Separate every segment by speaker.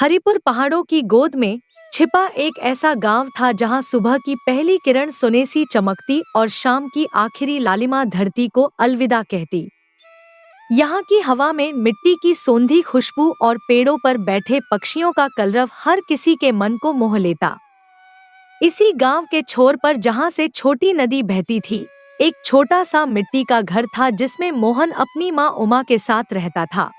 Speaker 1: हरिपुर पहाड़ों की गोद में छिपा एक ऐसा गांव था जहां सुबह की पहली किरण सोने सी चमकती और शाम की आखिरी लालिमा धरती को अलविदा कहती। यहाँ की हवा में मिट्टी की सोंधी खुशबू और पेड़ों पर बैठे पक्षियों का कलरव हर किसी के मन को मोह लेता। इसी गांव के छोर पर जहां से छोटी नदी बहती थी, एक छोटा सा मिट्टी का घर था जिसमें मोहन अपनी माँ उमा के साथ रहता था।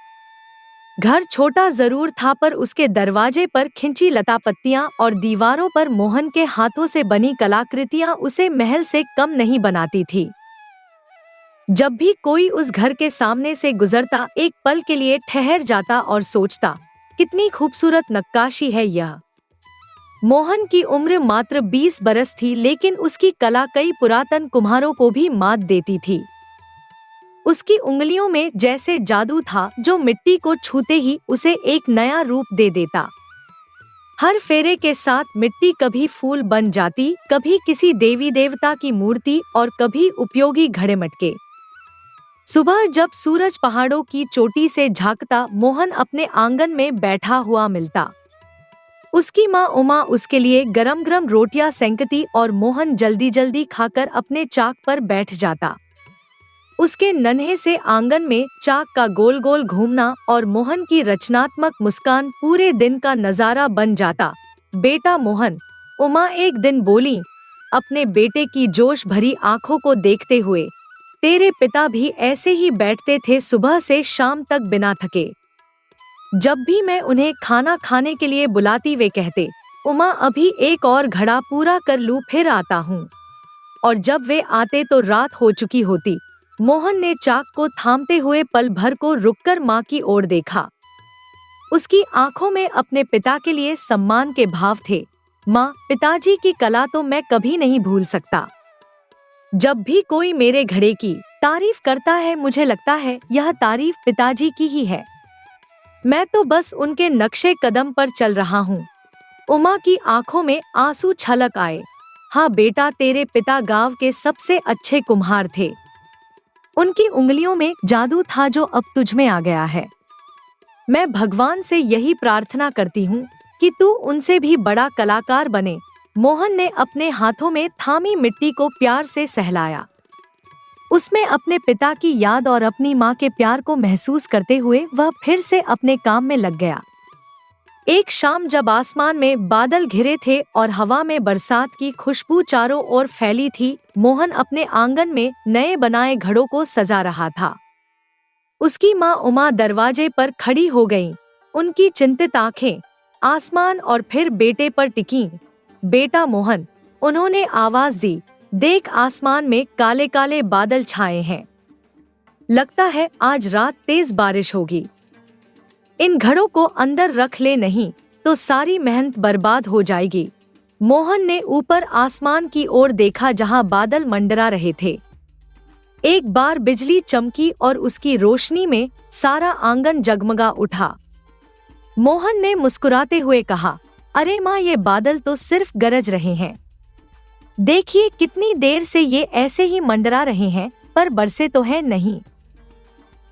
Speaker 1: घर छोटा जरूर था पर उसके दरवाजे पर खिंची लता पत्तियां और दीवारों पर मोहन के हाथों से बनी कलाकृतियां उसे महल से कम नहीं बनाती थी। जब भी कोई उस घर के सामने से गुजरता, एक पल के लिए ठहर जाता और सोचता, कितनी खूबसूरत नक्काशी है यह। मोहन की उम्र मात्र 20 बरस थी, लेकिन उसकी कला कई पुरातन कुम्हारों को भी मात देती थी। उसकी उंगलियों में जैसे जादू था जो मिट्टी को छूते ही उसे एक नया रूप दे देता। हर फेरे के साथ मिट्टी कभी फूल बन जाती, कभी किसी देवी देवता की मूर्ति और कभी उपयोगी घड़े मटके। सुबह जब सूरज पहाड़ों की चोटी से झांकता, मोहन अपने आंगन में बैठा हुआ मिलता। उसकी माँ उमा उसके लिए गरम गरम रोटियां सेंकती और मोहन जल्दी जल्दी खाकर अपने चाक पर बैठ जाता। उसके नन्हे से आंगन में चाक का गोल गोल घूमना और मोहन की रचनात्मक मुस्कान पूरे दिन का नजारा बन जाता। बेटा मोहन, उमा एक दिन बोली, अपने बेटे की जोश भरी आंखों को देखते हुए, तेरे पिता भी ऐसे ही बैठते थे सुबह से शाम तक बिना थके। जब भी मैं उन्हें खाना खाने के लिए बुलाती वे कहते, उमा अभी एक और घड़ा पूरा कर लूं फिर आता हूँ। और जब वे आते तो रात हो चुकी होती। मोहन ने चाक को थामते हुए पल भर को रुककर माँ की ओर देखा। उसकी आंखों में अपने पिता के लिए सम्मान के भाव थे। माँ, पिताजी की कला तो मैं कभी नहीं भूल सकता। जब भी कोई मेरे घड़े की तारीफ करता है, मुझे लगता है यह तारीफ पिताजी की ही है। मैं तो बस उनके नक्शे कदम पर चल रहा हूँ। उमा की आंखों में आंसू छलक आए। हाँ बेटा, तेरे पिता गांव के सबसे अच्छे कुम्हार थे। उनकी उंगलियों में जादू था जो अब तुझ में आ गया है। मैं भगवान से यही प्रार्थना करती हूँ कि तू उनसे भी बड़ा कलाकार बने। मोहन ने अपने हाथों में थामी मिट्टी को प्यार से सहलाया। उसमें अपने पिता की याद और अपनी माँ के प्यार को महसूस करते हुए वह फिर से अपने काम में लग गया। एक शाम जब आसमान में बादल घिरे थे और हवा में बरसात की खुशबू चारों ओर फैली थी, मोहन अपने आंगन में नए बनाए घड़ों को सजा रहा था। उसकी माँ उमा दरवाजे पर खड़ी हो गईं। उनकी चिंतित आंखें आसमान और फिर बेटे पर टिकीं। बेटा मोहन, उन्होंने आवाज दी, देख आसमान में काले काले बादल छाए हैं। लगता है आज रात तेज बारिश होगी। इन घड़ों को अंदर रख ले, नहीं तो सारी मेहनत बर्बाद हो जाएगी। मोहन ने ऊपर आसमान की ओर देखा जहां बादल मंडरा रहे थे। एक बार बिजली चमकी और उसकी रोशनी में सारा आंगन जगमगा उठा। मोहन ने मुस्कुराते हुए कहा, अरे माँ, ये बादल तो सिर्फ गरज रहे हैं। देखिए कितनी देर से ये ऐसे ही मंडरा रहे हैं, पर बरसे तो है नहीं।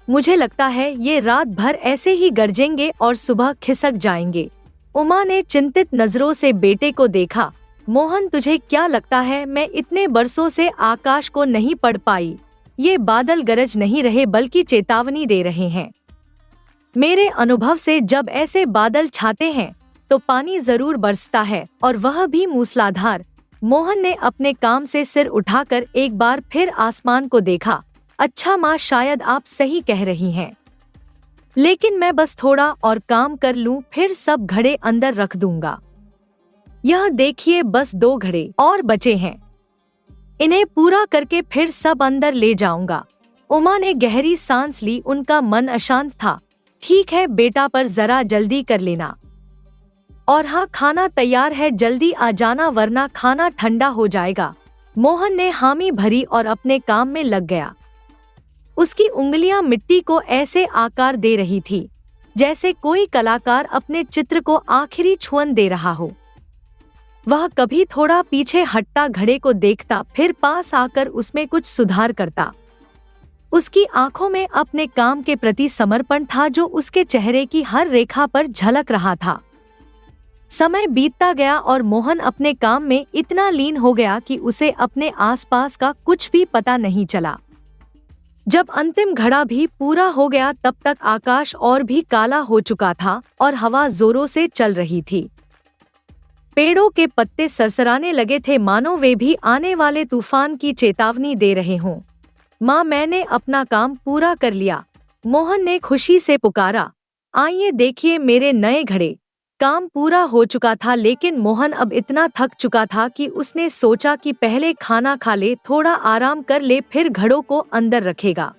Speaker 1: मुझे लगता है ये रात भर ऐसे ही गरजेंगे और सुबह खिसक जाएंगे। उमा ने चिंतित नजरों से बेटे को देखा। मोहन, तुझे क्या लगता है मैं इतने बरसों से आकाश को नहीं पढ़ पाई? ये बादल गरज नहीं रहे बल्कि चेतावनी दे रहे हैं। मेरे अनुभव से जब ऐसे बादल छाते हैं तो पानी जरूर बरसता है, और वह भी मूसलाधार। मोहन ने अपने काम से सिर उठाकर एक बार फिर आसमान को देखा। अच्छा माँ, शायद आप सही कह रही हैं, लेकिन मैं बस थोड़ा और काम कर लूं, फिर सब घड़े अंदर रख दूंगा। यह देखिए, बस 2 घड़े और बचे हैं। इन्हें पूरा करके फिर सब अंदर ले जाऊंगा। उमा ने गहरी सांस ली। उनका मन अशांत था। ठीक है बेटा, पर जरा जल्दी कर लेना। और हाँ, खाना तैयार है, जल्दी आ जाना वरना खाना ठंडा हो जाएगा। मोहन ने हामी भरी और अपने काम में लग गया। उसकी उंगलियां मिट्टी को ऐसे आकार दे रही थी जैसे कोई कलाकार अपने चित्र को आखिरी छुअन दे रहा हो। वह कभी थोड़ा पीछे हटता, घड़े को देखता, फिर पास आकर उसमें कुछ सुधार करता। उसकी आंखों में अपने काम के प्रति समर्पण था जो उसके चेहरे की हर रेखा पर झलक रहा था। समय बीतता गया और मोहन अपने काम में इतना लीन हो गया कि उसे अपने आसपास का कुछ भी पता नहीं चला। जब अंतिम घड़ा भी पूरा हो गया तब तक आकाश और भी काला हो चुका था और हवा जोरों से चल रही थी। पेड़ों के पत्ते सरसराने लगे थे, मानो वे भी आने वाले तूफान की चेतावनी दे रहे हों। माँ, मैंने अपना काम पूरा कर लिया, मोहन ने खुशी से पुकारा। आइए देखिए मेरे नए घड़े। काम पूरा हो चुका था, लेकिन मोहन अब इतना थक चुका था कि उसने सोचा कि पहले खाना खा ले, थोड़ा आराम कर ले, फिर घड़ों को अंदर रखेगा।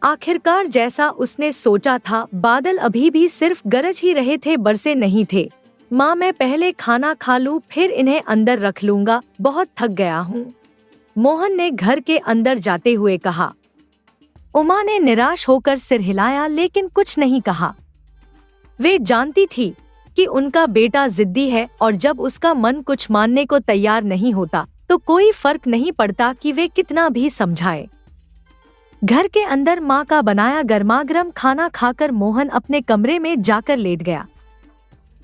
Speaker 1: आखिरकार जैसा उसने सोचा था, बादल अभी भी सिर्फ गरज ही रहे थे, बरसे नहीं थे। माँ, मैं पहले खाना खा लूं, फिर इन्हें अंदर रख लूंगा, बहुत थक गया हूँ, मोहन ने घर के अंदर जाते हुए कहा। उमा ने निराश होकर सिर हिलाया, लेकिन कुछ नहीं कहा। वे जानती थी कि उनका बेटा जिद्दी है और जब उसका मन कुछ मानने को तैयार नहीं होता तो कोई फर्क नहीं पड़ता कि वे कितना भी समझाए। घर के अंदर माँ का बनाया गर्मागर्म खाना खाकर मोहन अपने कमरे में जाकर लेट गया।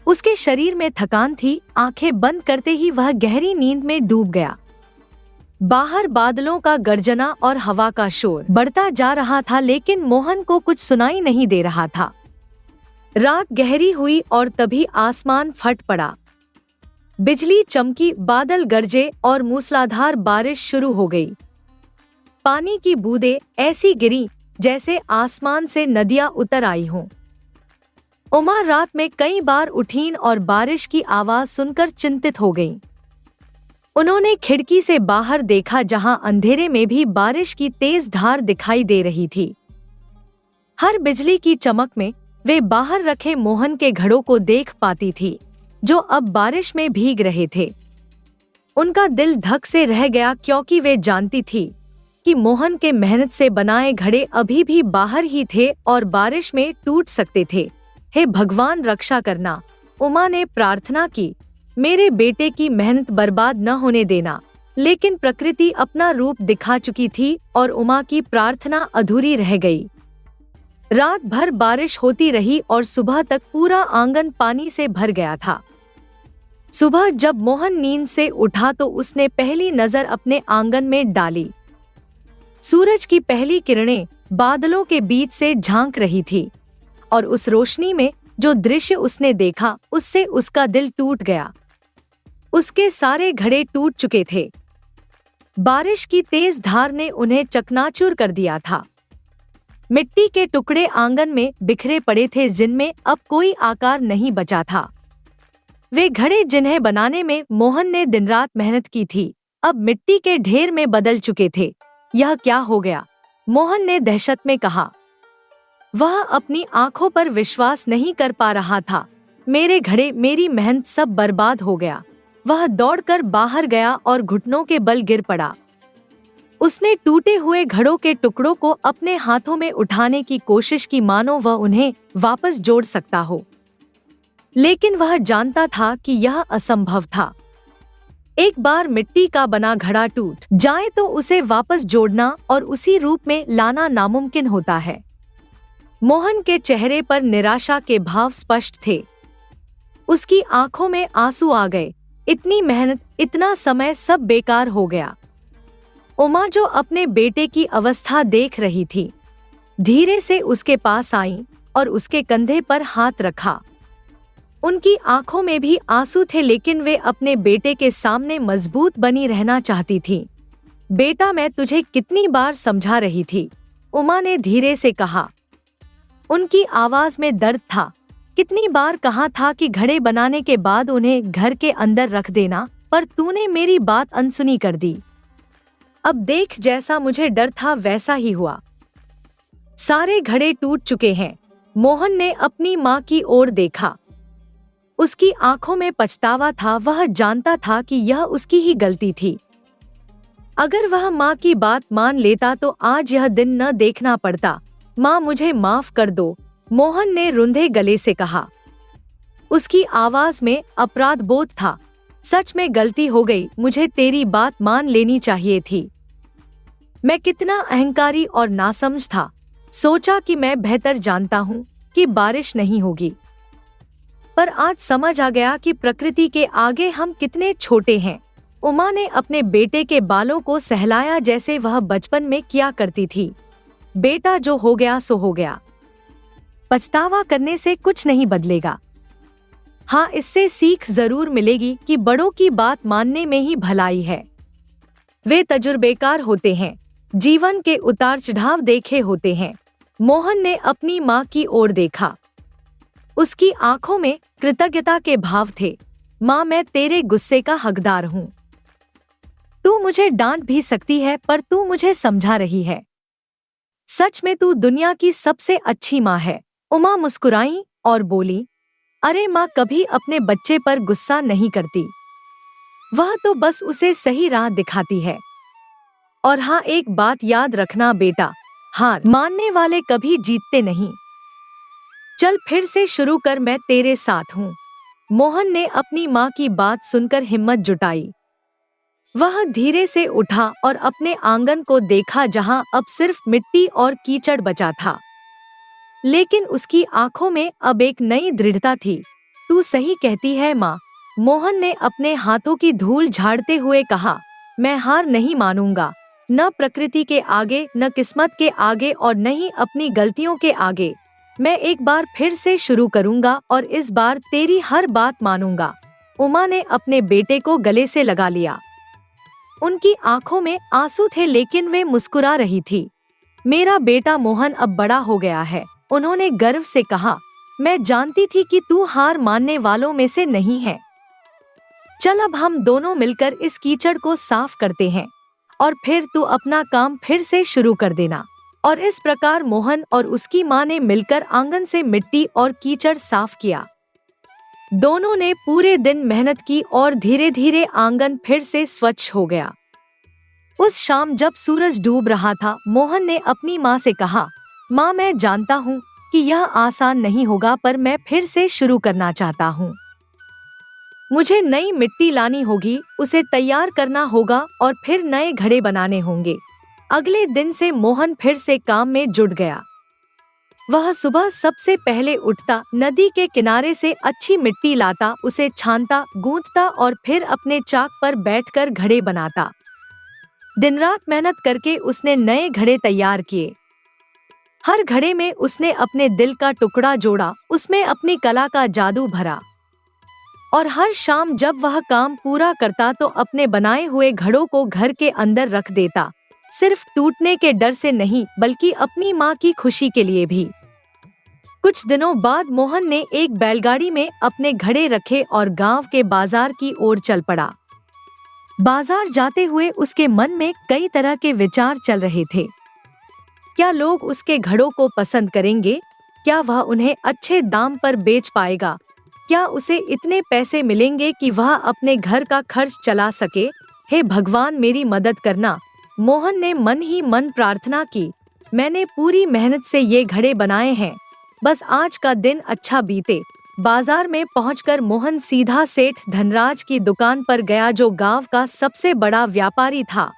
Speaker 1: उसके शरीर में थकान थी, आंखें बंद करते ही वह गहरी नींद में डूब गया। बाहर बादलों का गर्जना और हवा का शोर बढ़ता जा रहा था, लेकिन मोहन को कुछ सुनाई नहीं दे रहा था। रात गहरी हुई और तभी आसमान फट पड़ा। बिजली चमकी, बादल गरजे और मूसलाधार बारिश शुरू हो गई। पानी की बूंदें ऐसी गिरी जैसे आसमान से नदियां उतर आई हों। उमा रात में कई बार उठीं और बारिश की आवाज सुनकर चिंतित हो गईं। उन्होंने खिड़की से बाहर देखा, जहां अंधेरे में भी बारिश की तेज धार दिखाई दे रही थी। हर बिजली की चमक में वे बाहर रखे मोहन के घड़ों को देख पाती थी, जो अब बारिश में भीग रहे थे। उनका दिल धक से रह गया, क्योंकि वे जानती थी कि मोहन के मेहनत से बनाए घड़े अभी भी बाहर ही थे और बारिश में टूट सकते थे। हे भगवान, रक्षा करना, उमा ने प्रार्थना की। मेरे बेटे की मेहनत बर्बाद न होने देना। लेकिन प्रकृति अपना रूप दिखा चुकी थी और उमा की प्रार्थना अधूरी रह गई। रात भर बारिश होती रही और सुबह तक पूरा आंगन पानी से भर गया था। सुबह जब मोहन नींद से उठा तो उसने पहली नजर अपने आंगन में डाली। सूरज की पहली किरणें बादलों के बीच से झांक रही थी और उस रोशनी में जो दृश्य उसने देखा, उससे उसका दिल टूट गया। उसके सारे घड़े टूट चुके थे। बारिश की तेज धार ने उन्हें चकनाचूर कर दिया था। मिट्टी के टुकड़े आंगन में बिखरे पड़े थे, जिनमें अब कोई आकार नहीं बचा था। वे घड़े जिन्हें बनाने में मोहन ने दिन रात मेहनत की थी, अब मिट्टी के ढेर में बदल चुके थे। यह क्या हो गया? मोहन ने दहशत में कहा। वह अपनी आंखों पर विश्वास नहीं कर पा रहा था। मेरे घड़े, मेरी मेहनत, सब बर्बाद हो गया। वह दौड़कर बाहर गया और घुटनों के बल गिर पड़ा। उसने टूटे हुए घड़ों के टुकड़ों को अपने हाथों में उठाने की कोशिश की, मानो वह उन्हें वापस जोड़ सकता हो, लेकिन वह जानता था कि यह असंभव था। एक बार मिट्टी का बना घड़ा टूट जाए तो उसे वापस जोड़ना और उसी रूप में लाना नामुमकिन होता है। मोहन के चेहरे पर निराशा के भाव स्पष्ट थे। उसकी आंखों में आंसू आ गए। इतनी मेहनत, इतना समय, सब बेकार हो गया। उमा, जो अपने बेटे की अवस्था देख रही थी, धीरे से उसके पास आई और उसके कंधे पर हाथ रखा। उनकी आंखों में भी आंसू थे, लेकिन वे अपने बेटे के सामने मजबूत बनी रहना चाहती थी। बेटा, मैं तुझे कितनी बार समझा रही थी, उमा ने धीरे से कहा। उनकी आवाज में दर्द था। कितनी बार कहा था कि घड़े बनाने के बाद उन्हें घर के अंदर रख देना, पर तूने मेरी बात अनसुनी कर दी। अब देख, जैसा मुझे डर था वैसा ही हुआ। सारे घड़े टूट चुके हैं। मोहन ने अपनी माँ की ओर देखा। उसकी आंखों में पछतावा था। वह जानता था कि यह उसकी ही गलती थी। अगर वह माँ की बात मान लेता तो आज यह दिन न देखना पड़ता। माँ, मुझे माफ कर दो, मोहन ने रुंधे गले से कहा। उसकी आवाज में अपराध बोध था। सच में गलती हो गई, मुझे तेरी बात मान लेनी चाहिए थी। मैं कितना अहंकारी और नासमझ था। सोचा कि मैं बेहतर जानता हूँ कि बारिश नहीं होगी, पर आज समझ आ गया कि प्रकृति के आगे हम कितने छोटे हैं। उमा ने अपने बेटे के बालों को सहलाया जैसे वह बचपन में किया करती थी। बेटा, जो हो गया सो हो गया। पछतावा करने से कुछ नहीं बदलेगा। हाँ, इससे सीख जरूर मिलेगी कि बड़ों की बात मानने में ही भलाई है। वे तजुर्बेकार होते हैं, जीवन के उतार चढ़ाव देखे होते हैं। मोहन ने अपनी माँ की ओर देखा। उसकी आंखों में कृतज्ञता के भाव थे। माँ, मैं तेरे गुस्से का हकदार हूँ। तू मुझे डांट भी सकती है, पर तू मुझे समझा रही है। सच में तू दुनिया की सबसे अच्छी माँ है। उमा मुस्कुराई और बोली, अरे माँ कभी अपने बच्चे पर गुस्सा नहीं करती। वह तो बस उसे सही राह दिखाती है। और हाँ, एक बात याद रखना बेटा, हार मानने वाले कभी जीतते नहीं। चल फिर से शुरू कर, मैं तेरे साथ हूँ। मोहन ने अपनी माँ की बात सुनकर हिम्मत जुटाई। वह धीरे से उठा और अपने आंगन को देखा, जहाँ अब सिर्फ मिट्टी और कीचड़ बचा था। लेकिन उसकी आंखों में अब एक नई दृढ़ता थी। तू सही कहती है माँ, मोहन ने अपने हाथों की धूल झाड़ते हुए कहा। मैं हार नहीं मानूंगा, न प्रकृति के आगे, न किस्मत के आगे, और न ही अपनी गलतियों के आगे। मैं एक बार फिर से शुरू करूंगा और इस बार तेरी हर बात मानूंगा। उमा ने अपने बेटे को गले से लगा लिया। उनकी आंखों में आंसू थे, लेकिन वे मुस्कुरा रही थी। मेरा बेटा मोहन अब बड़ा हो गया है, उन्होंने गर्व से कहा। मैं जानती थी कि तू हार मानने वालों में से नहीं है। चल अब हम दोनों मिलकर इस कीचड़ को साफ करते हैं, और फिर तू अपना काम फिर से शुरू कर देना। और इस प्रकार मोहन और उसकी माँ ने मिलकर आंगन से मिट्टी और कीचड़ साफ किया। दोनों ने पूरे दिन मेहनत की और धीरे धीरे आंगन फिर से स्वच्छ हो गया। उस शाम जब सूरज डूब रहा था, मोहन ने अपनी माँ से कहा, माँ मैं जानता हूँ कि यह आसान नहीं होगा, पर मैं फिर से शुरू करना चाहता हूँ। मुझे नई मिट्टी लानी होगी, उसे तैयार करना होगा और फिर नए घड़े बनाने होंगे। अगले दिन से मोहन फिर से काम में जुट गया। वह सुबह सबसे पहले उठता, नदी के किनारे से अच्छी मिट्टी लाता, उसे छानता, गूंथता और फिर अपने चाक पर बैठकर घड़े बनाता। दिन रात मेहनत करके उसने नए घड़े तैयार किए। हर घड़े में उसने अपने दिल का टुकड़ा जोड़ा, उसमें अपनी कला का जादू भरा। और हर शाम जब वह काम पूरा करता तो अपने बनाए हुए घड़ों को घर के अंदर रख देता, सिर्फ टूटने के डर से नहीं, बल्कि अपनी माँ की खुशी के लिए भी। कुछ दिनों बाद मोहन ने एक बैलगाड़ी में अपने घड़े रखे और गांव के बाजार की ओर चल पड़ा। बाजार जाते हुए उसके मन में कई तरह के विचार चल रहे थे। क्या लोग उसके घड़ों को पसंद करेंगे? क्या वह उन्हें अच्छे दाम पर बेच पाएगा? क्या उसे इतने पैसे मिलेंगे कि वह अपने घर का खर्च चला सके? हे भगवान, मेरी मदद करना। मोहन ने मन ही मन प्रार्थना की। मैंने पूरी मेहनत से ये घड़े बनाए हैं, बस आज का दिन अच्छा बीते। बाजार में पहुंचकर मोहन सीधा सेठ धनराज की दुकान पर गया, जो गांव का सबसे बड़ा व्यापारी था।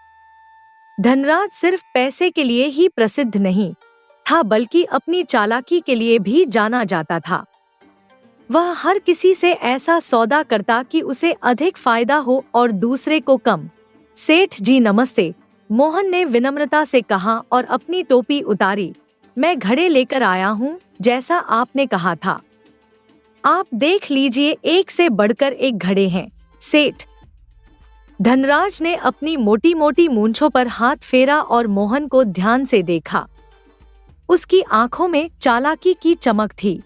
Speaker 1: धनराज सिर्फ पैसे के लिए ही प्रसिद्ध नहीं था, बल्कि अपनी चालाकी के लिए भी जाना जाता था। वह हर किसी से ऐसा सौदा करता कि उसे अधिक फायदा हो और दूसरे को कम। सेठ जी नमस्ते, मोहन ने विनम्रता से कहा और अपनी टोपी उतारी। मैं घड़े लेकर आया हूँ, जैसा आपने कहा था। आप देख लीजिए, एक से बढ़कर एक घड़े हैं। सेठ धनराज ने अपनी मोटी मोटी मूंछों पर हाथ फेरा और मोहन को ध्यान से देखा। उसकी आंखों में चालाकी की चमक थी।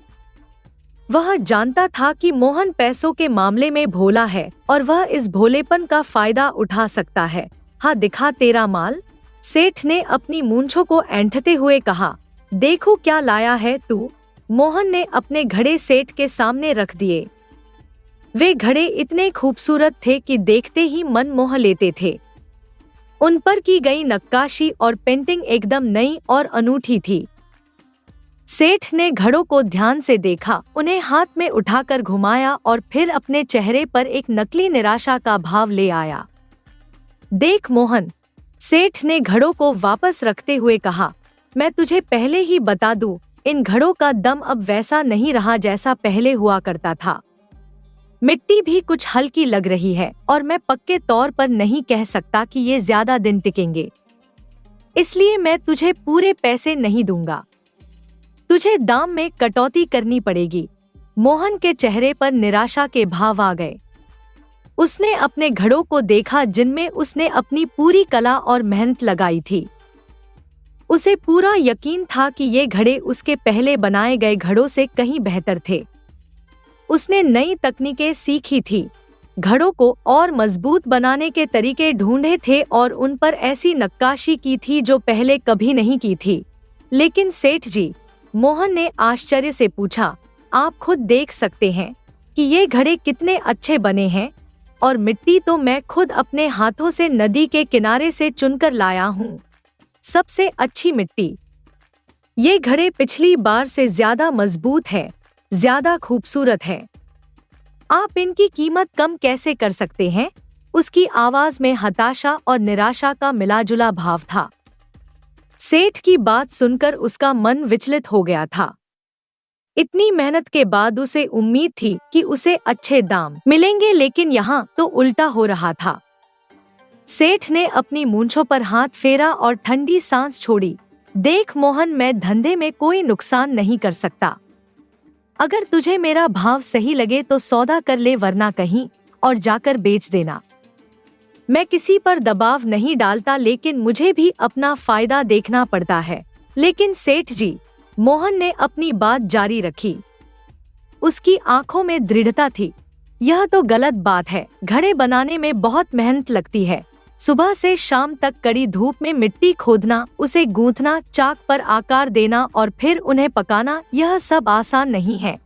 Speaker 1: वह जानता था कि मोहन पैसों के मामले में भोला है और वह इस भोलेपन का फायदा उठा सकता है। हाँ, दिखा तेरा माल, सेठ ने अपनी मूंछों को ऐंठते हुए कहा। देखो क्या लाया है तू। मोहन ने अपने घड़े सेठ के सामने रख दिए। वे घड़े इतने खूबसूरत थे कि देखते ही मन मोह लेते थे। उन पर की गई नक्काशी और पेंटिंग एकदम नई और अनूठी थी। सेठ ने घड़ों को ध्यान से देखा, उन्हें हाथ में उठाकर घुमाया और फिर अपने चेहरे पर एक नकली निराशा का भाव ले आया। देख मोहन, सेठ ने घड़ों को वापस रखते हुए कहा, मैं तुझे पहले ही बता दूं, इन घड़ों का दम अब वैसा नहीं रहा जैसा पहले हुआ करता था। मिट्टी भी कुछ हल्की लग रही है और मैं पक्के तौर पर नहीं कह सकता कि ये ज्यादा दिन टिकेंगे, इसलिए मैं तुझे पूरे पैसे नहीं दूंगा। तुझे दाम में कटौती करनी पड़ेगी। मोहन के चेहरे पर निराशा के भाव आ गए। उसने अपने घड़ों को देखा जिनमें उसने अपनी पूरी कला और मेहनत लगाई थी। उसे पूरा यकीन था कि ये घड़े उसके पहले बनाए गए घड़ों से कहीं बेहतर थे। उसने नई तकनीकें सीखी थी, घड़ों को और मजबूत बनाने के तरीके ढूंढे थे और उन पर ऐसी नक्काशी की थी जो पहले कभी नहीं की थी। लेकिन सेठ जी, मोहन ने आश्चर्य से पूछा, आप खुद देख सकते हैं कि ये घड़े कितने अच्छे बने हैं, और मिट्टी तो मैं खुद अपने हाथों से नदी के किनारे से चुनकर लाया हूँ। सबसे अच्छी मिट्टी। ये घड़े पिछली बार से ज्यादा मजबूत है, ज्यादा खूबसूरत है। आप इनकी कीमत कम कैसे कर सकते हैं? उसकी आवाज में हताशा और निराशा का मिलाजुला भाव था। सेठ की बात सुनकर उसका मन विचलित हो गया था। इतनी मेहनत के बाद उसे उम्मीद थी कि उसे अच्छे दाम मिलेंगे, लेकिन यहाँ तो उल्टा हो रहा था। सेठ ने अपनी मूंछों पर हाथ फेरा और ठंडी सांस छोड़ी। देख मोहन, मैं धंधे में कोई नुकसान नहीं कर सकता। अगर तुझे मेरा भाव सही लगे तो सौदा कर ले, वरना कहीं और जाकर बेच देना। मैं किसी पर दबाव नहीं डालता, लेकिन मुझे भी अपना फायदा देखना पड़ता है। लेकिन सेठ जी, मोहन ने अपनी बात जारी रखी। उसकी आंखों में दृढ़ता थी। यह तो गलत बात है। घड़े बनाने में बहुत मेहनत लगती है। सुबह से शाम तक कड़ी धूप में मिट्टी खोदना, उसे गूंथना, चाक पर आकार देना और फिर उन्हें पकाना, यह सब आसान नहीं है।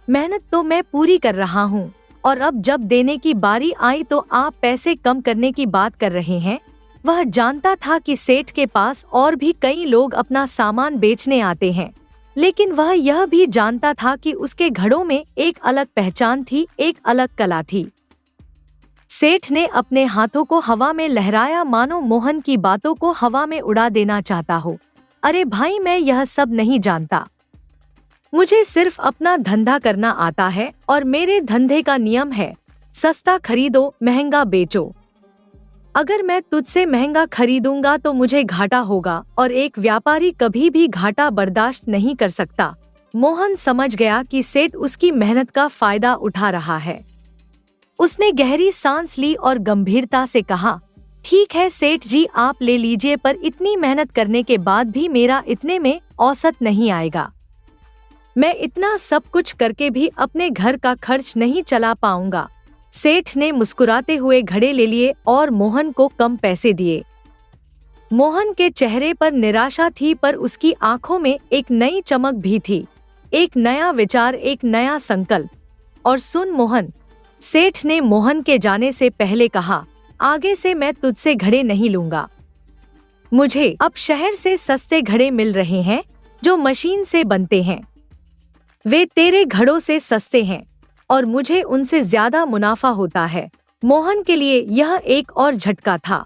Speaker 1: मेहनत तो मैं पूरी कर रहा हूँ, और अब जब देने की बारी आई तो आप पैसे कम करने की बात कर रहे हैं। वह जानता था कि सेठ के पास और भी कई लोग अपना सामान बेचने आते हैं, लेकिन वह यह भी जानता था कि उसके घड़ों में एक अलग पहचान थी, एक अलग कला थी। सेठ ने अपने हाथों को हवा में लहराया, मानो मोहन की बातों को हवा में उड़ा देना चाहता हो। अरे भाई, मैं यह सब नहीं जानता। मुझे सिर्फ अपना धंधा करना आता है और मेरे धंधे का नियम है, सस्ता खरीदो, महंगा बेचो। अगर मैं तुझसे महंगा खरीदूंगा तो मुझे घाटा होगा, और एक व्यापारी कभी भी घाटा बर्दाश्त नहीं कर सकता। मोहन समझ गया कि सेठ उसकी मेहनत का फायदा उठा रहा है। उसने गहरी सांस ली और गंभीरता से कहा, ठीक है सेठ जी, आप ले लीजिए, पर इतनी मेहनत करने के बाद भी मेरा इतने में औसत नहीं आएगा। मैं इतना सब कुछ करके भी अपने घर का खर्च नहीं चला पाऊंगा। सेठ ने मुस्कुराते हुए घड़े ले लिए और मोहन को कम पैसे दिए। मोहन के चेहरे पर निराशा थी, पर उसकी आंखों में एक नई चमक भी थी, एक नया विचार, एक नया संकल्प। और सुन मोहन, सेठ ने मोहन के जाने से पहले कहा, आगे से मैं तुझसे घड़े नहीं लूंगा। मुझे अब शहर से सस्ते घड़े मिल रहे हैं जो मशीन से बनते हैं। वे तेरे घड़ों से सस्ते हैं और मुझे उनसे ज्यादा मुनाफा होता है। मोहन के लिए यह एक और झटका था।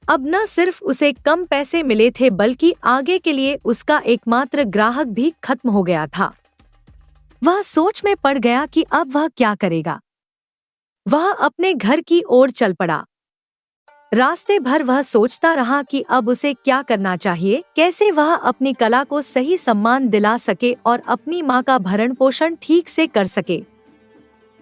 Speaker 1: अब न सिर्फ उसे कम पैसे मिले थे, बल्कि आगे के लिए उसका एकमात्र ग्राहक भी खत्म हो गया था। वह सोच में पड़ गया कि अब वह क्या करेगा। वह अपने घर की ओर चल पड़ा। रास्ते भर वह सोचता रहा कि अब उसे क्या करना चाहिए, कैसे वह अपनी कला को सही सम्मान दिला सके और अपनी माँ का भरण पोषण ठीक से कर सके।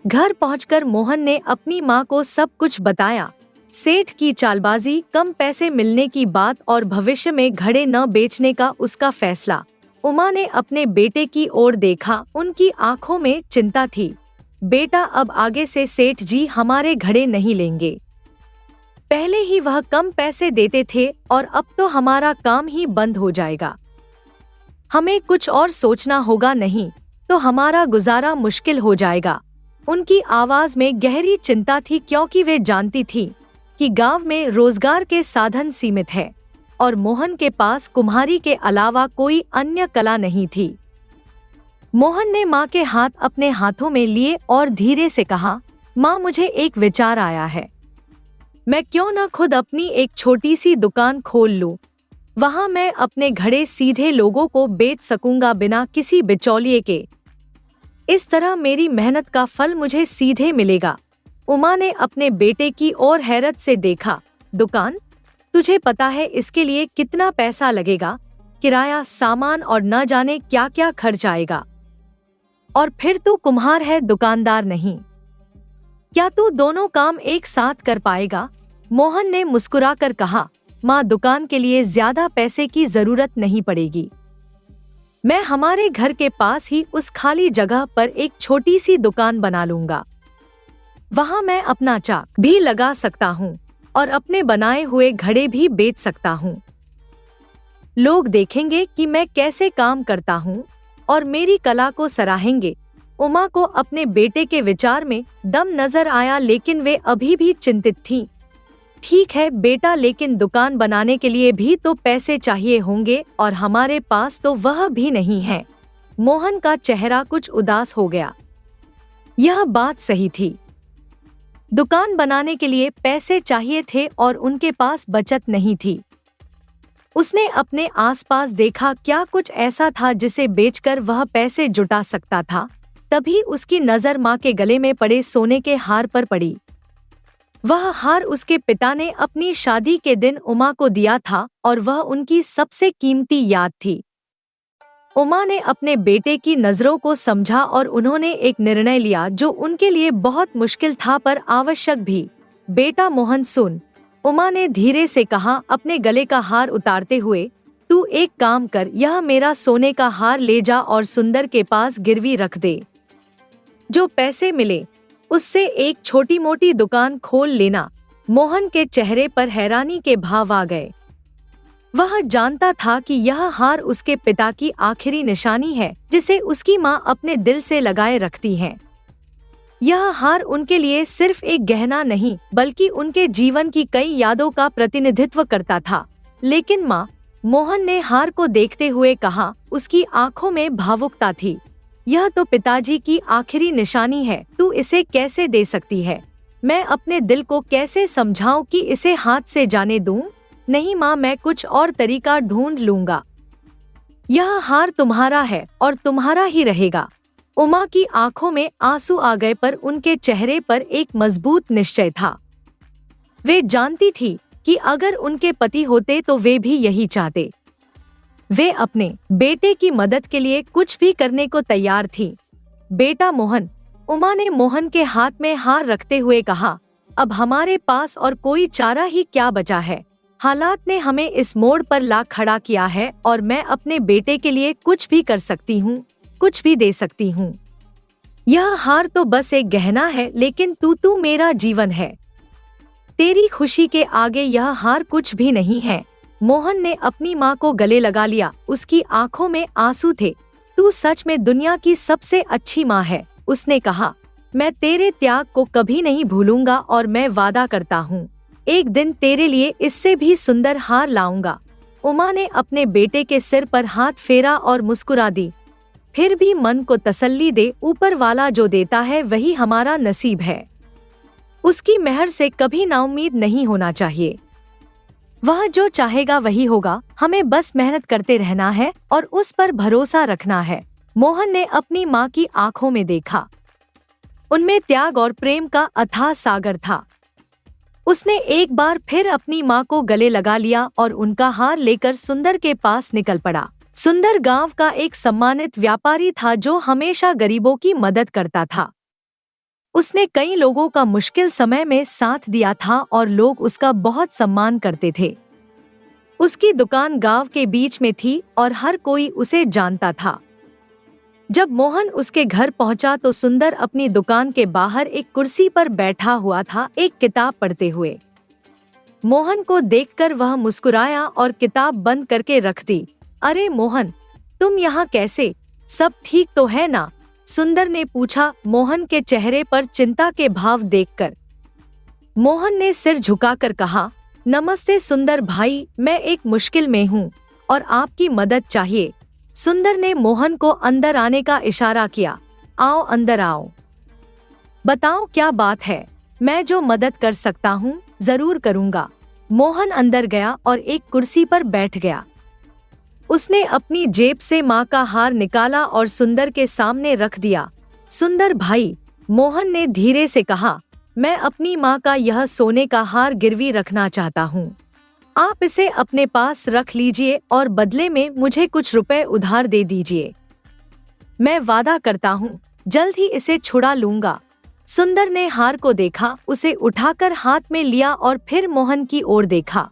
Speaker 1: घर पहुंचकर मोहन ने अपनी माँ को सब कुछ बताया। सेठ की चालबाजी, कम पैसे मिलने की बात और भविष्य में घड़े न बेचने का उसका फैसला। उमा ने अपने बेटे की ओर देखा, उनकी आंखों में चिंता थी। बेटा, अब आगे से सेठ जी हमारे घड़े नहीं लेंगे। पहले ही वह कम पैसे देते थे और अब तो हमारा काम ही बंद हो जाएगा। हमें कुछ और सोचना होगा, नहीं तो हमारा गुजारा मुश्किल हो जाएगा। उनकी आवाज में गहरी चिंता थी, क्योंकि वे जानती थी कि गांव में रोजगार के साधन सीमित है और मोहन के पास कुम्हारी के अलावा कोई अन्य कला नहीं थी। मोहन ने माँ के हाथ अपने हाथों में लिए और धीरे से कहा, माँ, मुझे एक विचार आया है। मैं क्यों न खुद अपनी एक छोटी सी दुकान खोल लूं। वहां मैं अपने घड़े सीधे लोगों को बेच सकूंगा बिना किसी बिचौलिए के। इस तरह मेरी मेहनत का फल मुझे सीधे मिलेगा। उमा ने अपने बेटे की ओर हैरत से देखा। दुकान? तुझे पता है इसके लिए कितना पैसा लगेगा? किराया, सामान और न जाने क्या क्या खर्च आएगा। और फिर तू कुम्हार है, दुकानदार नहीं। क्या तू दोनों काम एक साथ कर पाएगा? मोहन ने मुस्कुराकर कहा, माँ, दुकान के लिए ज्यादा पैसे की जरूरत नहीं पड़ेगी। मैं हमारे घर के पास ही उस खाली जगह पर एक छोटी सी दुकान बना लूंगा। वहां मैं अपना चाक भी लगा सकता हूँ और अपने बनाए हुए घड़े भी बेच सकता हूँ। लोग देखेंगे कि मैं कैसे काम करता हूँ और मेरी कला को सराहेंगे। उमा को अपने बेटे के विचार में दम नजर आया, लेकिन वे अभी भी चिंतित थीं। ठीक है बेटा, लेकिन दुकान बनाने के लिए भी तो पैसे चाहिए होंगे और हमारे पास तो वह भी नहीं है। मोहन का चेहरा कुछ उदास हो गया। यह बात सही थी। दुकान बनाने के लिए पैसे चाहिए थे और उनके पास बचत नहीं थी। उसने अपने आसपास देखा, क्या कुछ ऐसा था जिसे बेचकर वह पैसे जुटा सकता था। तभी उसकी नजर माँ के गले में पड़े सोने के हार पर पड़ी। वह हार उसके पिता ने अपनी शादी के दिन उमा को दिया था और वह उनकी सबसे कीमती याद थी। उमा ने अपने बेटे की नजरों को समझा और उन्होंने एक निर्णय लिया जो उनके लिए बहुत मुश्किल था पर आवश्यक भी। बेटा मोहन सुन, उमा ने धीरे से कहा, अपने गले का हार उतारते हुए, तू एक काम कर, यह मेरा सोने का हार ले जा और सुंदर के पास गिरवी रख दे। जो पैसे मिले उससे एक छोटी मोटी दुकान खोल लेना। मोहन के चेहरे पर हैरानी के भाव आ गए। वह जानता था कि यह हार उसके पिता की आखिरी निशानी है जिसे उसकी माँ अपने दिल से लगाए रखती है। यह हार उनके लिए सिर्फ एक गहना नहीं बल्कि उनके जीवन की कई यादों का प्रतिनिधित्व करता था। लेकिन माँ, मोहन ने हार को देखते हुए कहा, उसकी आंखों में भावुकता थी। यह तो पिताजी की आखिरी निशानी है, तू इसे कैसे दे सकती है? मैं अपने दिल को कैसे समझाऊं कि इसे हाथ से जाने दूं? नहीं माँ, मैं कुछ और तरीका ढूंढ लूंगा। यह हार तुम्हारा है और तुम्हारा ही रहेगा। उमा की आंखों में आंसू आ गए पर उनके चेहरे पर एक मजबूत निश्चय था। वे जानती थी कि अगर उनके पति होते तो वे भी यही चाहते। वे अपने बेटे की मदद के लिए कुछ भी करने को तैयार थी। बेटा मोहन, उमा ने मोहन के हाथ में हार रखते हुए कहा, अब हमारे पास और कोई चारा ही क्या बचा है। हालात ने हमें इस मोड़ पर ला खड़ा किया है और मैं अपने बेटे के लिए कुछ भी कर सकती हूँ, कुछ भी दे सकती हूँ। यह हार तो बस एक गहना है, लेकिन तू मेरा जीवन है। तेरी खुशी के आगे यह हार कुछ भी नहीं है। मोहन ने अपनी माँ को गले लगा लिया। उसकी आंखों में आंसू थे। तू सच में दुनिया की सबसे अच्छी माँ है, उसने कहा। मैं तेरे त्याग को कभी नहीं भूलूंगा और मैं वादा करता हूँ, एक दिन तेरे लिए इससे भी सुंदर हार लाऊंगा। उमा ने अपने बेटे के सिर पर हाथ फेरा और मुस्कुरा दी। फिर भी मन को तसल्ली दे, ऊपर वाला जो देता है वही हमारा नसीब है। उसकी मेहर से कभी नाउम्मीद नहीं होना चाहिए। वह जो चाहेगा वही होगा, हमें बस मेहनत करते रहना है और उस पर भरोसा रखना है। मोहन ने अपनी माँ की आंखों में देखा। उनमें त्याग और प्रेम का अथाह सागर था। उसने एक बार फिर अपनी माँ को गले लगा लिया और उनका हार लेकर सुंदर के पास निकल पड़ा। सुंदर गांव का एक सम्मानित व्यापारी था जो हमेशा गरीबों की मदद करता था। उसने कई लोगों का मुश्किल समय में साथ दिया था और लोग उसका बहुत सम्मान करते थे। उसकी दुकान गांव के बीच में थी और हर कोई उसे जानता था। जब मोहन उसके घर पहुंचा तो सुंदर अपनी दुकान के बाहर एक कुर्सी पर बैठा हुआ था, एक किताब पढ़ते हुए। मोहन को देखकर वह मुस्कुराया और किताब बंद करके रख दी। अरे मोहन, तुम यहाँ कैसे? सब ठीक तो है ना? सुंदर ने पूछा, मोहन के चेहरे पर चिंता के भाव देखकर। मोहन ने सिर झुकाकर कहा, नमस्ते सुंदर भाई, मैं एक मुश्किल में हूँ और आपकी मदद चाहिए। सुंदर ने मोहन को अंदर आने का इशारा किया। आओ अंदर आओ, बताओ क्या बात है। मैं जो मदद कर सकता हूँ जरूर करूँगा। मोहन अंदर गया और एक कुर्सी पर बैठ गया। उसने अपनी जेब से माँ का हार निकाला और सुंदर के सामने रख दिया। सुंदर भाई, मोहन ने धीरे से कहा, मैं अपनी माँ का यह सोने का हार गिरवी रखना चाहता हूँ। आप इसे अपने पास रख लीजिए और बदले में मुझे कुछ रुपए उधार दे दीजिए। मैं वादा करता हूँ जल्द ही इसे छुड़ा लूंगा। सुंदर ने हार को देखा, उसे उठाकर हाथ में लिया और फिर मोहन की ओर देखा।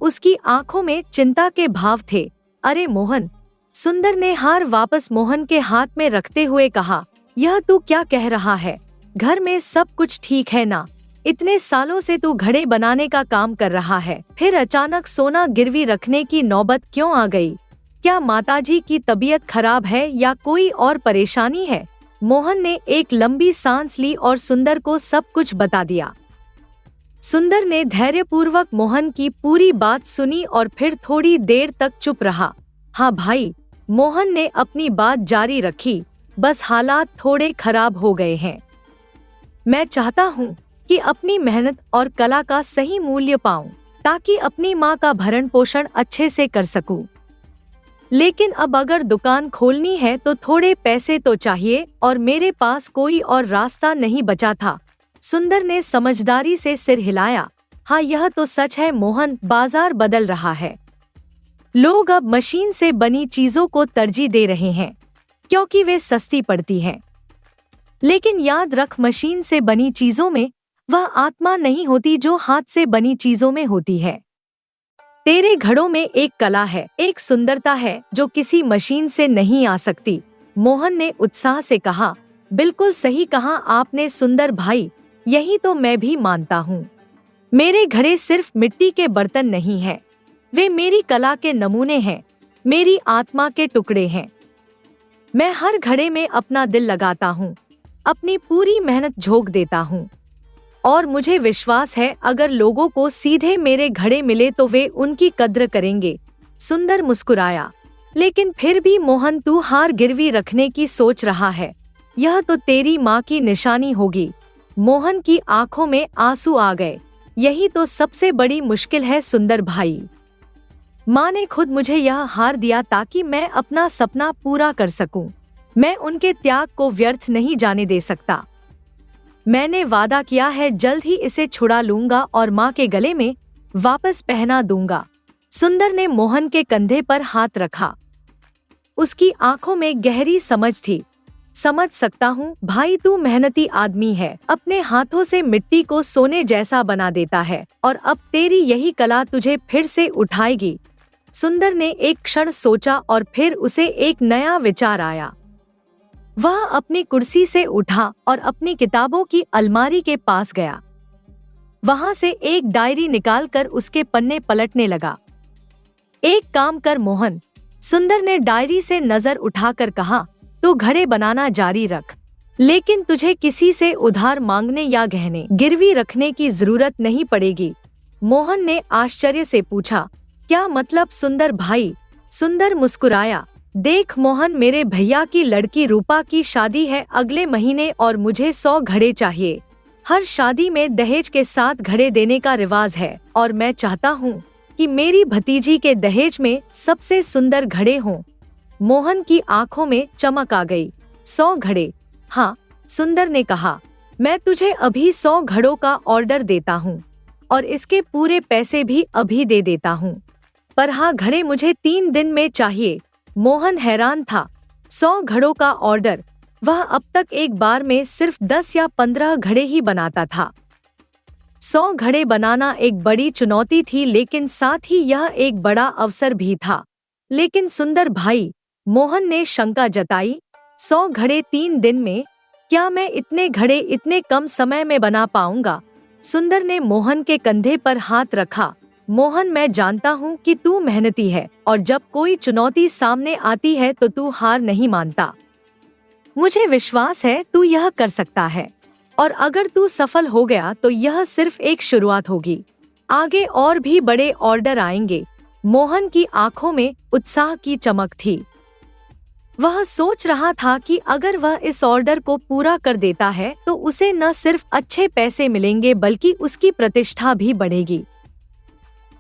Speaker 1: उसकी आंखों में चिंता के भाव थे। अरे मोहन, सुंदर ने हार वापस मोहन के हाथ में रखते हुए कहा, यह तू क्या कह रहा है? घर में सब कुछ ठीक है ना? इतने सालों से तू घड़े बनाने का काम कर रहा है, फिर अचानक सोना गिरवी रखने की नौबत क्यों आ गई? क्या माताजी की तबीयत खराब है या कोई और परेशानी है? मोहन ने एक लंबी सांस ली और सुंदर को सब कुछ बता दिया। सुंदर ने धैर्यपूर्वक मोहन की पूरी बात सुनी और फिर थोड़ी देर तक चुप रहा। हाँ भाई, मोहन ने अपनी बात जारी रखी, बस हालात थोड़े खराब हो गए हैं। मैं चाहता हूँ कि अपनी मेहनत और कला का सही मूल्य पाऊँ, ताकि अपनी माँ का भरण पोषण अच्छे से कर सकूँ। लेकिन अब अगर दुकान खोलनी है तो थोड़े पैसे तो चाहिए और मेरे पास कोई और रास्ता नहीं बचा था। सुंदर ने समझदारी से सिर हिलाया। हाँ, यह तो सच है मोहन, बाजार बदल रहा है। लोग अब मशीन से बनी चीजों को तरजीह दे रहे हैं क्योंकि वे सस्ती पड़ती हैं। लेकिन याद रख, मशीन से बनी चीजों में वह आत्मा नहीं होती जो हाथ से बनी चीजों में होती है। तेरे घड़ों में एक कला है, एक सुंदरता है जो किसी मशीन से नहीं आ सकती। मोहन ने उत्साह से कहा, बिल्कुल सही कहा आपने सुंदर भाई, यही तो मैं भी मानता हूँ। मेरे घड़े सिर्फ मिट्टी के बर्तन नहीं हैं, वे मेरी कला के नमूने हैं, मेरी आत्मा के टुकड़े हैं। मैं हर घड़े में अपना दिल लगाता हूँ, अपनी पूरी मेहनत झोंक देता हूँ और मुझे विश्वास है अगर लोगों को सीधे मेरे घड़े मिले तो वे उनकी कद्र करेंगे। सुंदर मुस्कुराया। लेकिन फिर भी मोहन, तू हार गिरवी रखने की सोच रहा है, यह तो तेरी माँ की निशानी होगी। मोहन की आंखों में आंसू आ गए। यही तो सबसे बड़ी मुश्किल है सुंदर भाई। माँ ने खुद मुझे यह हार दिया ताकि मैं अपना सपना पूरा कर सकूं। मैं उनके त्याग को व्यर्थ नहीं जाने दे सकता। मैंने वादा किया है जल्द ही इसे छुड़ा लूंगा और माँ के गले में वापस पहना दूंगा। सुंदर ने मोहन के कंधे पर हाथ रखा। उसकी आंखों में गहरी समझ थी। समझ सकता हूँ भाई, तू मेहनती आदमी है, अपने हाथों से मिट्टी को सोने जैसा बना देता है और अब तेरी यही कला तुझे फिर से उठाएगी। सुंदर ने एक क्षण सोचा और फिर उसे एक नया विचार आया। वह अपनी कुर्सी से उठा और अपनी किताबों की अलमारी के पास गया। वहां से एक डायरी निकालकर उसके पन्ने पलटने लगा। एक काम कर मोहन, सुंदर ने डायरी से नजर उठाकर कहा, तू घड़े बनाना जारी रख, लेकिन तुझे किसी से उधार मांगने या गहने गिरवी रखने की जरूरत नहीं पड़ेगी। मोहन ने आश्चर्य से पूछा, क्या मतलब सुंदर भाई? सुंदर मुस्कुराया। देख मोहन, मेरे भैया की लड़की रूपा की शादी है अगले महीने और मुझे 100 घड़े चाहिए। हर शादी में दहेज के साथ घड़े देने का रिवाज है और मैं चाहता हूँ कि मेरी भतीजी के दहेज में सबसे सुंदर घड़े हों। मोहन की आंखों में चमक आ गई। 100 घड़े? हाँ, सुंदर ने कहा, मैं तुझे अभी 100 घड़ों का ऑर्डर देता हूँ और इसके पूरे पैसे भी अभी दे देता हूँ। पर हाँ, घड़े मुझे 3 दिन में चाहिए। मोहन हैरान था। 100 घड़ों का ऑर्डर? वह अब तक एक बार में सिर्फ 10 या 15 घड़े ही बनाता था। 100 घड़े बनाना एक बड़ी चुनौती थी, लेकिन साथ ही यह एक बड़ा अवसर भी था। लेकिन सुंदर भाई, मोहन ने शंका जताई, 100 घड़े 3 दिन में? क्या मैं इतने घड़े इतने कम समय में बना पाऊंगा? सुंदर ने मोहन के कंधे पर हाथ रखा। मोहन, मैं जानता हूँ कि तू मेहनती है और जब कोई चुनौती सामने आती है तो तू हार नहीं मानता। मुझे विश्वास है तू यह कर सकता है और अगर तू सफल हो गया तो यह सिर्फ एक शुरुआत होगी। आगे और भी बड़े ऑर्डर आएंगे। मोहन की आंखों में उत्साह की चमक थी। वह सोच रहा था कि अगर वह इस ऑर्डर को पूरा कर देता है तो उसे न सिर्फ अच्छे पैसे मिलेंगे बल्कि उसकी प्रतिष्ठा भी बढ़ेगी।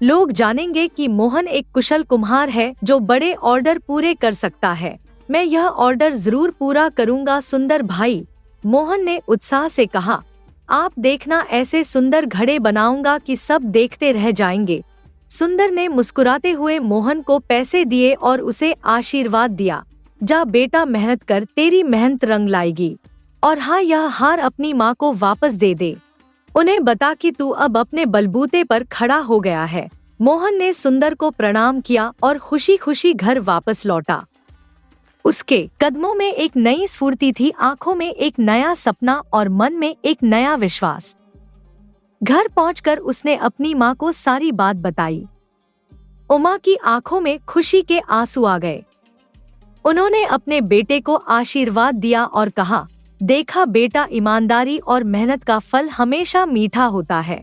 Speaker 1: लोग जानेंगे कि मोहन एक कुशल कुम्हार है जो बड़े ऑर्डर पूरे कर सकता है। मैं यह ऑर्डर जरूर पूरा करूंगा सुंदर भाई, मोहन ने उत्साह से कहा। आप देखना ऐसे सुंदर घड़े बनाऊंगा कि सब देखते रह जाएंगे। सुंदर ने मुस्कुराते हुए मोहन को पैसे दिए और उसे आशीर्वाद दिया। जा बेटा, मेहनत कर, तेरी मेहनत रंग लाएगी। और हाँ, यह हार अपनी माँ को वापस दे दे। उन्हें बता कि तू अब अपने बलबूते पर खड़ा हो गया है। मोहन ने सुंदर को प्रणाम किया और खुशी खुशी घर वापस लौटा। उसके कदमों में एक नई स्फूर्ति थी, आंखों में एक नया सपना और मन में एक नया विश्वास। घर पहुंचकर उसने अपनी माँ को सारी बात बताई। उमा की आंखों में खुशी के आंसू आ गए। उन्होंने अपने बेटे को आशीर्वाद दिया और कहा, देखा बेटा, ईमानदारी और मेहनत का फल हमेशा मीठा होता है।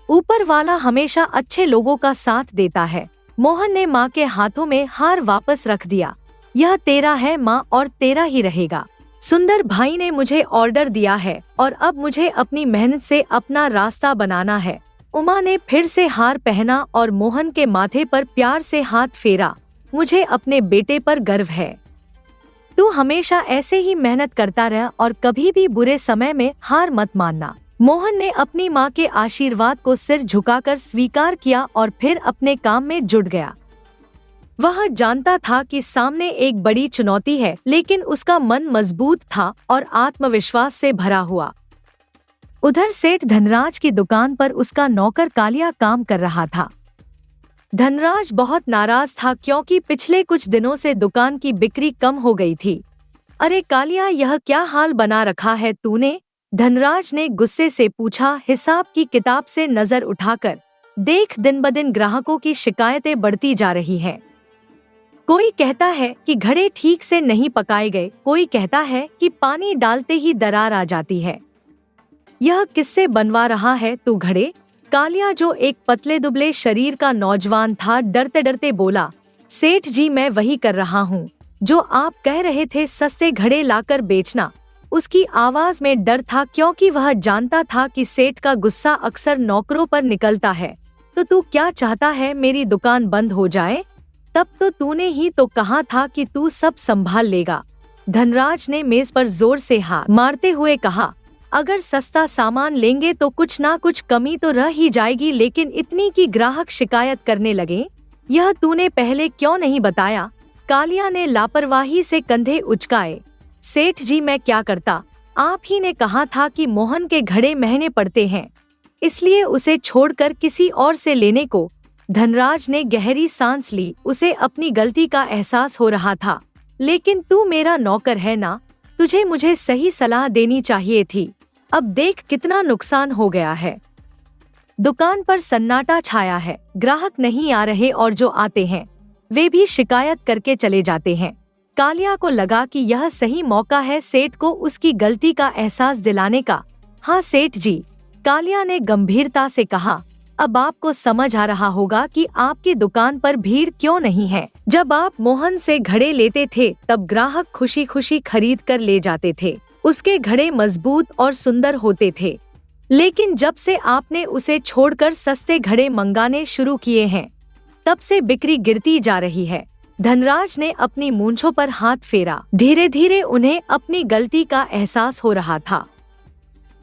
Speaker 1: ऊपर वाला हमेशा अच्छे लोगों का साथ देता है। मोहन ने माँ के हाथों में हार वापस रख दिया। यह तेरा है माँ, और तेरा ही रहेगा। सुंदर भाई ने मुझे ऑर्डर दिया है और अब मुझे अपनी मेहनत से अपना रास्ता बनाना है। उमा ने फिर से हार पहना और मोहन के माथे पर प्यार से हाथ फेरा। मुझे अपने बेटे पर गर्व है। तू हमेशा ऐसे ही मेहनत करता रह और कभी भी बुरे समय में हार मत मानना। मोहन ने अपनी माँ के आशीर्वाद को सिर झुकाकर स्वीकार किया और फिर अपने काम में जुट गया। वह जानता था कि सामने एक बड़ी चुनौती है, लेकिन उसका मन मजबूत था और आत्मविश्वास से भरा हुआ। उधर सेठ धनराज की दुकान पर उसका नौकर कालिया काम कर रहा था। धनराज बहुत नाराज था क्योंकि पिछले कुछ दिनों से दुकान की बिक्री कम हो गई थी। अरे कालिया, यह क्या हाल बना रखा है तूने? धनराज ने गुस्से से पूछा। हिसाब की किताब से नजर उठाकर देख, दिन ब दिन ग्राहकों की शिकायतें बढ़ती जा रही हैं। कोई कहता है कि घड़े ठीक से नहीं पकाए गए, कोई कहता है कि पानी डालते ही दरार आ जाती है। यह किससे बनवा रहा है तू घड़े? कालिया, जो एक पतले दुबले शरीर का नौजवान था, डरते डरते बोला। सेठ जी, मैं वही कर रहा हूँ जो आप कह रहे थे, सस्ते घड़े लाकर बेचना। उसकी आवाज में डर था क्योंकि वह जानता था कि सेठ का गुस्सा अक्सर नौकरों पर निकलता है। तो तू क्या चाहता है, मेरी दुकान बंद हो जाए? तब तो तूने ही तो कहा था कि तू सब संभाल लेगा। धनराज ने मेज पर जोर से हाथ मारते हुए कहा। अगर सस्ता सामान लेंगे तो कुछ ना कुछ कमी तो रह ही जाएगी, लेकिन इतनी की ग्राहक शिकायत करने लगे, यह तूने पहले क्यों नहीं बताया? कालिया ने लापरवाही से कंधे उचकाए। सेठ जी, मैं क्या करता? आप ही ने कहा था कि मोहन के घड़े महंगे पड़ते हैं, इसलिए उसे छोड़कर किसी और से लेने को। धनराज ने गहरी सांस ली। उसे अपनी गलती का एहसास हो रहा था। लेकिन तू मेरा नौकर है ना, तुझे मुझे सही सलाह देनी चाहिए थी। अब देख कितना नुकसान हो गया है। दुकान पर सन्नाटा छाया है, ग्राहक नहीं आ रहे और जो आते हैं वे भी शिकायत करके चले जाते हैं। कालिया को लगा कि यह सही मौका है सेठ को उसकी गलती का एहसास दिलाने का। हाँ सेठ जी, कालिया ने गंभीरता से कहा, अब आपको समझ आ रहा होगा कि आपकी दुकान पर भीड़ क्यों नहीं है। जब आप मोहन से घड़े लेते थे तब ग्राहक खुशी खुशी खरीद कर ले जाते थे। उसके घड़े मजबूत और सुंदर होते थे। लेकिन जब से आपने उसे छोड़कर सस्ते घड़े मंगाने शुरू किए हैं, तब से बिक्री गिरती जा रही है। धनराज ने अपनी मूंछों पर हाथ फेरा। धीरे धीरे उन्हें अपनी गलती का एहसास हो रहा था।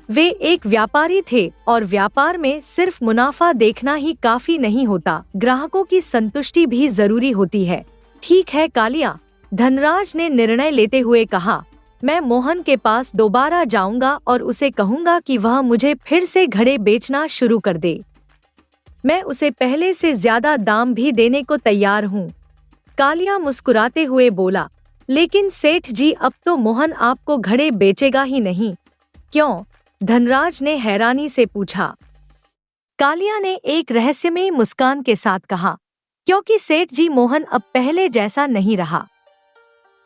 Speaker 1: वे एक व्यापारी थे और व्यापार में सिर्फ मुनाफा देखना ही काफी नहीं होता, ग्राहकों की संतुष्टि भी जरूरी होती है। ठीक है कालिया, धनराज ने निर्णय लेते हुए कहा, मैं मोहन के पास दोबारा जाऊंगा और उसे कहूंगा कि वह मुझे फिर से घड़े बेचना शुरू कर दे। मैं उसे पहले से ज्यादा दाम भी देने को तैयार हूँ। कालिया मुस्कुराते हुए बोला, लेकिन सेठ जी, अब तो मोहन आपको घड़े बेचेगा ही नहीं। क्यों? धनराज ने हैरानी से पूछा। कालिया ने एक रहस्यमयी मुस्कान के साथ कहा, क्योंकि सेठ जी, मोहन अब पहले जैसा नहीं रहा।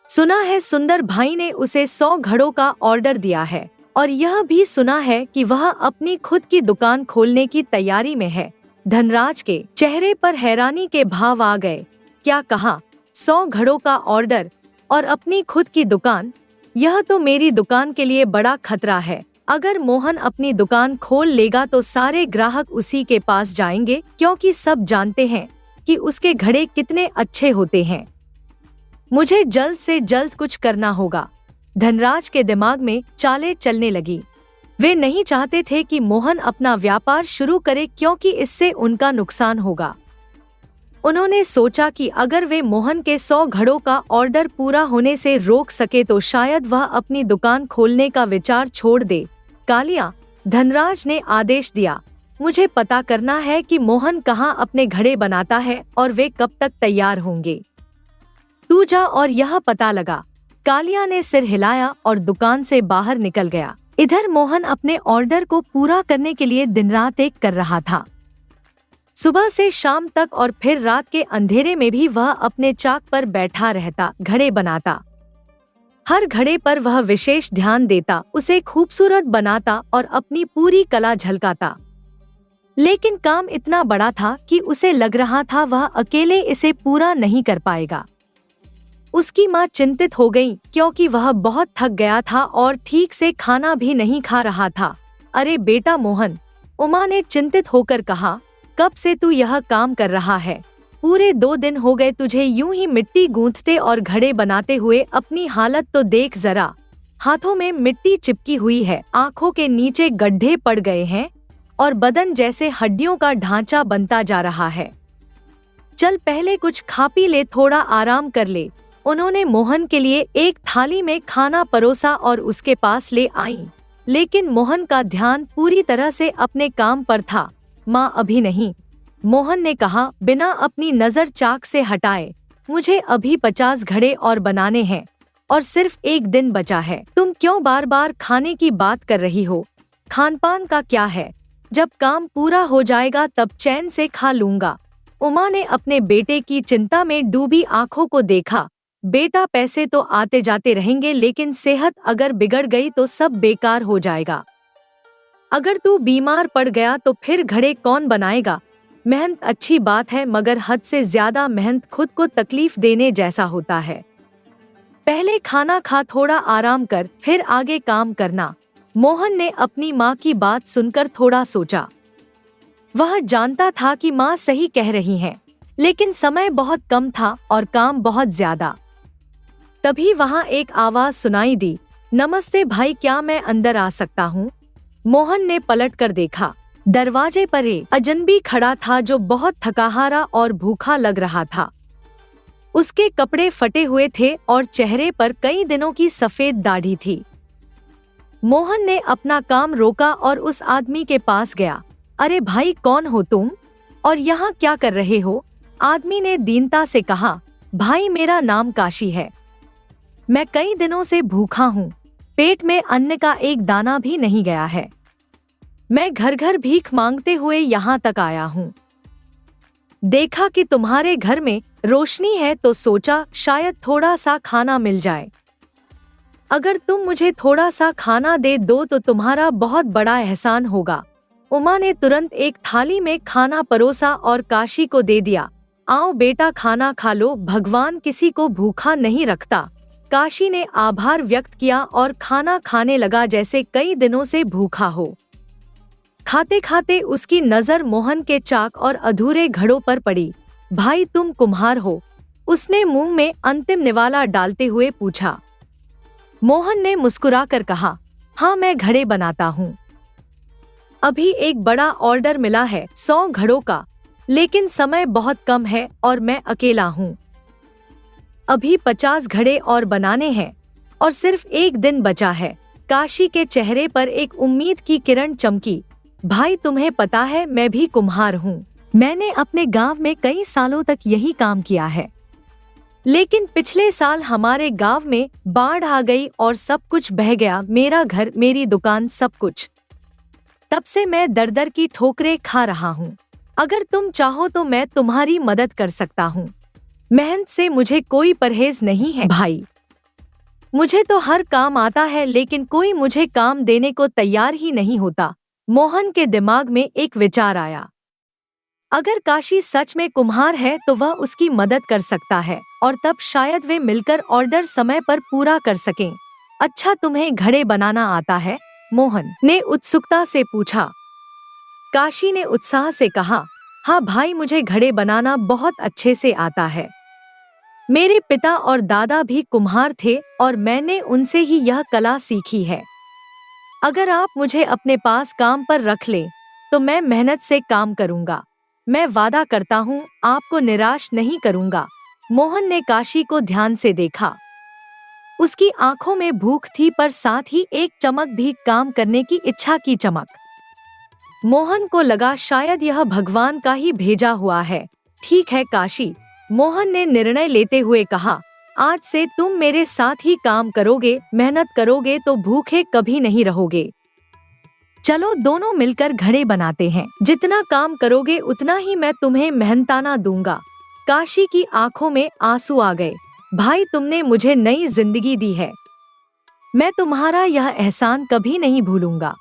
Speaker 1: सुना है सुंदर भाई ने उसे 100 घड़ों का ऑर्डर दिया है और यह भी सुना है कि वह अपनी खुद की दुकान खोलने की तैयारी में है। धनराज के चेहरे पर हैरानी के भाव आ गए। क्या कहा? 100 घड़ों का ऑर्डर और अपनी खुद की दुकान? यह तो मेरी दुकान के लिए बड़ा खतरा है। अगर मोहन अपनी दुकान खोल लेगा तो सारे ग्राहक उसी के पास जाएंगे, क्योंकि सब जानते हैं कि उसके घड़े कितने अच्छे होते हैं। मुझे जल्द से जल्द कुछ करना होगा। धनराज के दिमाग में चालें चलने लगी। वे नहीं चाहते थे कि मोहन अपना व्यापार शुरू करे, क्योंकि इससे उनका नुकसान होगा। उन्होंने सोचा कि अगर वे मोहन के 100 घड़ों का ऑर्डर पूरा होने से रोक सके तो शायद वह अपनी दुकान खोलने का विचार छोड़ दे। कालिया, धनराज ने आदेश दिया, मुझे पता करना है कि मोहन कहाँ अपने घड़े बनाता है और वे कब तक तैयार होंगे। तू जा और यह पता लगा। कालिया ने सिर हिलाया और दुकान से बाहर निकल गया। इधर मोहन अपने ऑर्डर को पूरा करने के लिए दिन रात एक कर रहा था। सुबह से शाम तक और फिर रात के अंधेरे में भी वह अपने चाक पर बैठा रहता, घड़े बनाता। हर घड़े पर वह विशेष ध्यान देता, उसे खूबसूरत बनाता और अपनी पूरी कला झलकाता। लेकिन काम इतना बड़ा था कि उसे लग रहा था वह अकेले इसे पूरा नहीं कर पाएगा। उसकी माँ चिंतित हो गई, क्योंकि वह बहुत थक गया था और ठीक से खाना भी नहीं खा रहा था। अरे बेटा मोहन, उमा ने चिंतित होकर कहा, कब से तू यह काम कर रहा है? पूरे 2 दिन हो गए तुझे यूं ही मिट्टी गूंथते और घड़े बनाते हुए। अपनी हालत तो देख जरा। हाथों में मिट्टी चिपकी हुई है, आंखों के नीचे गड्ढे पड़ गए हैं और बदन जैसे हड्डियों का ढांचा बनता जा रहा है। चल पहले कुछ खा पी ले, थोड़ा आराम कर ले। उन्होंने मोहन के लिए एक थाली में खाना परोसा और उसके पास ले आई। लेकिन मोहन का ध्यान पूरी तरह से अपने काम पर था। माँ अभी नहीं, मोहन ने कहा बिना अपनी नजर चाक से हटाए। मुझे अभी 50 घड़े और बनाने हैं और सिर्फ 1 दिन बचा है। तुम क्यों बार बार खाने की बात कर रही हो? खानपान का क्या है? जब काम पूरा हो जाएगा तब चैन से खा लूंगा। उमा ने अपने बेटे की चिंता में डूबी आंखों को देखा। बेटा, पैसे तो आते जाते रहेंगे, लेकिन सेहत अगर बिगड़ गई तो सब बेकार हो जाएगा। अगर तू बीमार पड़ गया तो फिर घड़े कौन बनाएगा? मेहनत अच्छी बात है, मगर हद से ज्यादा मेहनत खुद को तकलीफ देने जैसा होता है। पहले खाना खा, थोड़ा आराम कर, फिर आगे काम करना। मोहन ने अपनी माँ की बात सुनकर थोड़ा सोचा। वह जानता था कि माँ सही कह रही हैं, लेकिन समय बहुत कम था और काम बहुत ज्यादा। तभी वहाँ एक आवाज सुनाई दी, नमस्ते भाई, क्या मैं अंदर आ सकता हूँ? मोहन ने पलट कर देखा। दरवाजे पर एक अजनबी खड़ा था जो बहुत थकाहारा और भूखा लग रहा था। उसके कपड़े फटे हुए थे और चेहरे पर कई दिनों की सफेद दाढ़ी थी। मोहन ने अपना काम रोका और उस आदमी के पास गया। अरे भाई, कौन हो तुम और यहाँ क्या कर रहे हो? आदमी ने दीनता से कहा, भाई मेरा नाम काशी है। मैं कई दिनों से भूखा हूँ, पेट में अन्न का एक दाना भी नहीं गया है। मैं घर घर भीख मांगते हुए यहाँ तक आया हूँ। देखा कि तुम्हारे घर में रोशनी है तो सोचा शायद थोड़ा सा खाना मिल जाए। अगर तुम मुझे थोड़ा सा खाना दे दो तो तुम्हारा बहुत बड़ा एहसान होगा। उमा ने तुरंत एक थाली में खाना परोसा और काशी को दे दिया। आओ बेटा, खाना खा लो, भगवान किसी को भूखा नहीं रखता। काशी ने आभार व्यक्त किया और खाना खाने लगा जैसे कई दिनों से भूखा हो। खाते खाते उसकी नजर मोहन के चाक और अधूरे घड़ों पर पड़ी। भाई, तुम कुम्हार हो? उसने मुंह में अंतिम निवाला डालते हुए पूछा। मोहन ने मुस्कुराकर कहा, हाँ, मैं घड़े बनाता हूँ। अभी एक बड़ा ऑर्डर मिला है 100 घड़ों का, लेकिन समय बहुत कम है और मैं अकेला हूँ। अभी 50 घड़े और बनाने हैं और सिर्फ 1 दिन बचा है। काशी के चेहरे पर एक उम्मीद की किरण चमकी। भाई, तुम्हें पता है मैं भी कुम्हार हूँ। मैंने अपने गांव में कई सालों तक यही काम किया है, लेकिन पिछले साल हमारे गांव में बाढ़ आ गई और सब कुछ बह गया, मेरा घर, मेरी दुकान, सब कुछ। तब से मैं दर दर की ठोकरें खा रहा हूँ। अगर तुम चाहो तो मैं तुम्हारी मदद कर सकता हूँ। मेहनत से मुझे कोई परहेज नहीं है भाई। मुझे तो हर काम आता है, लेकिन कोई मुझे काम देने को तैयार ही नहीं होता। मोहन के दिमाग में एक विचार आया। अगर काशी सच में कुम्हार है तो वह उसकी मदद कर सकता है और तब शायद वे मिलकर ऑर्डर समय पर पूरा कर सकें। अच्छा, तुम्हें घड़े बनाना आता है? मोहन ने उत्सुकता से पूछा। काशी ने उत्साह से कहा, हाँ भाई, मुझे घड़े बनाना बहुत अच्छे से आता है। मेरे पिता और दादा भी कुम्हार थे और मैंने उनसे ही यह कला सीखी है। अगर आप मुझे अपने पास काम पर रख लें तो मैं मेहनत से काम करूंगा। मैं वादा करता हूँ आपको निराश नहीं करूंगा। मोहन ने काशी को ध्यान से देखा। उसकी आंखों में भूख थी पर साथ ही एक चमक भी, काम करने की इच्छा की चमक। मोहन को लगा शायद यह भगवान का ही भेजा हुआ है। ठीक है काशी, मोहन ने निर्णय लेते हुए कहा, आज से तुम मेरे साथ ही काम करोगे, मेहनत करोगे तो भूखे कभी नहीं रहोगे। चलो दोनों मिलकर घड़े बनाते हैं। जितना काम करोगे उतना ही मैं तुम्हें मेहनताना दूंगा। काशी की आंखों में आंसू आ गए। भाई, तुमने मुझे नई जिंदगी दी है। मैं तुम्हारा यह एहसान कभी नहीं भूलूंगा।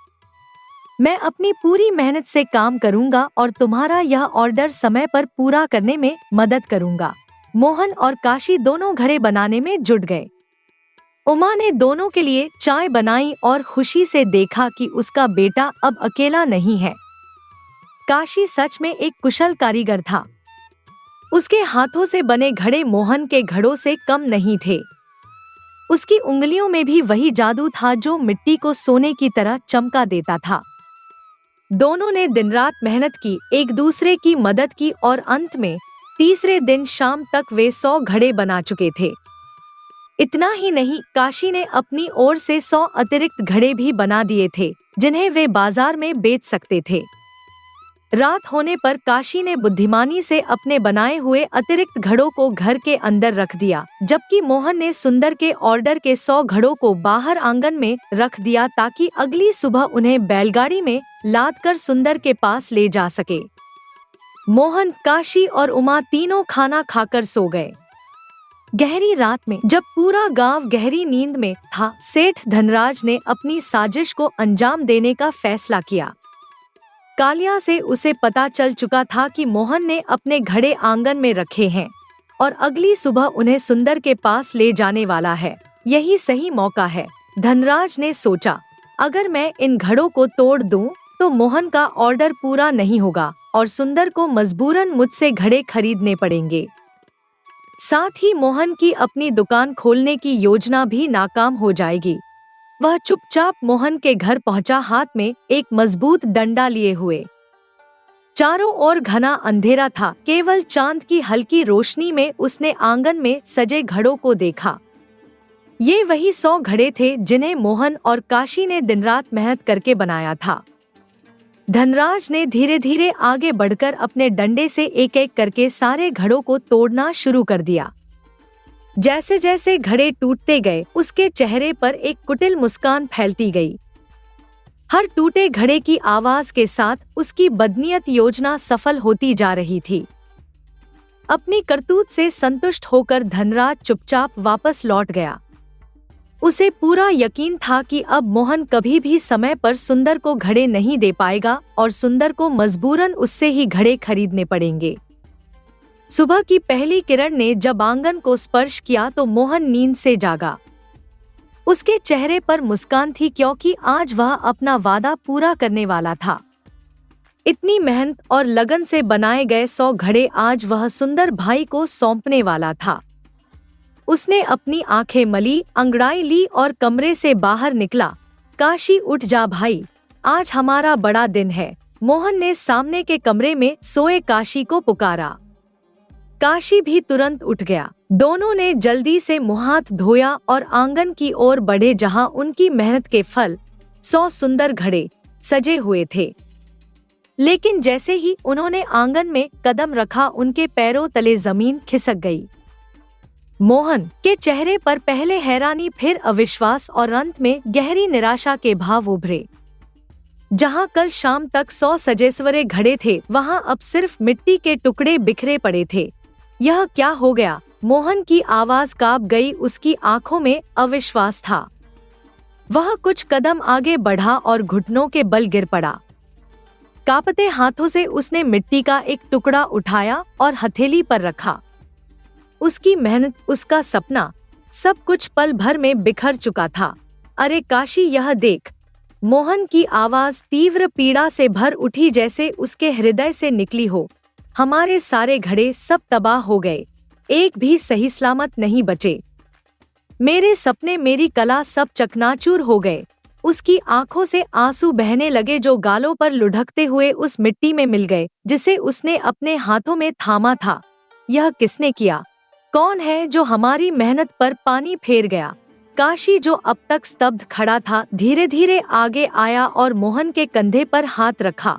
Speaker 1: मैं अपनी पूरी मेहनत से काम करूंगा और तुम्हारा यह ऑर्डर समय पर पूरा करने में मदद करूंगा। मोहन और काशी दोनों घड़े बनाने में जुट गए। उमा ने दोनों के लिए चाय बनाई और खुशी से देखा कि उसका बेटा अब अकेला नहीं है। काशी सच में एक कुशल कारीगर था। उसके हाथों से बने घड़े मोहन के घड़ों से कम नहीं थे। उसकी उंगलियों में भी वही जादू था जो मिट्टी को सोने की तरह चमका देता था। दोनों ने दिन रात मेहनत की, एक दूसरे की मदद की और अंत में तीसरे दिन शाम तक वे 100 घड़े बना चुके थे। इतना ही नहीं, काशी ने अपनी ओर से 100 अतिरिक्त घड़े भी बना दिए थे जिन्हें वे बाजार में बेच सकते थे। रात होने पर काशी ने बुद्धिमानी से अपने बनाए हुए अतिरिक्त घड़ों को घर के अंदर रख दिया, जबकि मोहन ने सुंदर के ऑर्डर के 100 घड़ों को बाहर आंगन में रख दिया ताकि अगली सुबह उन्हें बैलगाड़ी में लादकर सुंदर के पास ले जा सके। मोहन, काशी और उमा तीनों खाना खाकर सो गए। गहरी रात में जब पूरा गांव गहरी नींद में था, सेठ धनराज ने अपनी साजिश को अंजाम देने का फैसला किया। कालिया से उसे पता चल चुका था कि मोहन ने अपने घड़े आंगन में रखे हैं और अगली सुबह उन्हें सुंदर के पास ले जाने वाला है। यही सही मौका है, धनराज ने सोचा। अगर मैं इन घड़ों को तोड़ दूं तो मोहन का ऑर्डर पूरा नहीं होगा और सुंदर को मजबूरन मुझसे घड़े खरीदने पड़ेंगे। साथ ही मोहन की अपनी दुकान खोलने की योजना भी नाकाम हो जाएगी। वह चुपचाप मोहन के घर पहुंचा, हाथ में एक मजबूत डंडा लिए हुए। चारों ओर घना अंधेरा था, केवल चांद की हल्की रोशनी में उसने आंगन में सजे घड़ों को देखा। ये वही 100 घड़े थे जिन्हें मोहन और काशी ने दिन रात मेहनत करके बनाया था। धनराज ने धीरे धीरे आगे बढ़कर अपने डंडे से एक एक करके सारे घड़ों को तोड़ना शुरू कर दिया। जैसे जैसे घड़े टूटते गए, उसके चेहरे पर एक कुटिल मुस्कान फैलती गई। हर टूटे घड़े की आवाज के साथ उसकी बदनीयत योजना सफल होती जा रही थी। अपनी करतूत से संतुष्ट होकर धनराज चुपचाप वापस लौट गया। उसे पूरा यकीन था कि अब मोहन कभी भी समय पर सुंदर को घड़े नहीं दे पाएगा और सुंदर को मजबूरन उससे ही घड़े खरीदने पड़ेंगे। सुबह की पहली किरण ने जब आंगन को स्पर्श किया तो मोहन नींद से जागा। उसके चेहरे पर मुस्कान थी क्योंकि आज वह अपना वादा पूरा करने वाला था। इतनी मेहनत और लगन से बनाए गए 100 घड़े आज वह सुंदर भाई को सौंपने वाला था। उसने अपनी आंखें मली, अंगड़ाई ली और कमरे से बाहर निकला। काशी, उठ जा भाई, आज हमारा बड़ा दिन है। मोहन ने सामने के कमरे में सोए काशी को पुकारा। काशी भी तुरंत उठ गया। दोनों ने जल्दी से मुंह हाथ धोया और आंगन की ओर बढ़े जहां उनकी मेहनत के फल 100 सुंदर घड़े सजे हुए थे। लेकिन जैसे ही उन्होंने आंगन में कदम रखा, उनके पैरों तले जमीन खिसक गई। मोहन के चेहरे पर पहले हैरानी, फिर अविश्वास और अंत में गहरी निराशा के भाव उभरे। जहां कल शाम तक 100 सजेसवरे घड़े थे, वहां अब सिर्फ मिट्टी के टुकड़े बिखरे पड़े थे। यह क्या हो गया? मोहन की आवाज कांप गई, उसकी आंखों में अविश्वास था। वह कुछ कदम आगे बढ़ा और घुटनों के बल गिर पड़ा। कांपते हाथों से उसने मिट्टी का एक टुकड़ा उठाया और हथेली पर रखा। उसकी मेहनत, उसका सपना, सब कुछ पल भर में बिखर चुका था। अरे काशी, यह देख! मोहन की आवाज तीव्र पीड़ा से भर उठी, जैसे उसके हृदय से निकली हो। हमारे सारे घड़े सब तबाह हो गए, एक भी सही सलामत नहीं बचे। मेरे सपने, मेरी कला सब चकनाचूर हो गए। उसकी आंखों से आंसू बहने लगे, जो गालों पर लुढ़कते हुए उस मिट्टी में मिल गए जिसे उसने अपने हाथों में थामा था। यह किसने किया? कौन है जो हमारी मेहनत पर पानी फेर गया? काशी, जो अब तक स्तब्ध खड़ा था, धीरे धीरे आगे आया और मोहन के कंधे पर हाथ रखा।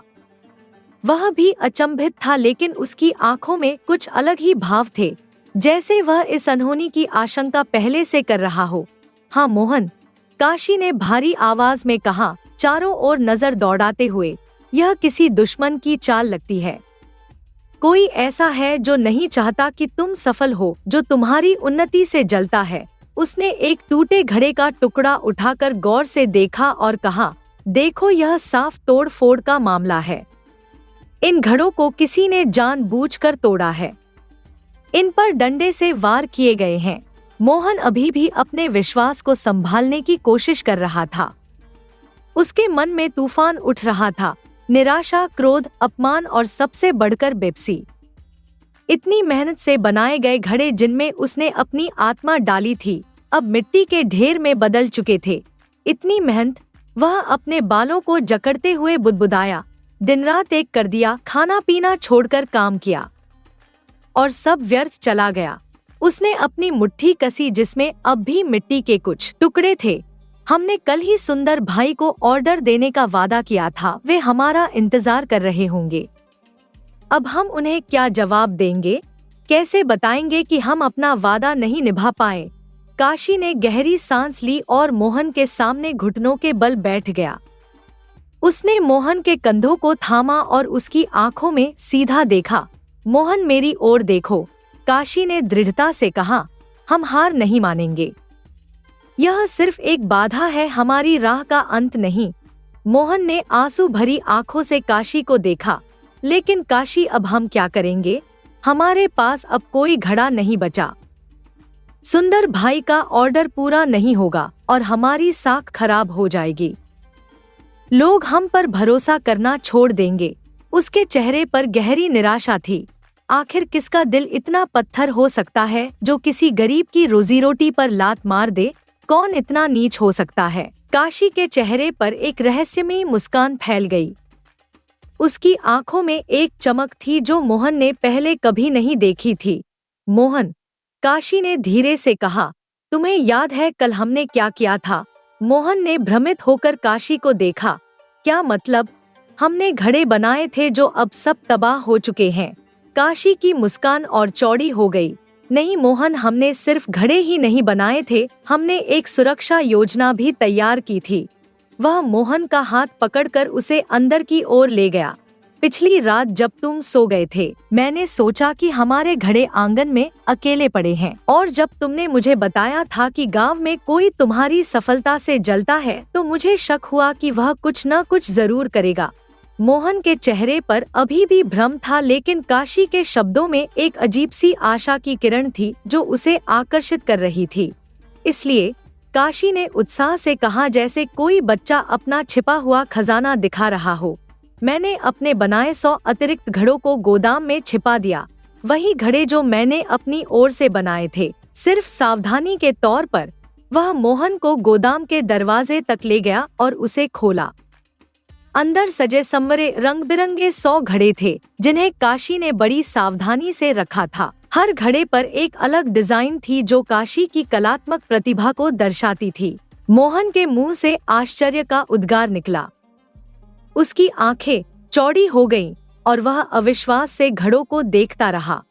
Speaker 1: वह भी अचंभित था, लेकिन उसकी आंखों में कुछ अलग ही भाव थे, जैसे वह इस अनहोनी की आशंका पहले से कर रहा हो। हाँ मोहन, काशी ने भारी आवाज में कहा, चारों ओर नजर दौड़ाते हुए, यह किसी दुश्मन की चाल लगती है। कोई ऐसा है जो नहीं चाहता कि तुम सफल हो, जो तुम्हारी उन्नति से जलता है। उसने एक टूटे घड़े का टुकड़ा उठाकर गौर से देखा और कहा, देखो, यह साफ तोड़ फोड़ का मामला है। इन घड़ों को किसी ने जानबूझकर तोड़ा है। इन पर डंडे से वार किए गए हैं। मोहन अभी भी अपने विश्वास को संभालने की कोशिश कर रहा था। उसके मन में तूफान उठ रहा था, निराशा, क्रोध, अपमान और सबसे बढ़कर बेबसी। इतनी मेहनत से बनाए गए घड़े, जिनमें उसने अपनी आत्मा डाली थी, अब मिट्टी के ढेर में बदल चुके थे। इतनी मेहनत! वह अपने बालों को जकड़ते हुए बुदबुदाया, दिन रात एक कर दिया, खाना पीना छोड़कर काम किया, और सब व्यर्थ चला गया। उसने अपनी मुट्ठी कसी, जिसमें अब भी मिट्टी के कुछ टुकड़े थे। हमने कल ही सुंदर भाई को ऑर्डर देने का वादा किया था, वे हमारा इंतजार कर रहे होंगे। अब हम उन्हें क्या जवाब देंगे? कैसे बताएंगे कि हम अपना वादा नहीं निभा पाए? काशी ने गहरी सांस ली और मोहन के सामने घुटनों के बल बैठ गया। उसने मोहन के कंधों को थामा और उसकी आंखों में सीधा देखा। मोहन, मेरी ओर देखो, काशी ने दृढ़ता से कहा, हम हार नहीं मानेंगे। यह सिर्फ एक बाधा है, हमारी राह का अंत नहीं। मोहन ने आंसू भरी आंखों से काशी को देखा। लेकिन काशी, अब हम क्या करेंगे? हमारे पास अब कोई घड़ा नहीं बचा। सुंदर भाई का ऑर्डर पूरा नहीं होगा और हमारी साख खराब हो जाएगी। लोग हम पर भरोसा करना छोड़ देंगे। उसके चेहरे पर गहरी निराशा थी। आखिर किसका दिल इतना पत्थर हो सकता है जो किसी गरीब की रोजी रोटी पर लात मार दे? कौन इतना नीच हो सकता है? काशी के चेहरे पर एक रहस्यमयी मुस्कान फैल गई। उसकी आंखों में एक चमक थी जो मोहन ने पहले कभी नहीं देखी थी। मोहन, काशी ने धीरे से कहा, तुम्हें याद है कल हमने क्या किया था? मोहन ने भ्रमित होकर काशी को देखा। क्या मतलब? हमने घड़े बनाए थे जो अब सब तबाह हो चुके हैं। काशी की मुस्कान और चौड़ी हो गई। नहीं मोहन, हमने सिर्फ घड़े ही नहीं बनाए थे, हमने एक सुरक्षा योजना भी तैयार की थी। वह मोहन का हाथ पकड़कर उसे अंदर की ओर ले गया। पिछली रात जब तुम सो गए थे, मैंने सोचा कि हमारे घड़े आंगन में अकेले पड़े हैं, और जब तुमने मुझे बताया था कि गांव में कोई तुम्हारी सफलता से जलता है, तो मुझे शक हुआ कि वह कुछ न कुछ जरूर करेगा। मोहन के चेहरे पर अभी भी भ्रम था, लेकिन काशी के शब्दों में एक अजीब सी आशा की किरण थी जो उसे आकर्षित कर रही थी। इसलिए काशी ने उत्साह से कहा, जैसे कोई बच्चा अपना छिपा हुआ खजाना दिखा रहा हो, मैंने अपने बनाए 100 अतिरिक्त घड़ों को गोदाम में छिपा दिया। वही घड़े जो मैंने अपनी ओर से बनाए थे, सिर्फ सावधानी के तौर पर। वह मोहन को गोदाम के दरवाजे तक ले गया और उसे खोला। अंदर सजे संवरे रंग बिरंगे 100 घड़े थे, जिन्हें काशी ने बड़ी सावधानी से रखा था। हर घड़े पर एक अलग डिजाइन थी जो काशी की कलात्मक प्रतिभा को दर्शाती थी। मोहन के मुंह से आश्चर्य का उद्गार निकला। उसकी आंखें चौड़ी हो गईं और वह अविश्वास से घड़ों को देखता रहा।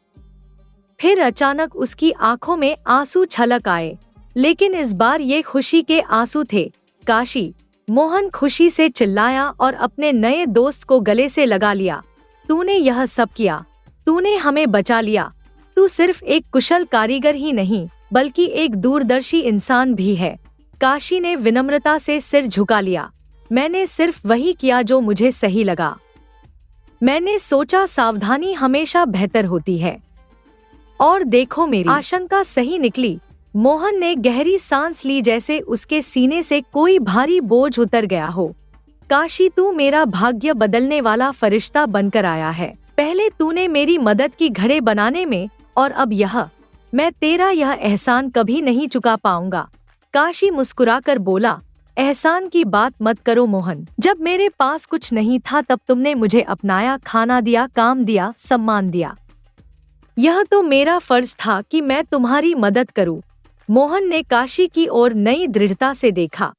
Speaker 1: फिर अचानक उसकी आंखों में आंसू छलक आए, लेकिन इस बार ये खुशी के आंसू थे। काशी, मोहन खुशी से चिल्लाया और अपने नए दोस्त को गले से लगा लिया। तूने यह सब किया, तूने हमें बचा लिया। तू सिर्फ एक कुशल कारीगर ही नहीं, बल्कि एक दूरदर्शी इंसान भी है। काशी ने विनम्रता से सिर झुका लिया। मैंने सिर्फ वही किया जो मुझे सही लगा। मैंने सोचा सावधानी हमेशा बेहतर होती है। और देखो, मेरी आशंका सही निकली। मोहन ने गहरी सांस ली, जैसे उसके सीने से कोई भारी बोझ उतर गया हो। काशी तू मेरा भाग्य बदलने वाला फरिश्ता बनकर आया है। पहले तूने मेरी मदद की घड़े बनाने में, और अब मैं तेरा यह एहसान कभी नहीं चुका पाऊंगा। काशी मुस्कुराकर बोला, एहसान की बात मत करो मोहन। जब मेरे पास कुछ नहीं था तब तुमने मुझे अपनाया, खाना दिया, काम दिया, सम्मान दिया। यह तो मेरा फर्ज था कि मैं तुम्हारी मदद करूं। मोहन ने काशी की ओर नई दृढ़ता से देखा।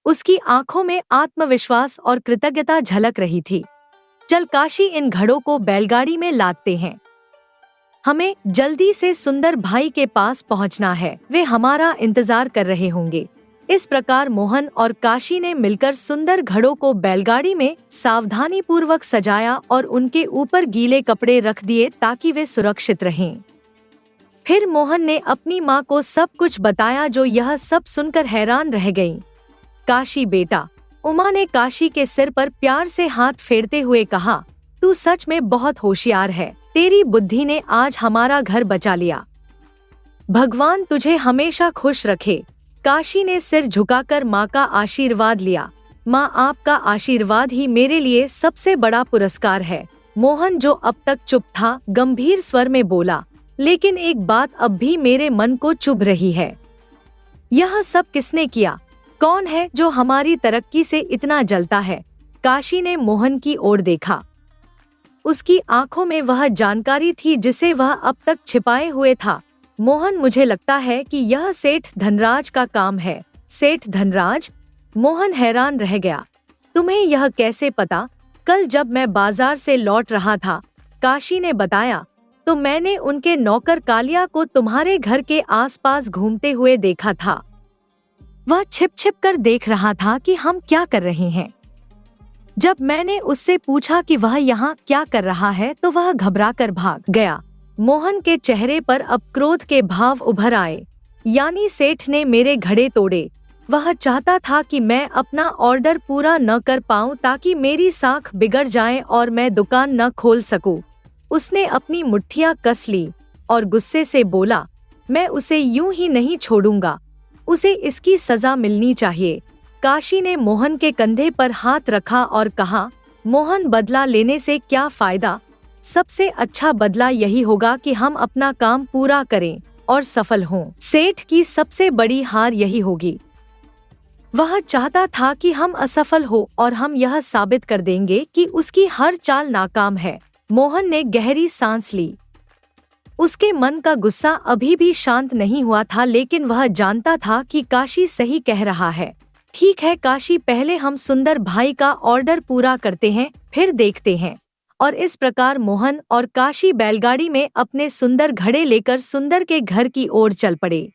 Speaker 1: उसकी आंखों में आत्मविश्वास और कृतज्ञता झलक रही थी। चल काशी, इन घड़ों को बैलगाड़ी में लादते हैं। हमें जल्दी से सुंदर भाई के पास पहुंचना है, वे हमारा इंतजार कर रहे होंगे। इस प्रकार मोहन और काशी ने मिलकर सुंदर घड़ों को बैलगाड़ी में सावधानी पूर्वक सजाया और उनके ऊपर गीले कपड़े रख दिए ताकि वे सुरक्षित रहें। फिर मोहन ने अपनी माँ को सब कुछ बताया, जो यह सब सुनकर हैरान रह गईं। काशी बेटा, उमा ने काशी के सिर पर प्यार से हाथ फेरते हुए कहा, तू सच में बहुत होशियार है। तेरी बुद्धि ने आज हमारा घर बचा लिया। भगवान तुझे हमेशा खुश रखे। काशी ने सिर झुकाकर माँ का आशीर्वाद लिया। माँ, आपका आशीर्वाद ही मेरे लिए सबसे बड़ा पुरस्कार है। मोहन, जो अब तक चुप था, गंभीर स्वर में बोला, लेकिन एक बात अब भी मेरे मन को चुभ रही है। यह सब किसने किया? कौन है जो हमारी तरक्की से इतना जलता है? काशी ने मोहन की ओर देखा। उसकी आंखों में वह जानकारी थी जिसे वह अब तक छिपाए हुए था। मोहन, मुझे लगता है कि यह सेठ धनराज का काम है। सेठ धनराज? मोहन हैरान रह गया। तुम्हें यह कैसे पता? कल जब मैं बाजार से लौट रहा था, काशी ने बताया, तो मैंने उनके नौकर कालिया को तुम्हारे घर के आसपास घूमते हुए देखा था। वह छिप छिप कर देख रहा था कि हम क्या कर रहे हैं। जब मैंने उससे पूछा कि वह यहाँ क्या कर रहा है तो वह घबराकर भाग गया। मोहन के चेहरे पर अब क्रोध के भाव उभर आए। यानी सेठ ने मेरे घड़े तोड़े। वह चाहता था कि मैं अपना ऑर्डर पूरा न कर पाऊं ताकि मेरी साख बिगड़ जाए और मैं दुकान न खोल सकूं। उसने अपनी मुट्ठियां कस ली और गुस्से से बोला, मैं उसे यूं ही नहीं छोड़ूंगा। उसे इसकी सजा मिलनी चाहिए। काशी ने मोहन के कंधे पर हाथ रखा और कहा, मोहन, बदला लेने से क्या फायदा? सबसे अच्छा बदला यही होगा कि हम अपना काम पूरा करें और सफल हों। सेठ की सबसे बड़ी हार यही होगी। वह चाहता था कि हम असफल हो और हम यह साबित कर देंगे कि उसकी हर चाल नाकाम है। मोहन ने गहरी सांस ली। उसके मन का गुस्सा अभी भी शांत नहीं हुआ था, लेकिन वह जानता था कि काशी सही कह रहा है। ठीक है काशी, पहले हम सुंदर भाई का ऑर्डर पूरा करते हैं, फिर देखते हैं। और इस प्रकार मोहन और काशी बैलगाड़ी में अपने सुंदर घड़े लेकर सुंदर के घर की ओर चल पड़े।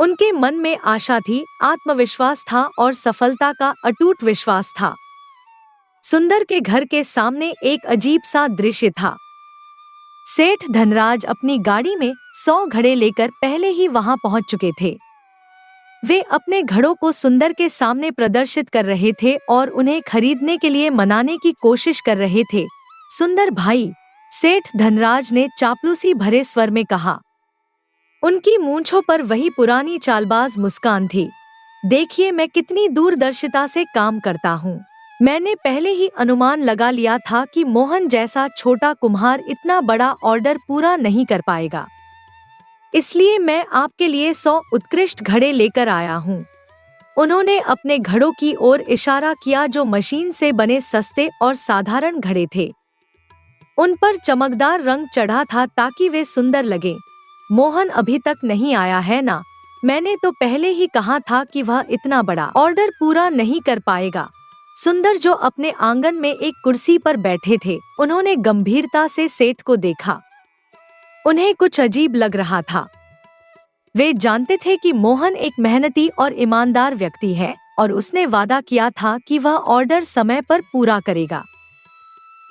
Speaker 1: उनके मन में आशा थी, आत्मविश्वास था और सफलता का अटूट विश्वास था। सुंदर के घर के सामने एक अजीब सा दृश्य था। सेठ धनराज अपनी गाड़ी में 100 घड़े लेकर पहले ही वहां पहुंच चुके थे। वे अपने घड़ों को सुंदर के सामने प्रदर्शित कर रहे थे और उन्हें खरीदने के लिए मनाने की कोशिश कर रहे थे। सुंदर भाई, सेठ धनराज ने चापलूसी भरे स्वर में कहा। उनकी मूंछों पर वही पुरानी चालबाज मुस्कान थी। देखिए, मैं कितनी दूरदर्शिता से काम करता हूँ। मैंने पहले ही अनुमान लगा लिया था कि मोहन जैसा छोटा कुम्हार इतना बड़ा ऑर्डर पूरा नहीं कर पाएगा। इसलिए मैं आपके लिए 100 उत्कृष्ट घड़े लेकर आया हूँ। उन्होंने अपने घड़ों की ओर इशारा किया जो मशीन से बने सस्ते और साधारण घड़े थे। उन पर चमकदार रंग चढ़ा था ताकि वे सुंदर लगे। मोहन अभी तक नहीं आया है ना? मैंने तो पहले ही कहा था कि वह इतना बड़ा ऑर्डर पूरा नहीं कर पाएगा। सुंदर, जो अपने आंगन में एक कुर्सी पर बैठे थे, उन्होंने गंभीरता से सेठ को देखा। उन्हें कुछ अजीब लग रहा था। वे जानते थे कि मोहन एक मेहनती और ईमानदार व्यक्ति है और उसने वादा किया था कि वह ऑर्डर समय पर पूरा करेगा।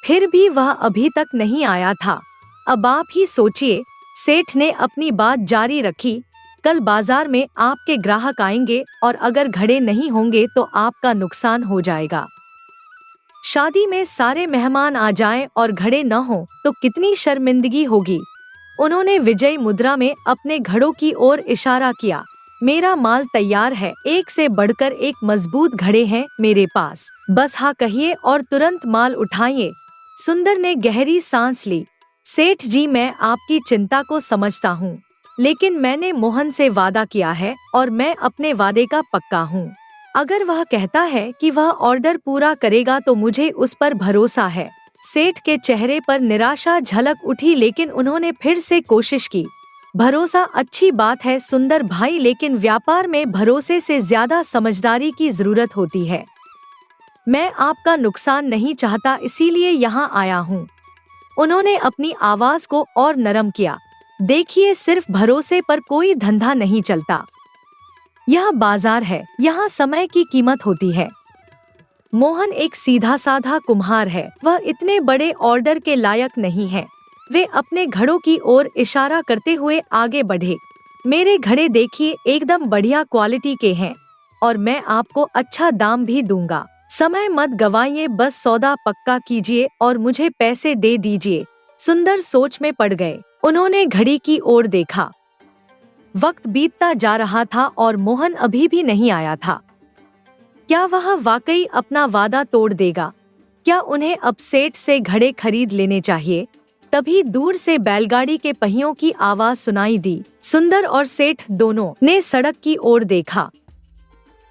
Speaker 1: फिर भी वह अभी तक नहीं आया था। अब आप ही सोचिए, सेठ ने अपनी बात जारी रखी, कल बाजार में आपके ग्राहक आएंगे और अगर घड़े नहीं होंगे तो आपका नुकसान हो जाएगा। शादी में सारे मेहमान आ जाएं और घड़े न हो तो कितनी शर्मिंदगी होगी। उन्होंने विजयी मुद्रा में अपने घड़ों की ओर इशारा किया। मेरा माल तैयार है, एक से बढ़कर एक मजबूत घड़े हैं मेरे पास, बस हाँ कहिए और तुरंत माल उठाइए। सुंदर ने गहरी सांस ली। सेठ जी, मैं आपकी चिंता को समझता हूँ, लेकिन मैंने मोहन से वादा किया है और मैं अपने वादे का पक्का हूँ। अगर वह कहता है कि वह ऑर्डर पूरा करेगा तो मुझे उस पर भरोसा है। सेठ के चेहरे पर निराशा झलक उठी, लेकिन उन्होंने फिर से कोशिश की। भरोसा अच्छी बात है सुंदर भाई, लेकिन व्यापार में भरोसे से ज्यादा समझदारी की जरूरत होती है। मैं आपका नुकसान नहीं चाहता, इसीलिए यहाँ आया हूँ। उन्होंने अपनी आवाज को और नरम किया। देखिए, सिर्फ भरोसे पर कोई धंधा नहीं चलता। यह बाजार है, यहाँ समय की कीमत होती है। मोहन एक सीधा साधा कुम्हार है, वह इतने बड़े ऑर्डर के लायक नहीं है। वे अपने घड़ों की ओर इशारा करते हुए आगे बढ़े। मेरे घड़े देखिए, एकदम बढ़िया क्वालिटी के हैं और मैं आपको अच्छा दाम भी दूंगा। समय मत गवाइए, बस सौदा पक्का कीजिए और मुझे पैसे दे दीजिए। सुंदर सोच में पड़ गए। उन्होंने घड़ी की ओर देखा। वक्त बीतता जा रहा था और मोहन अभी भी नहीं आया था। क्या वह वाकई अपना वादा तोड़ देगा? क्या उन्हें अब सेठ से घड़े खरीद लेने चाहिए? तभी दूर से बैलगाड़ी के पहियों की आवाज सुनाई दी। सुंदर और सेठ दोनों ने सड़क की ओर देखा।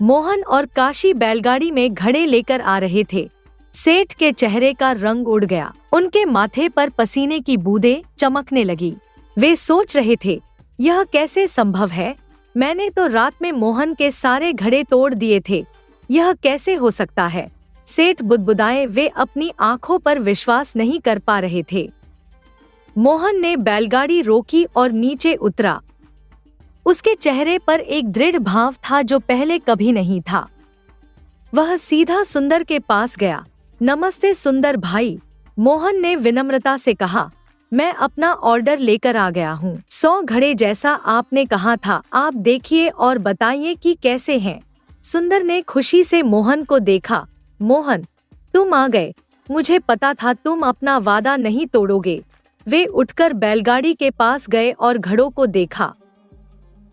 Speaker 1: मोहन और काशी बैलगाड़ी में घड़े लेकर आ रहे थे। सेठ के चेहरे का रंग उड़ गया, उनके माथे पर पसीने की बूंदें चमकने लगी। वे सोच रहे थे, यह कैसे संभव है? मैंने तो रात में मोहन के सारे घड़े तोड़ दिए थे, यह कैसे हो सकता है? सेठ बुदबुदाए, वे अपनी आंखों पर विश्वास नहीं कर पा रहे थे। मोहन ने बैलगाड़ी रोकी और नीचे उतरा। उसके चेहरे पर एक दृढ़ भाव था जो पहले कभी नहीं था। वह सीधा सुंदर के पास गया। नमस्ते सुंदर भाई, मोहन ने विनम्रता से कहा। मैं अपना ऑर्डर लेकर आ गया हूँ। 100 घड़े जैसा आपने कहा था। आप देखिए और बताइए कि कैसे हैं। सुंदर ने खुशी से मोहन को देखा। मोहन, तुम आ गए, मुझे पता था तुम अपना वादा नहीं तोड़ोगे। वे उठकर बैलगाड़ी के पास गए और घड़ों को देखा।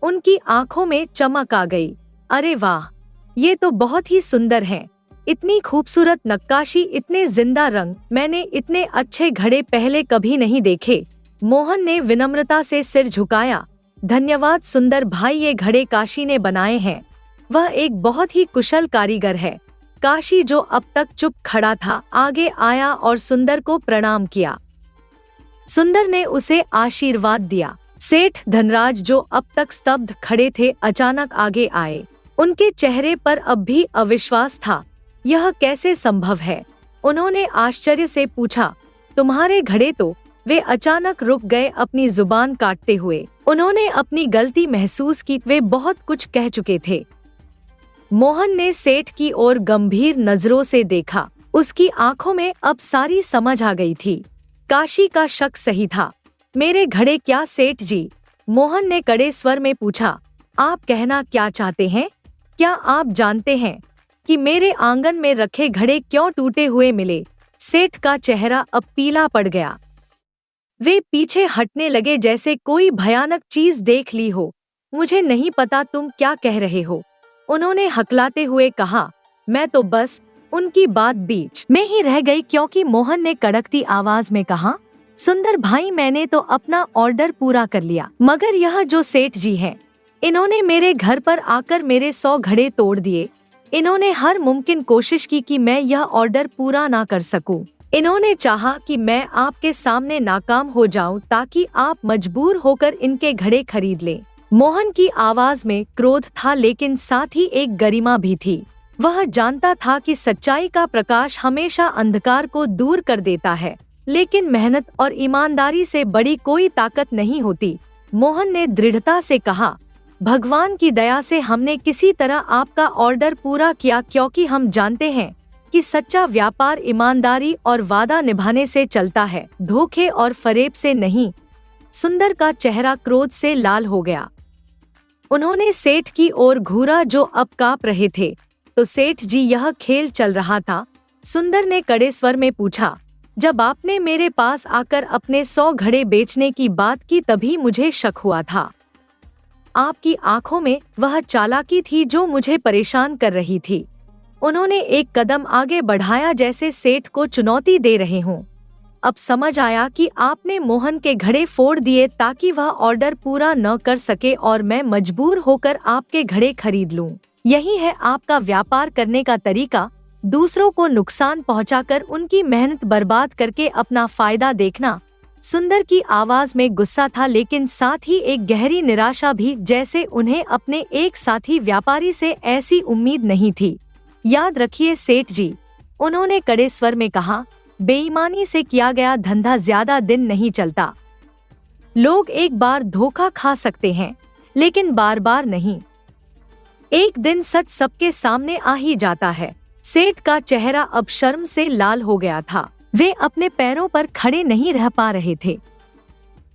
Speaker 1: उनकी आंखों में चमक आ गई। अरे वाह, ये तो बहुत ही सुंदर हैं। इतनी खूबसूरत नक्काशी, इतने जिंदा रंग, मैंने इतने अच्छे घड़े पहले कभी नहीं देखे। मोहन ने विनम्रता से सिर झुकाया। धन्यवाद सुंदर भाई, ये घड़े काशी ने बनाए हैं। वह एक बहुत ही कुशल कारीगर है। काशी, जो अब तक चुप खड़ा था, आगे आया और सुंदर को प्रणाम किया। सुंदर ने उसे आशीर्वाद दिया। सेठ धनराज, जो अब तक स्तब्ध खड़े थे, अचानक आगे आए। उनके चेहरे पर अब भी अविश्वास था। यह कैसे संभव है? उन्होंने आश्चर्य से पूछा। तुम्हारे घड़े तो? वे अचानक रुक गए, अपनी जुबान काटते हुए। उन्होंने अपनी गलती महसूस की, वे बहुत कुछ कह चुके थे। मोहन ने सेठ की ओर गंभीर नजरों से देखा। उसकी आंखों में अब सारी समझ आ गई थी। काशी का शक सही था। मेरे घड़े क्या सेठ जी? मोहन ने कड़े स्वर में पूछा। आप कहना क्या चाहते हैं? क्या आप जानते हैं कि मेरे आंगन में रखे घड़े क्यों टूटे हुए मिले? सेठ का चेहरा अब पीला पड़ गया। वे पीछे हटने लगे जैसे कोई भयानक चीज देख ली हो। मुझे नहीं पता तुम क्या कह रहे हो, उन्होंने हकलाते हुए कहा। मैं तो बस उनकी बात बीच में ही रह गई, क्योंकि मोहन ने कड़कती आवाज में कहा। सुंदर भाई, मैंने तो अपना ऑर्डर पूरा कर लिया, मगर यह जो सेठ जी हैं, इन्होंने मेरे घर पर आकर मेरे 100 घड़े तोड़ दिए। इन्होंने हर मुमकिन कोशिश की कि मैं यह ऑर्डर पूरा ना कर सकूं। इन्होंने चाहा कि मैं आपके सामने नाकाम हो जाऊं ताकि आप मजबूर होकर इनके घड़े खरीद लें। मोहन की आवाज में क्रोध था, लेकिन साथ ही एक गरिमा भी थी। वह जानता था कि सच्चाई का प्रकाश हमेशा अंधकार को दूर कर देता है, लेकिन मेहनत और ईमानदारी से बड़ी कोई ताकत नहीं होती। मोहन ने दृढ़ता से कहा, भगवान की दया से हमने किसी तरह आपका ऑर्डर पूरा किया, क्योंकि हम जानते हैं कि सच्चा व्यापार ईमानदारी और वादा निभाने से चलता है, धोखे और फरेब से नहीं। सुंदर का चेहरा क्रोध से लाल हो गया। उन्होंने सेठ की ओर घूरा जो अब कांप रहे थे। तो सेठ जी, यह खेल चल रहा था? सुंदर ने कड़े स्वर में पूछा। जब आपने मेरे पास आकर अपने 100 घड़े बेचने की बात की, तभी मुझे शक हुआ था। आपकी आंखों में वह चालाकी थी जो मुझे परेशान कर रही थी। उन्होंने एक कदम आगे बढ़ाया जैसे सेठ को चुनौती दे रहे हों। अब समझ आया कि आपने मोहन के घड़े फोड़ दिए ताकि वह ऑर्डर पूरा न कर सके और मैं मजबूर होकर आपके घड़े खरीद लूं। यही है आपका व्यापार करने का तरीका, दूसरों को नुकसान पहुंचाकर उनकी मेहनत बर्बाद करके अपना फायदा देखना। सुंदर की आवाज में गुस्सा था लेकिन साथ ही एक गहरी निराशा भी, जैसे उन्हें अपने एक साथी व्यापारी से ऐसी उम्मीद नहीं थी। याद रखिए सेठ जी, उन्होंने कड़े स्वर में कहा, बेईमानी से किया गया धंधा ज्यादा दिन नहीं चलता। लोग एक बार धोखा खा सकते हैं लेकिन बार बार नहीं। एक दिन सच सबके सामने आ ही जाता है। सेठ का चेहरा अब शर्म से लाल हो गया था। वे अपने पैरों पर खड़े नहीं रह पा रहे थे।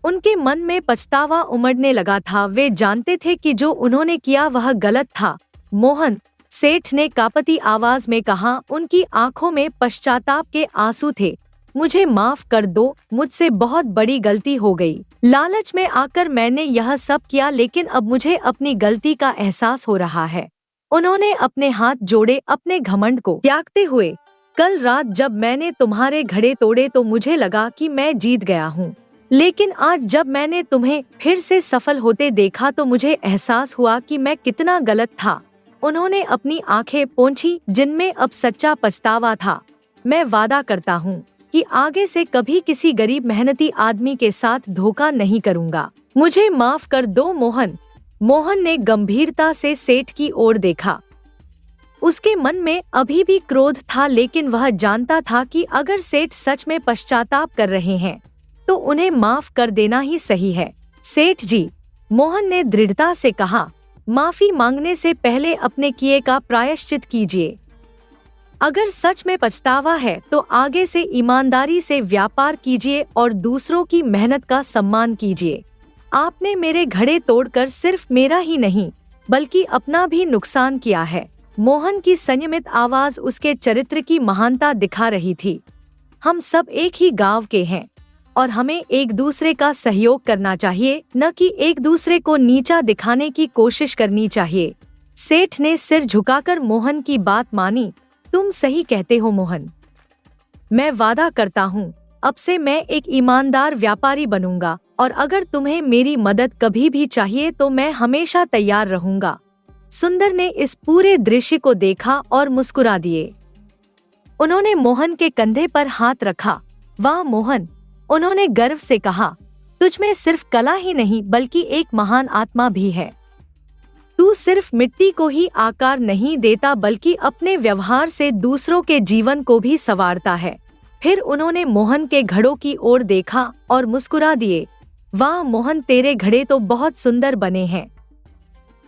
Speaker 1: उनके मन में पछतावा उमड़ने लगा था। वे जानते थे कि जो उन्होंने किया वह गलत था। मोहन, सेठ ने कांपती आवाज में कहा, उनकी आंखों में पश्चाताप के आंसू थे। मुझे माफ कर दो, मुझसे बहुत बड़ी गलती हो गई। लालच में आकर मैंने यह सब किया लेकिन अब मुझे अपनी गलती का एहसास हो रहा है। उन्होंने अपने हाथ जोड़े अपने घमंड को त्यागते हुए। कल रात जब मैंने तुम्हारे घड़े तोड़े तो मुझे लगा कि मैं जीत गया हूँ, लेकिन आज जब मैंने तुम्हें फिर से सफल होते देखा तो मुझे एहसास हुआ कि मैं कितना गलत था। उन्होंने अपनी आंखें पोंछी जिनमें अब सच्चा पछतावा था। मैं वादा करता हूँ कि आगे से कभी किसी गरीब मेहनती आदमी के साथ धोखा नहीं करूँगा। मुझे माफ कर दो मोहन। मोहन ने गंभीरता से सेठ की ओर देखा। उसके मन में अभी भी क्रोध था लेकिन वह जानता था कि अगर सेठ सच में पश्चाताप कर रहे हैं तो उन्हें माफ कर देना ही सही है। सेठ जी, मोहन ने दृढ़ता से कहा, माफी मांगने से पहले अपने किए का प्रायश्चित कीजिए। अगर सच में पछतावा है तो आगे से ईमानदारी से व्यापार कीजिए और दूसरों की मेहनत का सम्मान कीजिए। आपने मेरे घड़े तोड़कर सिर्फ मेरा ही नहीं बल्कि अपना भी नुकसान किया है। मोहन की संयमित आवाज उसके चरित्र की महानता दिखा रही थी। हम सब एक ही गांव के हैं और हमें एक दूसरे का सहयोग करना चाहिए, न कि एक दूसरे को नीचा दिखाने की कोशिश करनी चाहिए। सेठ ने सिर झुकाकर मोहन की बात मानी। तुम सही कहते हो मोहन। मैं वादा करता हूँ अब से मैं एक ईमानदार व्यापारी बनूंगा और अगर तुम्हें मेरी मदद कभी भी चाहिए तो मैं हमेशा तैयार रहूंगा। सुंदर ने इस पूरे दृश्य को देखा और मुस्कुरा दिए। उन्होंने मोहन के कंधे पर हाथ रखा। वाह मोहन, उन्होंने गर्व से कहा, तुझमें सिर्फ कला ही नहीं बल्कि एक महान आत्मा भी है। तू सिर्फ मिट्टी को ही आकार नहीं देता बल्कि अपने व्यवहार से दूसरों के जीवन को भी संवारता है। फिर उन्होंने मोहन के घड़ों की ओर देखा और मुस्कुरा दिए। वाह मोहन, तेरे घड़े तो बहुत सुंदर बने हैं।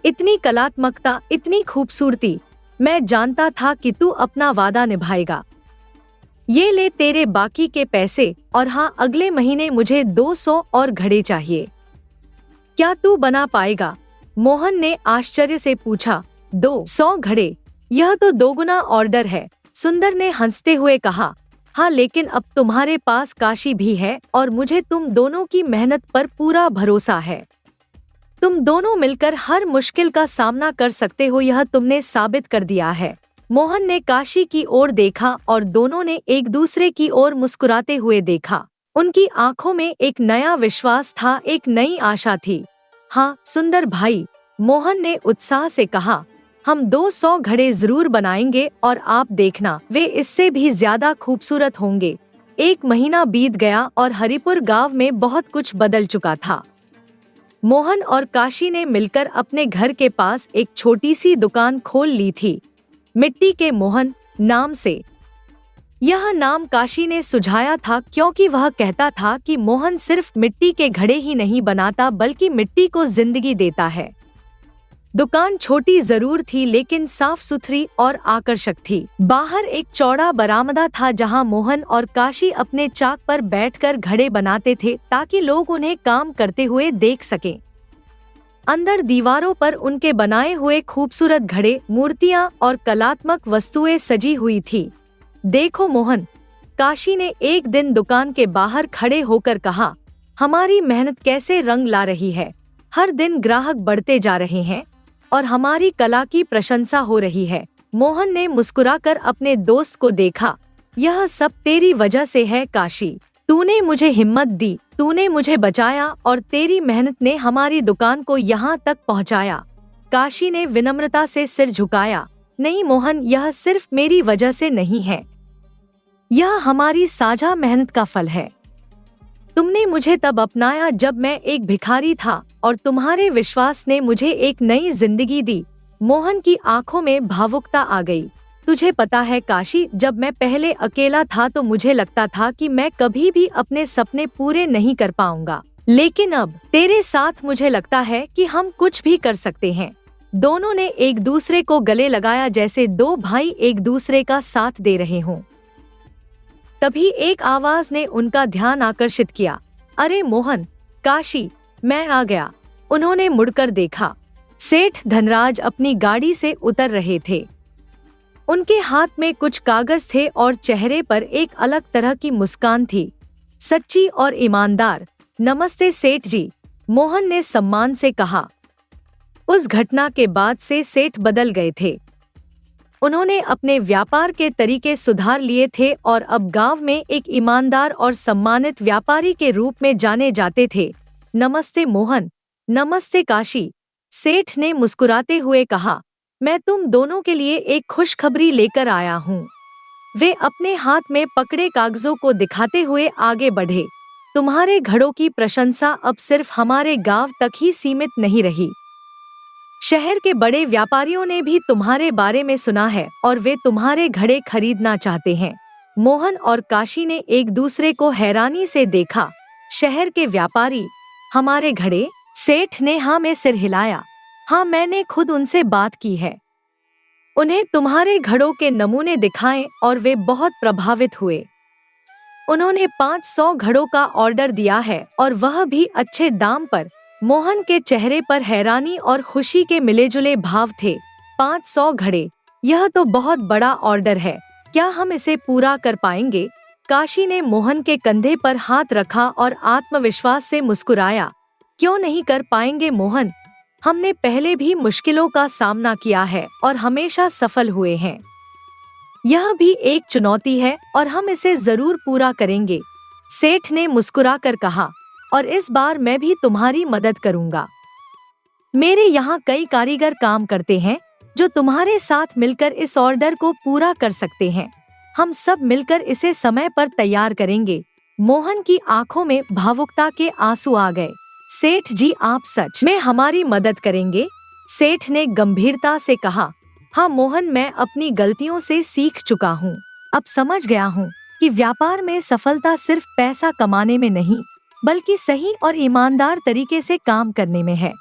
Speaker 1: इतनी कलात्मकता, इतनी खूबसूरती। मैं जानता था कि तू अपना वादा निभाएगा। ये ले तेरे बाकी के पैसे और हाँ, अगले महीने मुझे 200 और घड़े चाहिए। क्या तू बना पाएगा? मोहन ने आश्चर्य से पूछा। 200 घड़े? यह तो दोगुना ऑर्डर है। सुंदर ने हंसते हुए कहा, हाँ लेकिन अब तुम्हारे पास काशी भी है और मुझे तुम दोनों की मेहनत पर पूरा भरोसा है। तुम दोनों मिलकर हर मुश्किल का सामना कर सकते हो, यह तुमने साबित कर दिया है। मोहन ने काशी की ओर देखा और दोनों ने एक दूसरे की ओर मुस्कुराते हुए देखा। उनकी आंखों में एक नया विश्वास था, एक नई आशा थी। हाँ सुंदर भाई, मोहन ने उत्साह से कहा, हम 200 घड़े जरूर बनाएंगे और आप देखना, वे इससे भी ज्यादा खूबसूरत होंगे। एक महीना बीत गया और हरिपुर गांव में बहुत कुछ बदल चुका था। मोहन और काशी ने मिलकर अपने घर के पास एक छोटी सी दुकान खोल ली थी, मिट्टी के मोहन नाम से। यह नाम काशी ने सुझाया था क्योंकि वह कहता था कि मोहन सिर्फ मिट्टी के घड़े ही नहीं बनाता बल्कि मिट्टी को जिंदगी देता है। दुकान छोटी जरूर थी लेकिन साफ सुथरी और आकर्षक थी। बाहर एक चौड़ा बरामदा था जहां मोहन और काशी अपने चाक पर बैठकर घड़े बनाते थे ताकि लोग उन्हें काम करते हुए देख सकें। अंदर दीवारों पर उनके बनाए हुए खूबसूरत घड़े, मूर्तियां और कलात्मक वस्तुएं सजी हुई थी। देखो मोहन, काशी ने एक दिन दुकान के बाहर खड़े होकर कहा, हमारी मेहनत कैसे रंग ला रही है। हर दिन ग्राहक बढ़ते जा रहे हैं और हमारी कला की प्रशंसा हो रही है। मोहन ने मुस्कुराकर अपने दोस्त को देखा। यह सब तेरी वजह से है काशी। तूने मुझे हिम्मत दी, तूने मुझे बचाया और तेरी मेहनत ने हमारी दुकान को यहाँ तक पहुँचाया। काशी ने विनम्रता से सिर झुकाया। नहीं मोहन, यह सिर्फ मेरी वजह से नहीं है, यह हमारी साझा मेहनत का फल है। तुमने मुझे तब अपनाया जब मैं एक भिखारी था और तुम्हारे विश्वास ने मुझे एक नई जिंदगी दी। मोहन की आंखों में भावुकता आ गई। तुझे पता है काशी, जब मैं पहले अकेला था तो मुझे लगता था कि मैं कभी भी अपने सपने पूरे नहीं कर पाऊंगा, लेकिन अब तेरे साथ मुझे लगता है कि हम कुछ भी कर सकते हैं। दोनों ने एक दूसरे को गले लगाया जैसे दो भाई एक दूसरे का साथ दे रहे हों। तभी एक आवाज ने उनका ध्यान आकर्षित किया। अरे मोहन, काशी, मैं आ गया। उन्होंने मुड़कर देखा। सेठ धनराज अपनी गाड़ी से उतर रहे थे। उनके हाथ में कुछ कागज थे और चेहरे पर एक अलग तरह की मुस्कान थी, सच्ची और ईमानदार। नमस्ते सेठ जी, मोहन ने सम्मान से कहा। उस घटना के बाद से सेठ बदल गए थे। उन्होंने अपने व्यापार के तरीके सुधार लिए थे और अब गांव में एक ईमानदार और सम्मानित व्यापारी के रूप में जाने जाते थे। नमस्ते मोहन, नमस्ते काशी, सेठ ने मुस्कुराते हुए कहा। मैं तुम दोनों के लिए एक खुशखबरी लेकर आया हूँ। वे अपने हाथ में पकड़े कागजों को दिखाते हुए आगे बढ़े। तुम्हारे घड़ों की प्रशंसा अब सिर्फ हमारे गांव तक ही सीमित नहीं रही। शहर के बड़े व्यापारियों ने भी तुम्हारे बारे में सुना है और वे तुम्हारे घड़े खरीदना चाहते हैं। मोहन और काशी ने एक दूसरे को हैरानी से देखा। शहर के व्यापारी, हमारे घड़े? सेठ ने हाँ में सिर हिलाया। हाँ, मैंने खुद उनसे बात की है। उन्हें तुम्हारे घड़ों के नमूने दिखाए और वे बहुत प्रभावित हुए। उन्होंने 500 घड़ों का ऑर्डर दिया है और वह भी अच्छे दाम पर। मोहन के चेहरे पर हैरानी और खुशी के मिलेजुले भाव थे। 500 घड़े, यह तो बहुत बड़ा ऑर्डर है। क्या हम इसे पूरा कर पाएंगे? काशी ने मोहन के कंधे पर हाथ रखा और आत्मविश्वास से मुस्कुराया। क्यों नहीं कर पाएंगे मोहन? हमने पहले भी मुश्किलों का सामना किया है और हमेशा सफल हुए हैं। यह भी एक चुनौती है और हम इसे जरूर पूरा करेंगे, सेठ ने मुस्कुराकर कहा। और इस बार मैं भी तुम्हारी मदद करूंगा। मेरे यहाँ कई कारीगर काम करते हैं जो तुम्हारे साथ मिलकर इस ऑर्डर को पूरा कर सकते हैं। हम सब मिलकर इसे समय पर तैयार करेंगे। मोहन की आंखों में भावुकता के आंसू आ गए। सेठ जी, आप सच में हमारी मदद करेंगे? सेठ ने गंभीरता से कहा। हाँ मोहन, मैं अपनी गलतियों से सीख चुका हूँ। अब समझ गया हूँ कि व्यापार में सफलता सिर्फ पैसा कमाने में नहीं, बल्कि सही और ईमानदार तरीके से काम करने में है।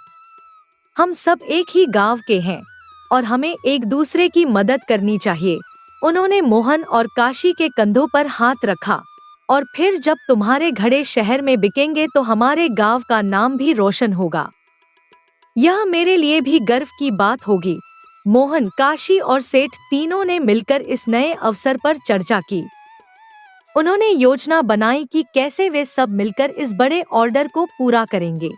Speaker 1: हम सब एक ही गांव के हैं और हमें एक दूसरे की मदद करनी चाहिए। उन्होंने मोहन और काशी के कंधों पर हाथ रखा। और फिर जब तुम्हारे घड़े शहर में बिकेंगे तो हमारे गांव का नाम भी रोशन होगा। यह मेरे लिए भी गर्व की बात होगी। मोहन, काशी और सेठ तीनों ने मिलकर इस नए अवसर पर चर्चा की। उन्होंने योजना बनाई कि कैसे वे सब मिलकर इस बड़े ऑर्डर को पूरा करेंगे।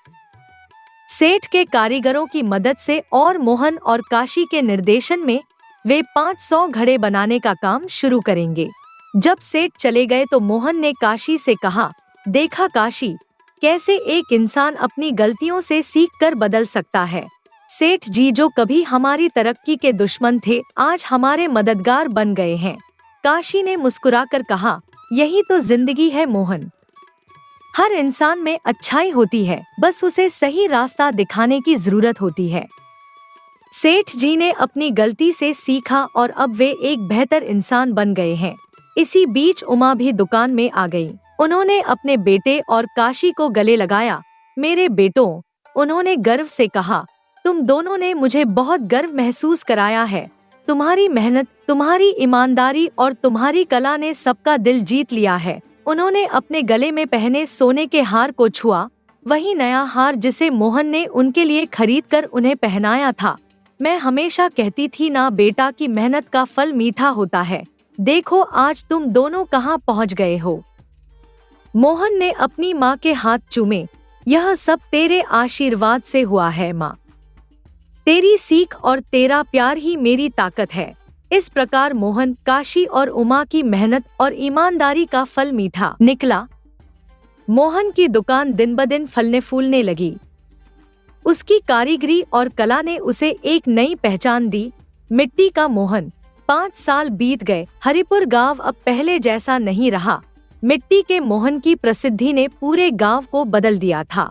Speaker 1: सेठ के कारीगरों की मदद से और मोहन और काशी के निर्देशन में वे 500 घड़े बनाने का काम शुरू करेंगे। जब सेठ चले गए तो मोहन ने काशी से कहा, देखा काशी, कैसे एक इंसान अपनी गलतियों से सीखकर बदल सकता है। सेठ जी, जो कभी हमारी तरक्की के दुश्मन थे, आज हमारे मददगार बन गए हैं। काशी ने मुस्कुराकर कहा, यही तो जिंदगी है मोहन। हर इंसान में अच्छाई होती है, बस उसे सही रास्ता दिखाने की जरूरत होती है। सेठ जी ने अपनी गलती से सीखा और अब वे एक बेहतर इंसान बन गए हैं। इसी बीच उमा भी दुकान में आ गई। उन्होंने अपने बेटे और काशी को गले लगाया। मेरे बेटों, उन्होंने गर्व से कहा, तुम दोनों ने मुझे बहुत गर्व महसूस कराया है। तुम्हारी मेहनत, तुम्हारी ईमानदारी और तुम्हारी कला ने सबका दिल जीत लिया है। उन्होंने अपने गले में पहने सोने के हार को छुआ, वही नया हार जिसे मोहन ने उनके लिए खरीदकर उन्हें पहनाया था। मैं हमेशा कहती थी ना बेटा कि मेहनत का फल मीठा होता है। देखो आज तुम दोनों कहाँ पहुँच गए हो। मोहन ने अपनी माँ के हाथ चूमे। यह सब तेरे आशीर्वाद से हुआ है माँ। तेरी सीख और तेरा प्यार ही मेरी ताकत है। इस प्रकार मोहन, काशी और उमा की मेहनत और ईमानदारी का फल मीठा निकला। मोहन की दुकान दिन ब दिन फलने फूलने लगी। उसकी कारीगरी और कला ने उसे एक नई पहचान दी। मिट्टी का मोहन। 5 साल बीत गए। हरिपुर गांव अब पहले जैसा नहीं रहा। मिट्टी के मोहन की प्रसिद्धि ने पूरे गांव को बदल दिया था।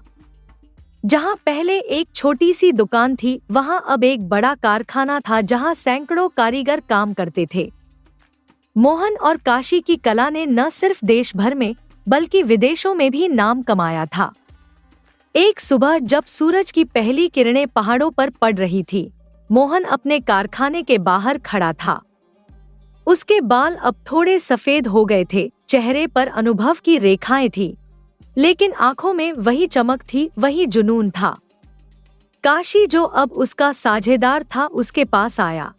Speaker 1: जहां पहले एक छोटी सी दुकान थी, वहां अब एक बड़ा कारखाना था जहां सैकड़ों कारीगर काम करते थे। मोहन और काशी की कला ने न सिर्फ देश भर में बल्कि विदेशों में भी नाम कमाया था। एक सुबह जब सूरज की पहली किरणें पहाड़ों पर पड़ रही थी, मोहन अपने कारखाने के बाहर खड़ा था। उसके बाल अब थोड़े सफेद हो गए थे, चेहरे पर अनुभव की रेखाएं थी, लेकिन आंखों में वही चमक थी, वही जुनून था। काशी, जो अब उसका साझेदार था, उसके पास आया।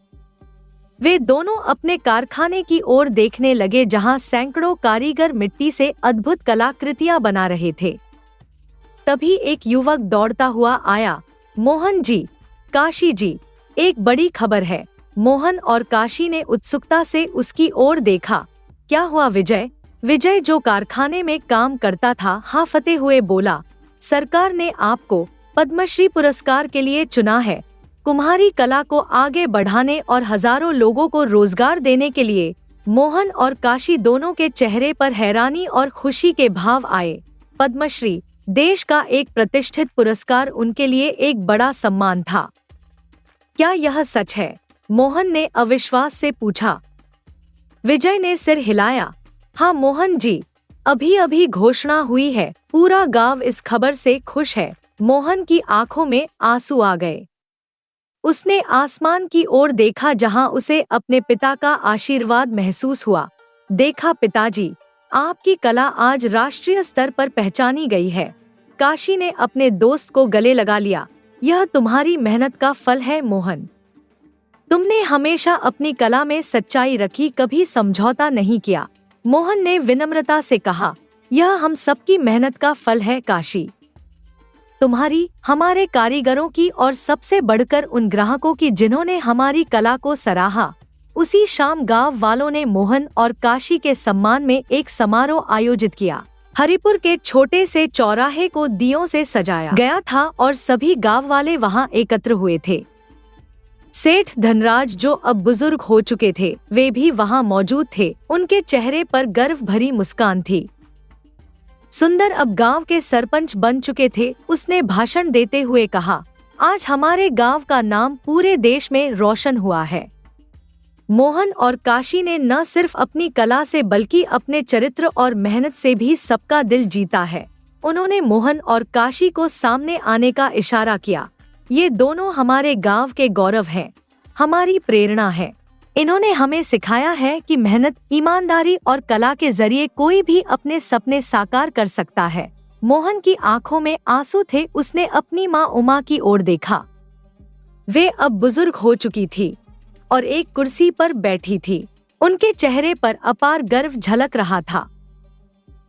Speaker 1: वे दोनों अपने कारखाने की ओर देखने लगे जहां सैकड़ों कारीगर मिट्टी से अद्भुत कलाकृतियां बना रहे थे। तभी एक युवक दौड़ता हुआ आया। मोहन जी, काशी जी, एक बड़ी खबर है। मोहन और काशी ने उत्सुकता से उसकी ओर देखा। क्या हुआ विजय? विजय, जो कारखाने में काम करता था, हाफते हुए बोला, सरकार ने आपको पद्मश्री पुरस्कार के लिए चुना है। कुम्हारी कला को आगे बढ़ाने और हजारों लोगों को रोजगार देने के लिए। मोहन और काशी दोनों के चेहरे पर हैरानी और खुशी के भाव आए। पद्मश्री, देश का एक प्रतिष्ठित पुरस्कार, उनके लिए एक बड़ा सम्मान था। क्या यह सच है? मोहन ने अविश्वास से पूछा। विजय ने सिर हिलाया। हाँ मोहन जी, अभी अभी घोषणा हुई है। पूरा गांव इस खबर से खुश है। मोहन की आंखों में आंसू आ गए। उसने आसमान की ओर देखा जहां उसे अपने पिता का आशीर्वाद महसूस हुआ। देखा पिताजी, आपकी कला आज राष्ट्रीय स्तर पर पहचानी गई है। काशी ने अपने दोस्त को गले लगा लिया। यह तुम्हारी मेहनत का फल है मोहन। तुमने हमेशा अपनी कला में सच्चाई रखी, कभी समझौता नहीं किया। मोहन ने विनम्रता से कहा, यह हम सबकी मेहनत का फल है काशी। तुम्हारी, हमारे कारीगरों की और सबसे बढ़कर उन ग्राहकों की जिन्होंने हमारी कला को सराहा। उसी शाम गांव वालों ने मोहन और काशी के सम्मान में एक समारोह आयोजित किया। हरिपुर के छोटे से चौराहे को दियों से सजाया गया था और सभी गांव वाले वहां एकत्र हुए थे। सेठ धनराज, जो अब बुजुर्ग हो चुके थे, वे भी वहां मौजूद थे। उनके चेहरे पर गर्व भरी मुस्कान थी। सुंदर अब गांव के सरपंच बन चुके थे। उसने भाषण देते हुए कहा, आज हमारे गांव का नाम पूरे देश में रोशन हुआ है। मोहन और काशी ने न सिर्फ अपनी कला से बल्कि अपने चरित्र और मेहनत से भी सबका दिल जीता है। उन्होंने मोहन और काशी को सामने आने का इशारा किया। ये दोनों हमारे गांव के गौरव हैं, हमारी प्रेरणा है। इन्होंने हमें सिखाया है कि मेहनत, ईमानदारी और कला के जरिए कोई भी अपने सपने साकार कर सकता है। मोहन की आंखों में आंसू थे। उसने अपनी माँ उमा की ओर देखा। वे अब बुजुर्ग हो चुकी थी और एक कुर्सी पर बैठी थी। उनके चेहरे पर अपार गर्व झलक रहा था।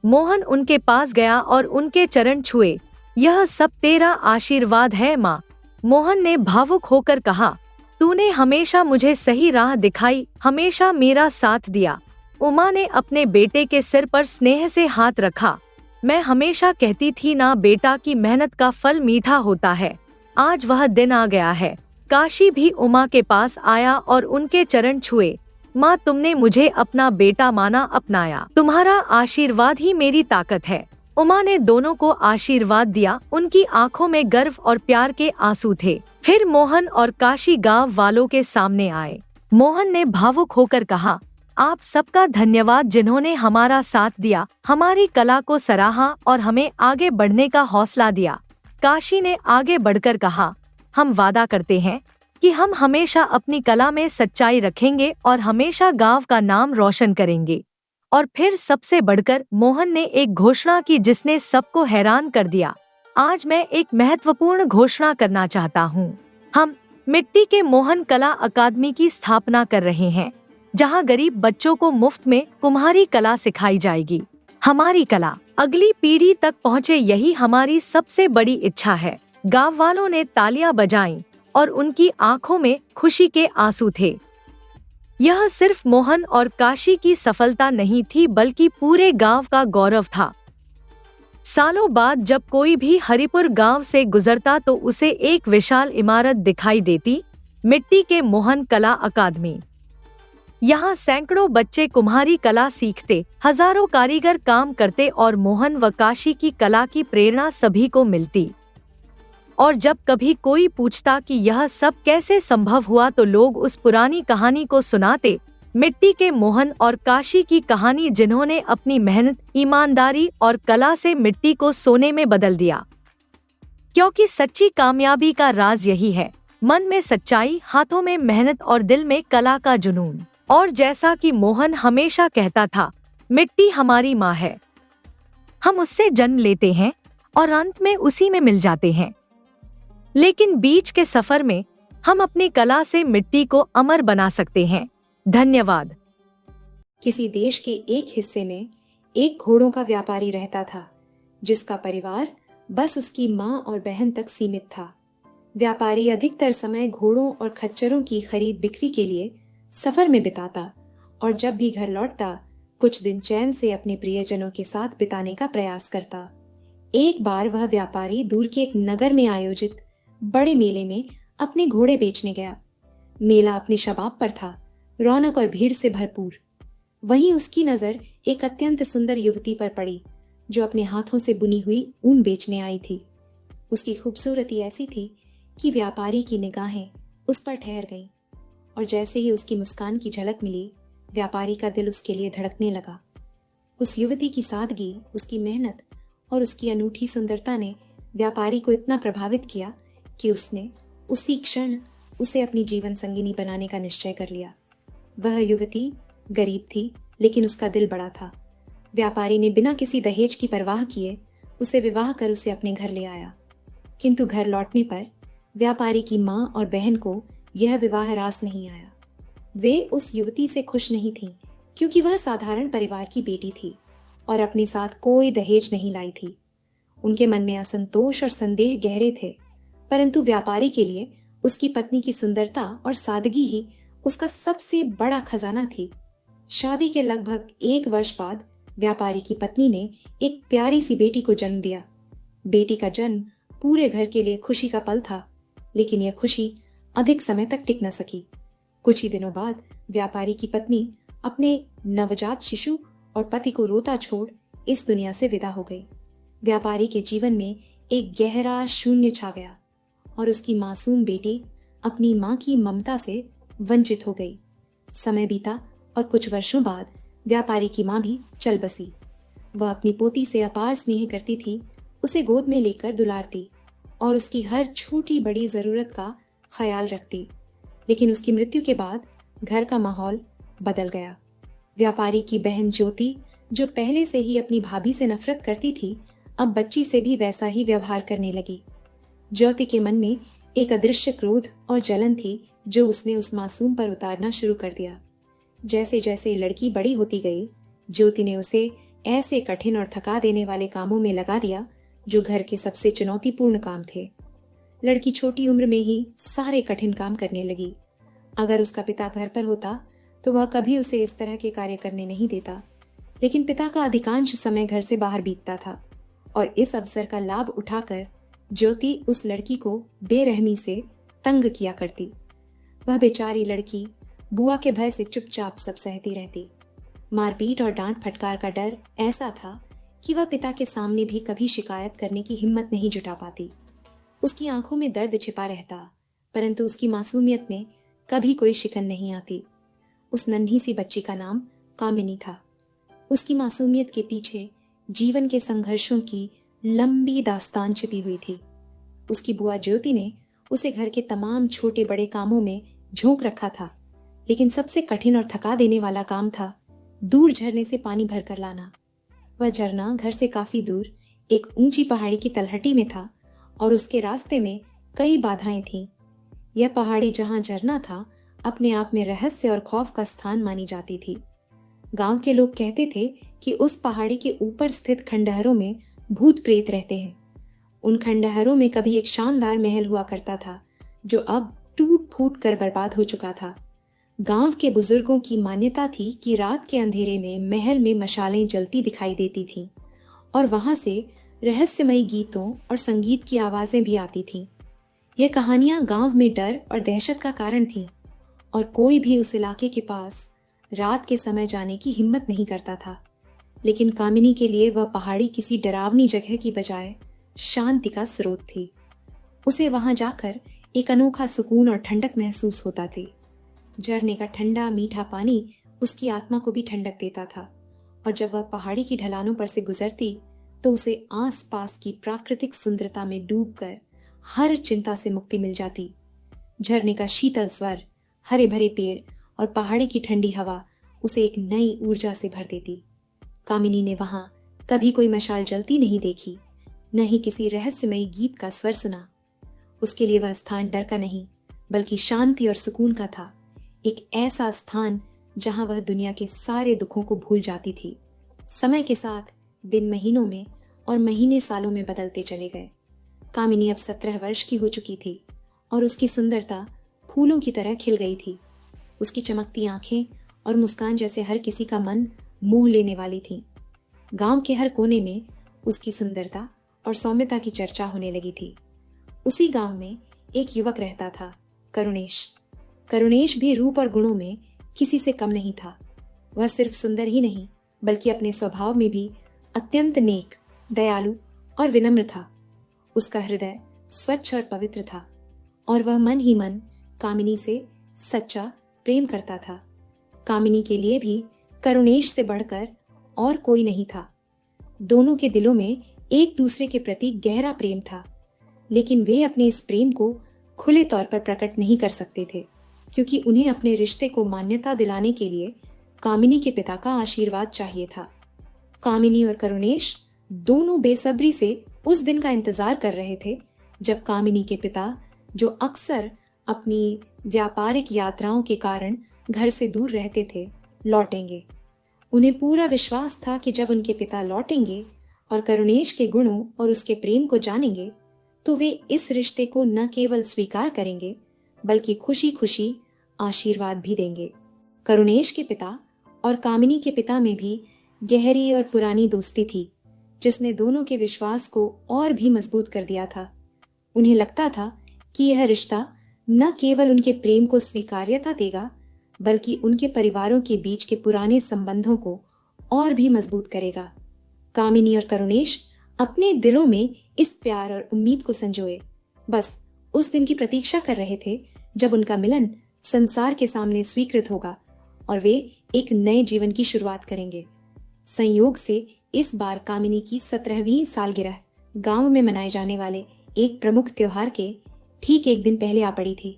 Speaker 1: मोहन उनके पास गया और उनके चरण छुए। यह सब तेरा आशीर्वाद है माँ। मोहन ने भावुक होकर कहा, तूने हमेशा मुझे सही राह दिखाई, हमेशा मेरा साथ दिया। उमा ने अपने बेटे के सिर पर स्नेह से हाथ रखा। मैं हमेशा कहती थी ना बेटा कि मेहनत का फल मीठा होता है। आज वह दिन आ गया है। काशी भी उमा के पास आया और उनके चरण छुए। माँ, तुमने मुझे अपना बेटा माना, अपनाया। तुम्हारा आशीर्वाद ही मेरी ताकत है। उमा ने दोनों को आशीर्वाद दिया। उनकी आंखों में गर्व और प्यार के आंसू थे। फिर मोहन और काशी गांव वालों के सामने आए। मोहन ने भावुक होकर कहा, आप सबका धन्यवाद जिन्होंने हमारा साथ दिया, हमारी कला को सराहा और हमें आगे बढ़ने का हौसला दिया। काशी ने आगे बढ़कर कहा, हम वादा करते हैं कि हम हमेशा अपनी कला में सच्चाई रखेंगे और हमेशा गांव का नाम रोशन करेंगे। और फिर सबसे बढ़कर मोहन ने एक घोषणा की जिसने सबको हैरान कर दिया। आज मैं एक महत्वपूर्ण घोषणा करना चाहता हूँ। हम मिट्टी के मोहन कला अकादमी की स्थापना कर रहे हैं, जहाँ गरीब बच्चों को मुफ्त में कुम्हारी कला सिखाई जाएगी। हमारी कला अगली पीढ़ी तक पहुँचे, यही हमारी सबसे बड़ी इच्छा है। गांव वालों ने तालियां बजाईं और उनकी आंखों में खुशी के आंसू थे। यह सिर्फ मोहन और काशी की सफलता नहीं थी, बल्कि पूरे गांव का गौरव था। सालों बाद जब कोई भी हरिपुर गांव से गुजरता तो उसे एक विशाल इमारत दिखाई देती, मिट्टी के मोहन कला अकादमी। यहाँ सैकड़ों बच्चे कुम्हारी कला सीखते, हजारों कारीगर काम करते और मोहन व काशी की कला की प्रेरणा सभी को मिलती। और जब कभी कोई पूछता कि यह सब कैसे संभव हुआ तो लोग उस पुरानी कहानी को सुनाते, मिट्टी के मोहन और काशी की कहानी, जिन्होंने अपनी मेहनत, ईमानदारी और कला से मिट्टी को सोने में बदल दिया। क्योंकि सच्ची कामयाबी का राज यही है, मन में सच्चाई, हाथों में मेहनत और दिल में कला का जुनून। और जैसा कि मोहन हमेशा कहता था, मिट्टी हमारी माँ है। हम उससे जन्म लेते हैं और अंत में उसी में मिल जाते हैं, लेकिन बीच के सफर में हम अपनी कला से मिट्टी को अमर बना सकते हैं। धन्यवाद।
Speaker 2: किसी देश के एक हिस्से में एक घोड़ों का व्यापारी रहता था, जिसका परिवार बस उसकी माँ और बहन तक सीमित था। व्यापारी अधिकतर समय घोड़ों और खच्चरों की खरीद बिक्री के लिए सफर में बिताता और जब भी घर लौटता कुछ दिन चैन से अपने प्रियजनों के साथ बिताने का प्रयास करता। एक बार वह व्यापारी दूर के एक नगर में आयोजित बड़े मेले में अपने घोड़े बेचने गया। मेला अपने शबाब पर था, रौनक और भीड़ से भरपूर। वहीं उसकी नजर एक अत्यंत सुंदर युवती पर पड़ी, जो अपने हाथों से बुनी हुई ऊन बेचने आई थी। उसकी खूबसूरती ऐसी थी कि व्यापारी की निगाहें उस पर ठहर गईं, और जैसे ही उसकी मुस्कान की झलक मिली, व्यापारी का दिल उसके लिए धड़कने लगा। उस युवती की सादगी, उसकी मेहनत और उसकी अनूठी सुंदरता ने व्यापारी को इतना प्रभावित किया कि उसने उसी क्षण उसे अपनी जीवन संगिनी बनाने का निश्चय कर लिया। वह युवती गरीब थी, लेकिन उसका दिल बड़ा था। व्यापारी ने बिना किसी दहेज की परवाह किए उसे विवाह कर उसे अपने घर ले आया। किंतु घर लौटने पर व्यापारी की माँ और बहन को यह विवाह रास नहीं आया। वे उस युवती से खुश नहीं थीं, क्योंकि वह साधारण परिवार की बेटी थी और अपने साथ कोई दहेज नहीं लाई थी। उनके मन में असंतोष और संदेह गहरे थे, परंतु व्यापारी के लिए उसकी पत्नी की सुंदरता और सादगी ही उसका सबसे बड़ा खजाना थी। शादी के लगभग 1 वर्ष बाद व्यापारी की पत्नी ने एक प्यारी सी बेटी को जन्म दिया। बेटी का जन्म पूरे घर के लिए खुशी का पल था, लेकिन यह खुशी अधिक समय तक टिक न सकी। कुछ ही दिनों बाद व्यापारी की पत्नी अपने नवजात शिशु और पति को रोता छोड़ इस दुनिया से विदा हो गई। व्यापारी के जीवन में एक गहरा शून्य छा गया और उसकी मासूम बेटी अपनी माँ की ममता से वंचित हो गई। समय बीता और कुछ वर्षों बाद व्यापारी की माँ भी चल बसी। वह अपनी पोती से अपार स्नेह करती थी, उसे गोद में लेकर दुलारती और उसकी हर छोटी बड़ी जरूरत का ख्याल रखती। लेकिन उसकी मृत्यु के बाद घर का माहौल बदल गया। व्यापारी की बहन ज्योति, जो पहले से ही अपनी भाभी से नफरत करती थी, अब बच्ची से भी वैसा ही व्यवहार करने लगी। ज्योति के मन में एक अदृश्य क्रोध और जलन थी, जो उसने उस मासूम पर उतारना शुरू कर दिया। जैसे जैसे लड़की बड़ी होती गई, ज्योति ने उसे ऐसे कठिन और थका देने वाले कामों में लगा दिया जो घर के सबसे चुनौतीपूर्ण काम थे। लड़की छोटी उम्र में ही सारे कठिन काम करने लगी। अगर उसका पिता घर पर होता तो वह कभी उसे इस तरह के कार्य करने नहीं देता, लेकिन पिता का अधिकांश समय घर से बाहर बीतता था और इस अवसर का लाभ उठाकर ज्योति उस लड़की को बेरहमी से तंग किया करती। वह बेचारी लड़की बुआ के भय से चुपचाप सब सहती रहती। मारपीट और डांट फटकार का डर ऐसा था कि वह पिता के सामने भी कभी शिकायत करने की हिम्मत नहीं जुटा पाती। उसकी आंखों में दर्द छिपा रहता, परंतु उसकी मासूमियत में कभी कोई शिकन नहीं आती। उस नन्ही सी बच्ची का नाम कामिनी था। उसकी मासूमियत के पीछे जीवन के संघर्षों की लंबी दास्तान छिपी हुई थी। उसकी बुआ ज्योति ने उसे घर के तमाम छोटे बड़े कामों में झोंक रखा था, लेकिन सबसे कठिन और थका देने वाला काम था दूर झरने से पानी भरकर लाना। वह झरना घर से काफी दूर एक ऊंची पहाड़ी की तलहटी में था और उसके रास्ते में कई बाधाएं थीं। यह पहाड़ी जहां झरना था अपने आप में रहस्य और खौफ का स्थान मानी जाती थी। गांव के लोग कहते थे कि उस पहाड़ी के ऊपर स्थित खंडहरों में भूत प्रेत रहते हैं। उन खंडहरों में कभी एक शानदार महल हुआ करता था जो अब टूट फूट कर बर्बाद हो चुका था। गांव के बुजुर्गों की मान्यता थी कि रात के अंधेरे में महल में मशालें जलती दिखाई देती थीं और वहां से रहस्यमयी गीतों और संगीत की आवाजें भी आती थीं। यह कहानियां गांव में डर और दहशत का कारण थीं और कोई भी उस इलाके के पास रात के समय जाने की हिम्मत नहीं करता था। लेकिन कामिनी के लिए वह पहाड़ी किसी डरावनी जगह की बजाय शांति का स्रोत थी। उसे वहां जाकर एक अनोखा सुकून और ठंडक महसूस होता थी। झरने का ठंडा मीठा पानी उसकी आत्मा को भी ठंडक देता था और जब वह पहाड़ी की ढलानों पर से गुजरती तो उसे आसपास की प्राकृतिक सुंदरता में डूबकर हर चिंता से मुक्ति मिल जाती। झरने का शीतल स्वर, हरे भरे पेड़ और पहाड़ी की ठंडी हवा उसे एक नई ऊर्जा से भर देती। कामिनी ने वहां कभी कोई मशाल जलती नहीं देखी, न ही किसी रहस्यमयी गीत का स्वर सुना। उसके लिए वह स्थान डर का नहीं बल्कि शांति और सुकून का था, एक ऐसा स्थान जहां वह दुनिया के सारे दुखों को भूल जाती थी। समय के साथ दिन महीनों में और महीने सालों में बदलते चले गए। कामिनी अब 17 वर्ष की हो चुकी थी और उसकी सुंदरता फूलों की तरह खिल गई थी। उसकी चमकती आंखें और मुस्कान जैसे हर किसी का मन मोह लेने वाली थी। गांव के हर कोने में उसकी सुंदरता और सौम्यता की चर्चा होने लगी थी। उसी गांव में एक युवक रहता था, करुणेश। करुणेश भी रूप और गुणों में किसी से कम नहीं था। वह सिर्फ सुंदर ही नहीं बल्कि अपने स्वभाव में भी अत्यंत नेक, दयालु और विनम्र था। उसका हृदय स्वच्छ और पवित्र था और वह मन ही मन कामिनी से सच्चा प्रेम करता था। कामिनी के लिए भी करुणेश से बढ़कर और कोई नहीं था। दोनों के दिलों में एक दूसरे के प्रति गहरा प्रेम था, लेकिन वे अपने इस प्रेम को खुले तौर पर प्रकट नहीं कर सकते थे क्योंकि उन्हें अपने रिश्ते को मान्यता दिलाने के लिए कामिनी के पिता का आशीर्वाद चाहिए था। कामिनी और करुणेश दोनों बेसब्री से उस दिन का इंतजार कर रहे थे जब कामिनी के पिता, जो अक्सर अपनी व्यापारिक यात्राओं के कारण घर से दूर रहते थे, लौटेंगे। उन्हें पूरा विश्वास था कि जब उनके पिता लौटेंगे और करुणेश के गुणों और उसके प्रेम को जानेंगे तो वे इस रिश्ते को न केवल स्वीकार करेंगे बल्कि खुशी खुशी आशीर्वाद भी देंगे। करुणेश के पिता और कामिनी के पिता में भी गहरी और पुरानी दोस्ती थी जिसने दोनों के विश्वास को और भी मजबूत कर दिया था। उन्हें लगता था कि यह रिश्ता न केवल उनके प्रेम को स्वीकार्यता देगा बल्कि उनके परिवारों के बीच के पुराने संबंधों को और भी मजबूत करेगा। कामिनी और करुणेश अपने दिलों में इस प्यार और उम्मीद को संजोए बस उस दिन की प्रतीक्षा कर रहे थे जब उनका मिलन संसार के सामने स्वीकृत होगा और वे एक नए जीवन की शुरुआत करेंगे। संयोग से इस बार कामिनी की 17वीं सालगिरह गांव में मनाए जाने वाले एक प्रमुख त्योहार के ठीक एक दिन पहले आ पड़ी थी।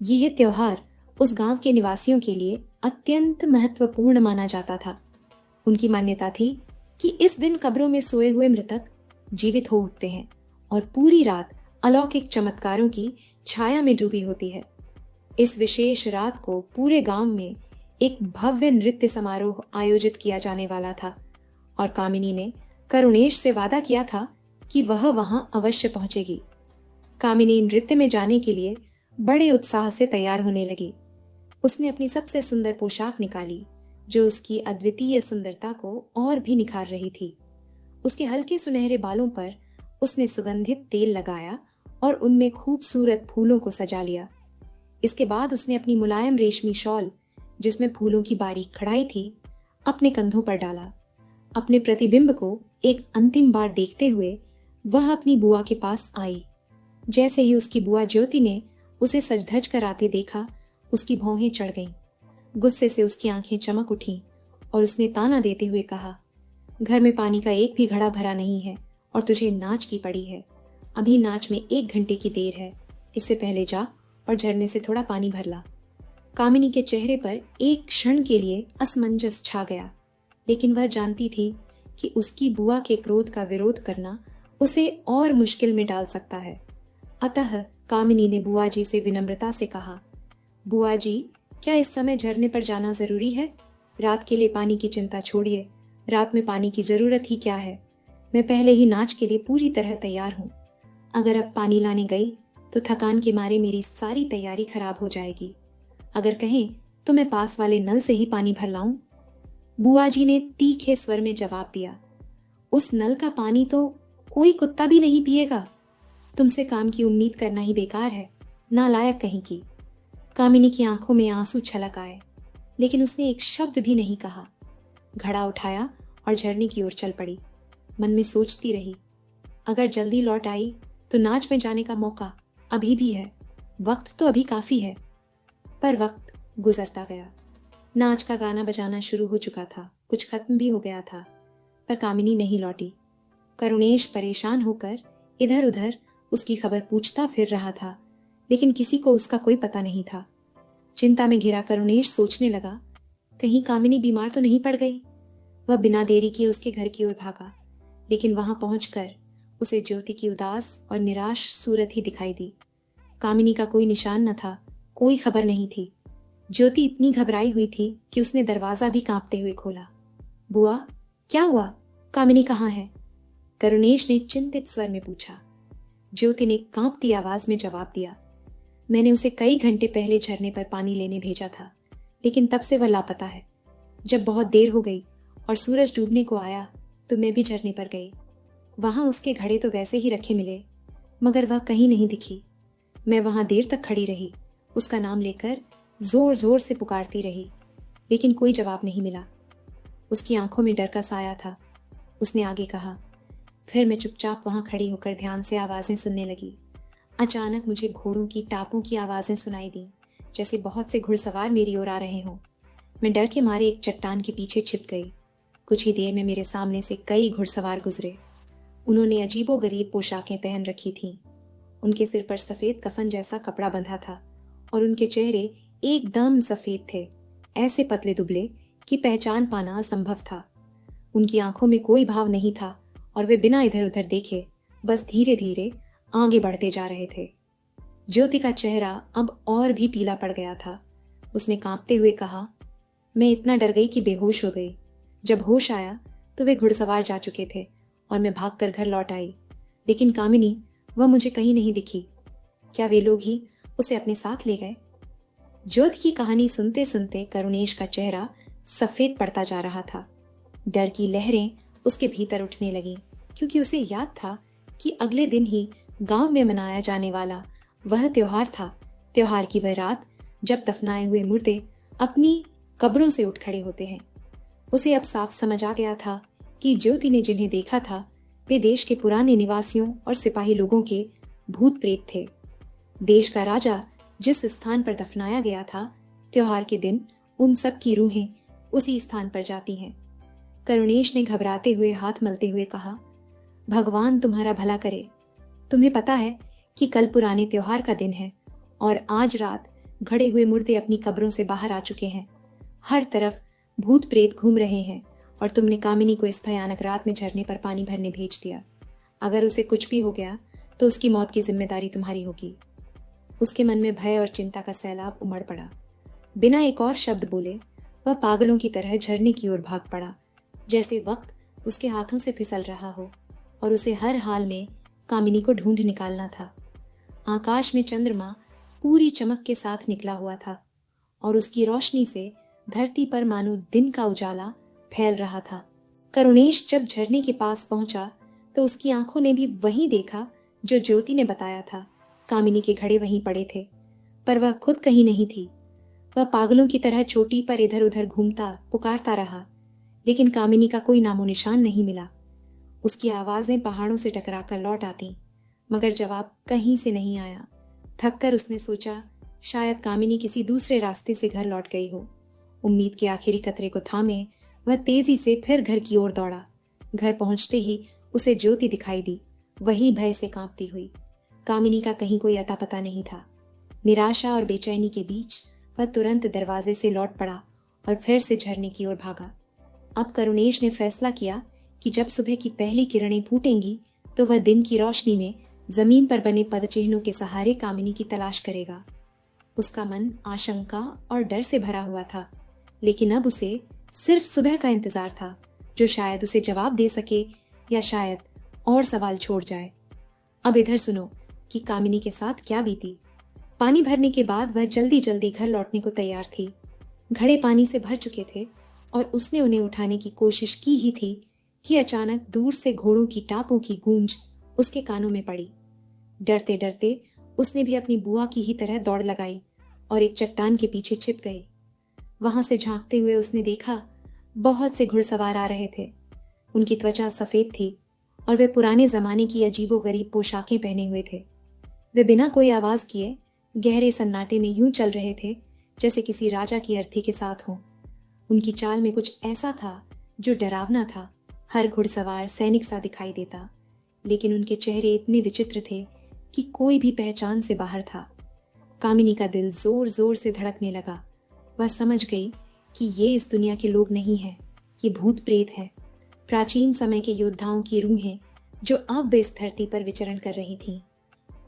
Speaker 2: यह त्योहार उस गांव के निवासियों के लिए अत्यंत महत्वपूर्ण माना जाता था। उनकी मान्यता थी कि इस दिन कब्रों में सोए हुए मृतक जीवित हो उठते हैं और पूरी रात अलौकिक चमत्कारों की छाया में डूबी होती है। इस विशेष रात को पूरे गांव में एक भव्य नृत्य समारोह आयोजित किया जाने वाला था और कामिनी ने करुणेश से वादा किया था कि वह वहां अवश्य पहुंचेगी। कामिनी नृत्य में जाने के लिए बड़े उत्साह से तैयार होने लगी। उसने अपनी सबसे सुंदर पोशाक निकाली जो उसकी अद्वितीय सुंदरता को और भी निखार रही थी। उसके हल्के सुनहरे बालों पर उसने सुगंधित तेल लगाया और उनमें खूबसूरत फूलों को सजा लिया। इसके बाद उसने अपनी मुलायम रेशमी शॉल जिसमें फूलों की बारीक कढ़ाई थी अपने कंधों पर डाला। अपने प्रतिबिंब को एक अंतिम बार देखते हुए वह अपनी बुआ के पास आई। जैसे ही उसकी बुआ ज्योति ने उसे सज धज कर आते देखा, उसकी भौहें चढ़ गईं। गुस्से से उसकी आंखें चमक उठीं और उसने ताना देते हुए कहा, घर में पानी का एक भी घड़ा भरा नहीं है और तुझे नाच की पड़ी है। अभी नाच में 1 घंटे की देर है। इससे पहले जा और झरने से थोड़ा पानी भर ला। कामिनी के चेहरे पर एक क्षण के लिए असमंजस छा गया, लेकिन वह जानती थी कि उसकी बुआ के क्रोध का विरोध करना उसे और मुश्किल में डाल सकता है। अतः कामिनी ने बुआ जी से विनम्रता से कहा, बुआ जी, क्या इस समय झरने पर जाना जरूरी है? रात के लिए पानी की चिंता छोड़िए, रात में पानी की जरूरत ही क्या है, मैं पहले ही नाच के लिए पूरी तरह तैयार हूँ। अगर अब पानी लाने गई तो थकान के मारे मेरी सारी तैयारी खराब हो जाएगी। अगर कहें तो मैं पास वाले नल से ही पानी भर लाऊं। बुआ जी ने तीखे स्वर में जवाब दिया, उस नल का पानी तो कोई कुत्ता भी नहीं पिएगा। तुमसे काम की उम्मीद करना ही बेकार है, नालायक कहीं की। कामिनी की आंखों में आंसू छलक आए, लेकिन उसने एक शब्द भी नहीं कहा। घड़ा उठाया और झरने की ओर चल पड़ी। मन में सोचती रही, अगर जल्दी लौट आई तो नाच में जाने का मौका अभी भी है, वक्त तो अभी काफी है। पर वक्त गुजरता गया। नाच का गाना बजाना शुरू हो चुका था, कुछ खत्म भी हो गया था, पर कामिनी नहीं लौटी। करुणेश परेशान होकर इधर उधर उसकी खबर पूछता फिर रहा था, लेकिन किसी को उसका कोई पता नहीं था। चिंता में घिरा करुणेश सोचने लगा, कहीं कामिनी बीमार तो नहीं पड़ गई। वह बिना देरी किए उसके घर की ओर भागा, लेकिन वहां पहुंचकर उसे ज्योति की उदास और निराश सूरत ही दिखाई दी। कामिनी का कोई निशान न था, कोई खबर नहीं थी। ज्योति इतनी घबराई हुई थी कि उसने दरवाजा भी कांपते हुए खोला। बुआ, क्या हुआ? कामिनी कहाँ है? करुणेश ने चिंतित स्वर में पूछा। ज्योति ने कांपती आवाज में जवाब दिया, मैंने उसे कई घंटे पहले झरने पर पानी लेने भेजा था, लेकिन तब से वह लापता है। जब बहुत देर हो गई और सूरज डूबने को आया तो मैं भी झरने पर गई। वहां उसके घड़े तो वैसे ही रखे मिले, मगर वह कहीं नहीं दिखी। मैं वहां देर तक खड़ी रही, उसका नाम लेकर जोर जोर से पुकारती रही, लेकिन कोई जवाब नहीं मिला। उसकी आंखों में डर का साया था। उसने आगे कहा, फिर मैं चुपचाप वहां खड़ी होकर ध्यान से आवाजें सुनने लगी। अचानक मुझे घोड़ों की टापों की आवाजें सुनाई दी, जैसे बहुत से घुड़सवार मेरी ओर आ रहे हों। मैं डर के मारे एक चट्टान के पीछे छिप गई। कुछ ही देर में मेरे सामने से कई घुड़सवार गुजरे। उन्होंने अजीबोगरीब पोशाकें पहन रखी थीं। उनके सिर पर सफेद कफन जैसा कपड़ा बंधा था और उनके चेहरे एकदम सफेद थे, ऐसे पतले दुबले कि पहचान पाना असंभव था। उनकी आंखों में कोई भाव नहीं था और वे बिना इधर उधर देखे बस धीरे धीरे आगे बढ़ते जा रहे थे। ज्योति का चेहरा अब और भी पीला पड़ गया था। उसने कांपते हुए कहा, मैं इतना डर गई कि बेहोश हो गई। जब होश आया तो वे घुड़सवार जा चुके थे और मैं भागकर घर लौट आई, लेकिन कामिनी, वह मुझे कहीं नहीं दिखी। क्या वे लोग ही उसे अपने साथ ले गए? ज्योति की कहानी सुनते सुनते करुणेश का चेहरा सफेद पड़ता जा रहा था। डर की लहरें उसके भीतर उठने लगीं, क्योंकि उसे याद था कि अगले दिन ही गांव में मनाया जाने वाला वह त्योहार था। त्योहार की वह रात जब दफनाए हुए मुर्दे अपनी कब्रों से उठ खड़े होते हैं। उसे अब साफ समझ आ गया था कि ज्योति ने जिन्हें देखा था वे देश के पुराने निवासियों और सिपाही लोगों के भूत प्रेत थे। देश का राजा जिस स्थान पर दफनाया गया था, त्योहार के दिन उन सब की रूहें उसी स्थान पर जाती हैं। करुणेश ने घबराते हुए हाथ मलते हुए कहा, भगवान तुम्हारा भला करे। तुम्हें पता है कि कल पुराने त्योहार का दिन है और आज रात घड़े हुए मुर्दे अपनी कब्रों से बाहर आ चुके हैं। हर तरफ भूत प्रेत घूम रहे हैं और तुमने कामिनी को इस भयानक रात में झरने पर पानी भरने भेज दिया। अगर उसे कुछ भी हो गया तो उसकी मौत की जिम्मेदारी तुम्हारी होगी। उसके मन में भय और चिंता का सैलाब उमड़ पड़ा। बिना एक और शब्द बोले वह पागलों की तरह झरने की ओर भाग पड़ा, जैसे वक्त उसके हाथों से फिसल रहा हो और उसे हर हाल में कामिनी को ढूंढ निकालना था। आकाश में चंद्रमा पूरी चमक के साथ निकला हुआ था और उसकी रोशनी से धरती पर मानो दिन का उजाला फैल रहा था। करुणेश जब झरने के पास पहुंचा तो उसकी आंखों ने भी वही देखा जो ज्योति ने बताया था। कामिनी के घड़े वहीं पड़े थे, पर वह खुद कहीं नहीं थी। वह पागलों की तरह चोटी पर इधर उधर घूमता पुकारता रहा, लेकिन कामिनी का कोई नामो निशान नहीं मिला। उसकी आवाजें पहाड़ों से टकराकर लौट आती, मगर जवाब कहीं से नहीं आया। थककर उसने सोचा, शायद कामिनी किसी दूसरे रास्ते से घर लौट गई हो। उम्मीद के आखिरी कतरे को थामे वह तेजी से फिर घर की ओर दौड़ा। घर पहुंचते ही उसे ज्योति दिखाई दी, वही भय से कांपती हुई। कामिनी का कहीं कोई अता पता नहीं था। निराशा और बेचैनी के बीच वह तुरंत दरवाजे से लौट पड़ा और फिर से झरने की ओर भागा। अब करुणेश ने फैसला किया कि जब सुबह की पहली किरणें फूटेंगी तो वह दिन की रोशनी में जमीन पर बने पदचिन्हों के सहारे कामिनी की तलाश करेगा। उसका मन आशंका और डर से भरा हुआ था, लेकिन अब उसे सिर्फ सुबह का इंतजार था, जो शायद उसे जवाब दे सके या शायद और सवाल छोड़ जाए। अब इधर सुनो कि कामिनी के साथ क्या बीती। पानी भरने के बाद वह जल्दी जल्दी घर लौटने को तैयार थी। घड़े पानी से भर चुके थे और उसने उन्हें उठाने की कोशिश की ही थी कि अचानक दूर से घोड़ों की टापों की गूंज उसके कानों में पड़ी। डरते डरते उसने भी अपनी बुआ की ही तरह दौड़ लगाई और एक चट्टान के पीछे छिप गई। वहां से झांकते हुए उसने देखा बहुत से घुड़सवार आ रहे थे। उनकी त्वचा सफेद थी और वे पुराने जमाने की अजीबोगरीब पोशाकें पहने हुए थे। वे बिना कोई आवाज किए गहरे सन्नाटे में यूं चल रहे थे जैसे किसी राजा की अर्थी के साथ हों। उनकी चाल में कुछ ऐसा था जो डरावना था। हर घुड़सवार सैनिक सा दिखाई देता, लेकिन उनके चेहरे इतने विचित्र थे कि कोई भी पहचान से बाहर था। कामिनी का दिल जोर जोर से धड़कने लगा। वह समझ गई कि ये इस दुनिया के लोग नहीं हैं, ये भूत प्रेत हैं, प्राचीन समय के योद्धाओं की रूहें जो अब इस धरती पर विचरण कर रही थीं।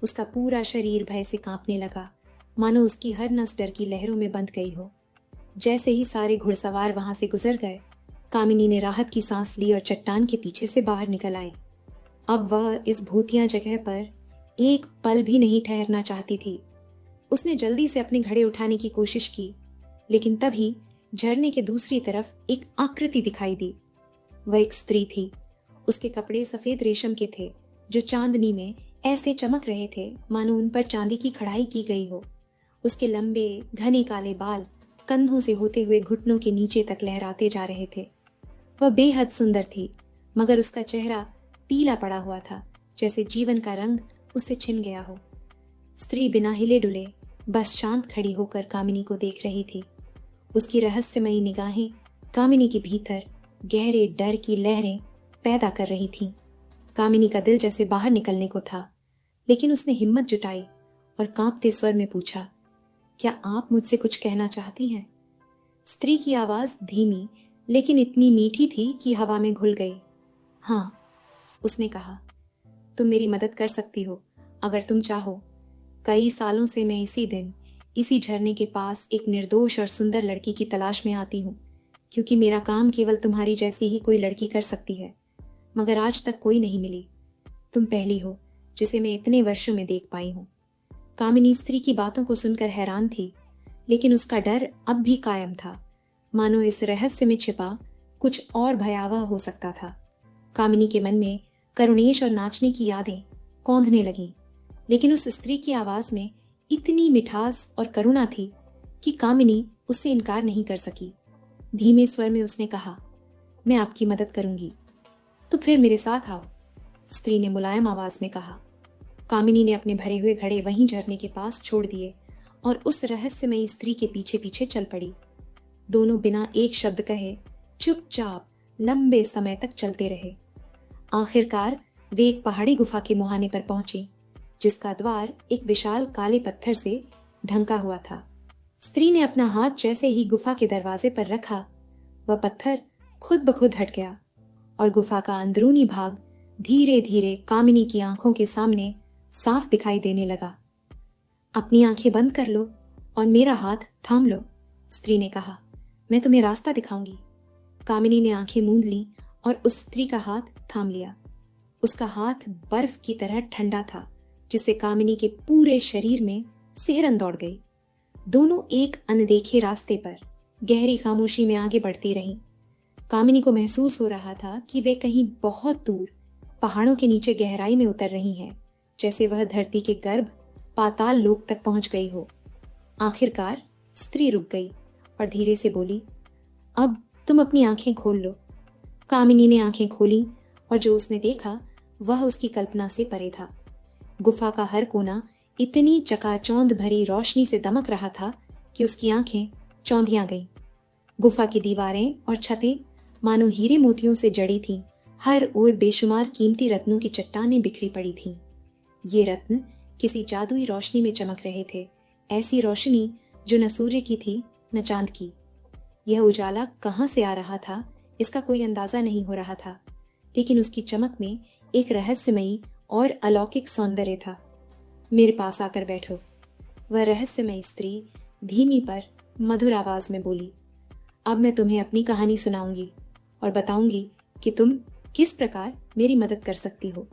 Speaker 2: उसका पूरा शरीर भय से कांपने लगा, मानो उसकी हर नस डर की लहरों में बंध गई हो। जैसे ही सारे घुड़सवार वहां से गुजर गए, कामिनी ने राहत की सांस ली और चट्टान के पीछे से बाहर निकल आई। अब वह इस भूतिया जगह पर एक पल भी नहीं ठहरना चाहती थी। उसने जल्दी से अपने घड़े उठाने की कोशिश की, लेकिन तभी झरने के दूसरी तरफ एक आकृति दिखाई दी। वह एक स्त्री थी। उसके कपड़े सफेद रेशम के थे जो चांदनी में ऐसे चमक रहे थे मानो उन पर चांदी की कढ़ाई की गई हो। उसके लंबे घने काले बाल कंधों से होते हुए घुटनों के नीचे तक लहराते जा रहे थे। वह बेहद सुंदर थी, मगर उसका चेहरा पीला पड़ा हुआ था, जैसे जीवन का रंग उससे छिन गया हो। स्त्री बिना हिले डुले बस शांत खड़ी होकर कामिनी को देख रही थी। उसकी रहस्यमयी निगाहें कामिनी के भीतर गहरे डर की लहरें पैदा कर रही थीं। कामिनी का दिल जैसे बाहर निकलने को था, लेकिन उसने हिम्मत जुटाई और कांपते स्वर में पूछा, क्या आप मुझसे कुछ कहना चाहती हैं? स्त्री की आवाज धीमी लेकिन इतनी मीठी थी कि हवा में घुल गई। हाँ, उसने कहा, तुम मेरी मदद कर सकती हो अगर तुम चाहो। कई सालों से मैं इसी दिन इसी झरने के पास एक निर्दोष और सुंदर लड़की की तलाश में आती हूँ, क्योंकि मेरा काम केवल तुम्हारी जैसी ही कोई लड़की कर सकती है, मगर आज तक कोई नहीं मिली। तुम पहली हो जिसे मैं इतने वर्षों में देख पाई हूँ। कामिनी स्त्री की बातों को सुनकर हैरान थी, लेकिन उसका डर अब भी कायम था, मानो इस रहस्य में छिपा कुछ और भयावह हो सकता था। कामिनी के मन में करुणेश और नाचने की यादें कौंधने लगीं, लेकिन उस स्त्री की आवाज में इतनी मिठास और करुणा थी कि कामिनी उससे इनकार नहीं कर सकी। धीमे स्वर में उसने कहा, मैं आपकी मदद करूंगी, तो फिर मेरे साथ आओ, स्त्री ने मुलायम आवाज में कहा। कामिनी ने अपने भरे हुए घड़े वहीं झरने के पास छोड़ दिए और उस रहस्यमयी स्त्री के पीछे पीछे चल पड़ी। दोनों बिना एक शब्द कहे चुपचाप लंबे समय तक चलते रहे। आखिरकार वे एक पहाड़ी गुफा के मुहाने पर पहुंची, जिसका द्वार एक विशाल काले पत्थर से ढंका हुआ था। स्त्री ने अपना हाथ जैसे ही गुफा के दरवाजे पर रखा, वह पत्थर खुद ब खुद हट गया और गुफा का अंदरूनी भाग धीरे धीरे कामिनी की आंखों के सामने साफ दिखाई देने लगा। अपनी आंखें बंद कर लो और मेरा हाथ थाम लो, स्त्री ने कहा, मैं तुम्हें रास्ता दिखाऊंगी। कामिनी ने आंखें मूंद लीं और उस स्त्री का हाथ थाम लिया। उसका हाथ बर्फ की तरह ठंडा था, जिससे कामिनी के पूरे शरीर में सिहरन दौड़ गई। दोनों एक अनदेखे रास्ते पर गहरी खामोशी में आगे बढ़ती रहीं। कामिनी को महसूस हो रहा था कि वे कहीं बहुत दूर पहाड़ों के नीचे गहराई में उतर रही हैं, जैसे वह धरती के गर्भ पाताल लोक तक पहुंच गई हो। आखिरकार स्त्री रुक गई और धीरे से बोली, अब तुम अपनी आंखें खोल लो। कामिनी ने आंखें खोली और जो उसने देखा वह उसकी कल्पना से परे था। गुफा का हर कोना इतनी चकाचौंध भरी रोशनी से दमक रहा था कि उसकी आंखें चौंधियां गईं। गुफा की दीवारें और छतें मानो हीरे मोतियों से जड़ी थीं। हर ओर बेशुमार कीमती रत्नों की चट्टानें बिखरी पड़ी थीं। ये रत्न किसी जादुई रोशनी में चमक रहे थे, ऐसी रोशनी जो न सूर्य की थी न चांद की। यह उजाला कहाँ से आ रहा था इसका कोई अंदाजा नहीं हो रहा था, लेकिन उसकी चमक में एक रहस्यमयी और अलौकिक सौंदर्य था। मेरे पास आकर बैठो, वह रहस्यमयी स्त्री धीमी पर मधुर आवाज में बोली। अब मैं तुम्हें अपनी कहानी सुनाऊंगी और बताऊंगी कि तुम किस प्रकार मेरी मदद कर सकती हो।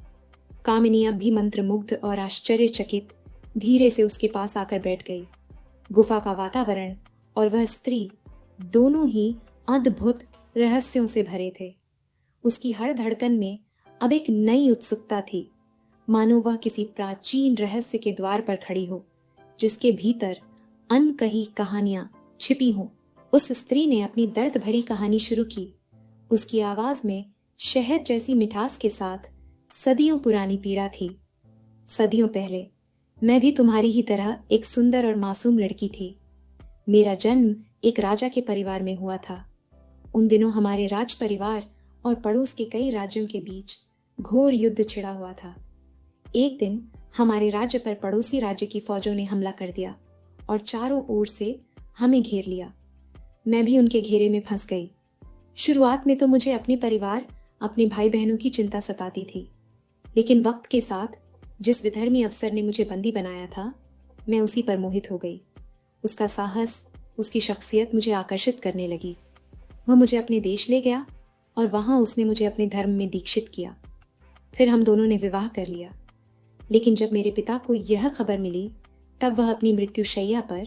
Speaker 2: कामिनी अब भी मंत्रमुग्ध और आश्चर्यचकित धीरे से उसके पास आकर बैठ गई। गुफा का वातावरण और वह स्त्री दोनों ही अद्भुत रहस्यों से भरे थे। उसकी हर धड़कन में अब एक नई उत्सुकता थी, मानो वह किसी प्राचीन रहस्य के द्वार पर खड़ी हो, जिसके भीतर अनकही कहानियां छिपी हों। उस स्त्री ने अपनी दर्द भरी कहानी शुरू की। उसकी आवाज में शहद जैसी मिठास के साथ सदियों पुरानी पीड़ा थी। सदियों पहले मैं भी तुम्हारी ही तरह एक सुंदर और मासूम लड़की थी। मेरा जन्म एक राजा के परिवार में हुआ था। उन दिनों हमारे राज परिवार और पड़ोस के कई राज्यों के बीच घोर युद्ध छिड़ा हुआ था। एक दिन हमारे राज्य पर पड़ोसी राज्य की फौजों ने हमला कर दिया और चारों ओर से हमें घेर लिया। मैं भी उनके घेरे में फंस गई। शुरुआत में तो मुझे अपने परिवार, अपने भाई बहनों की चिंता सताती थी, लेकिन वक्त के साथ जिस विधर्मी अफसर ने मुझे बंदी बनाया था, मैं उसी पर मोहित हो गई। उसका साहस, उसकी शख्सियत मुझे आकर्षित करने लगी। वह मुझे अपने देश ले गया और वहां उसने मुझे अपने धर्म में दीक्षित किया। फिर हम दोनों ने विवाह कर लिया। लेकिन जब मेरे पिता को यह खबर मिली, तब वह अपनी मृत्युशैया पर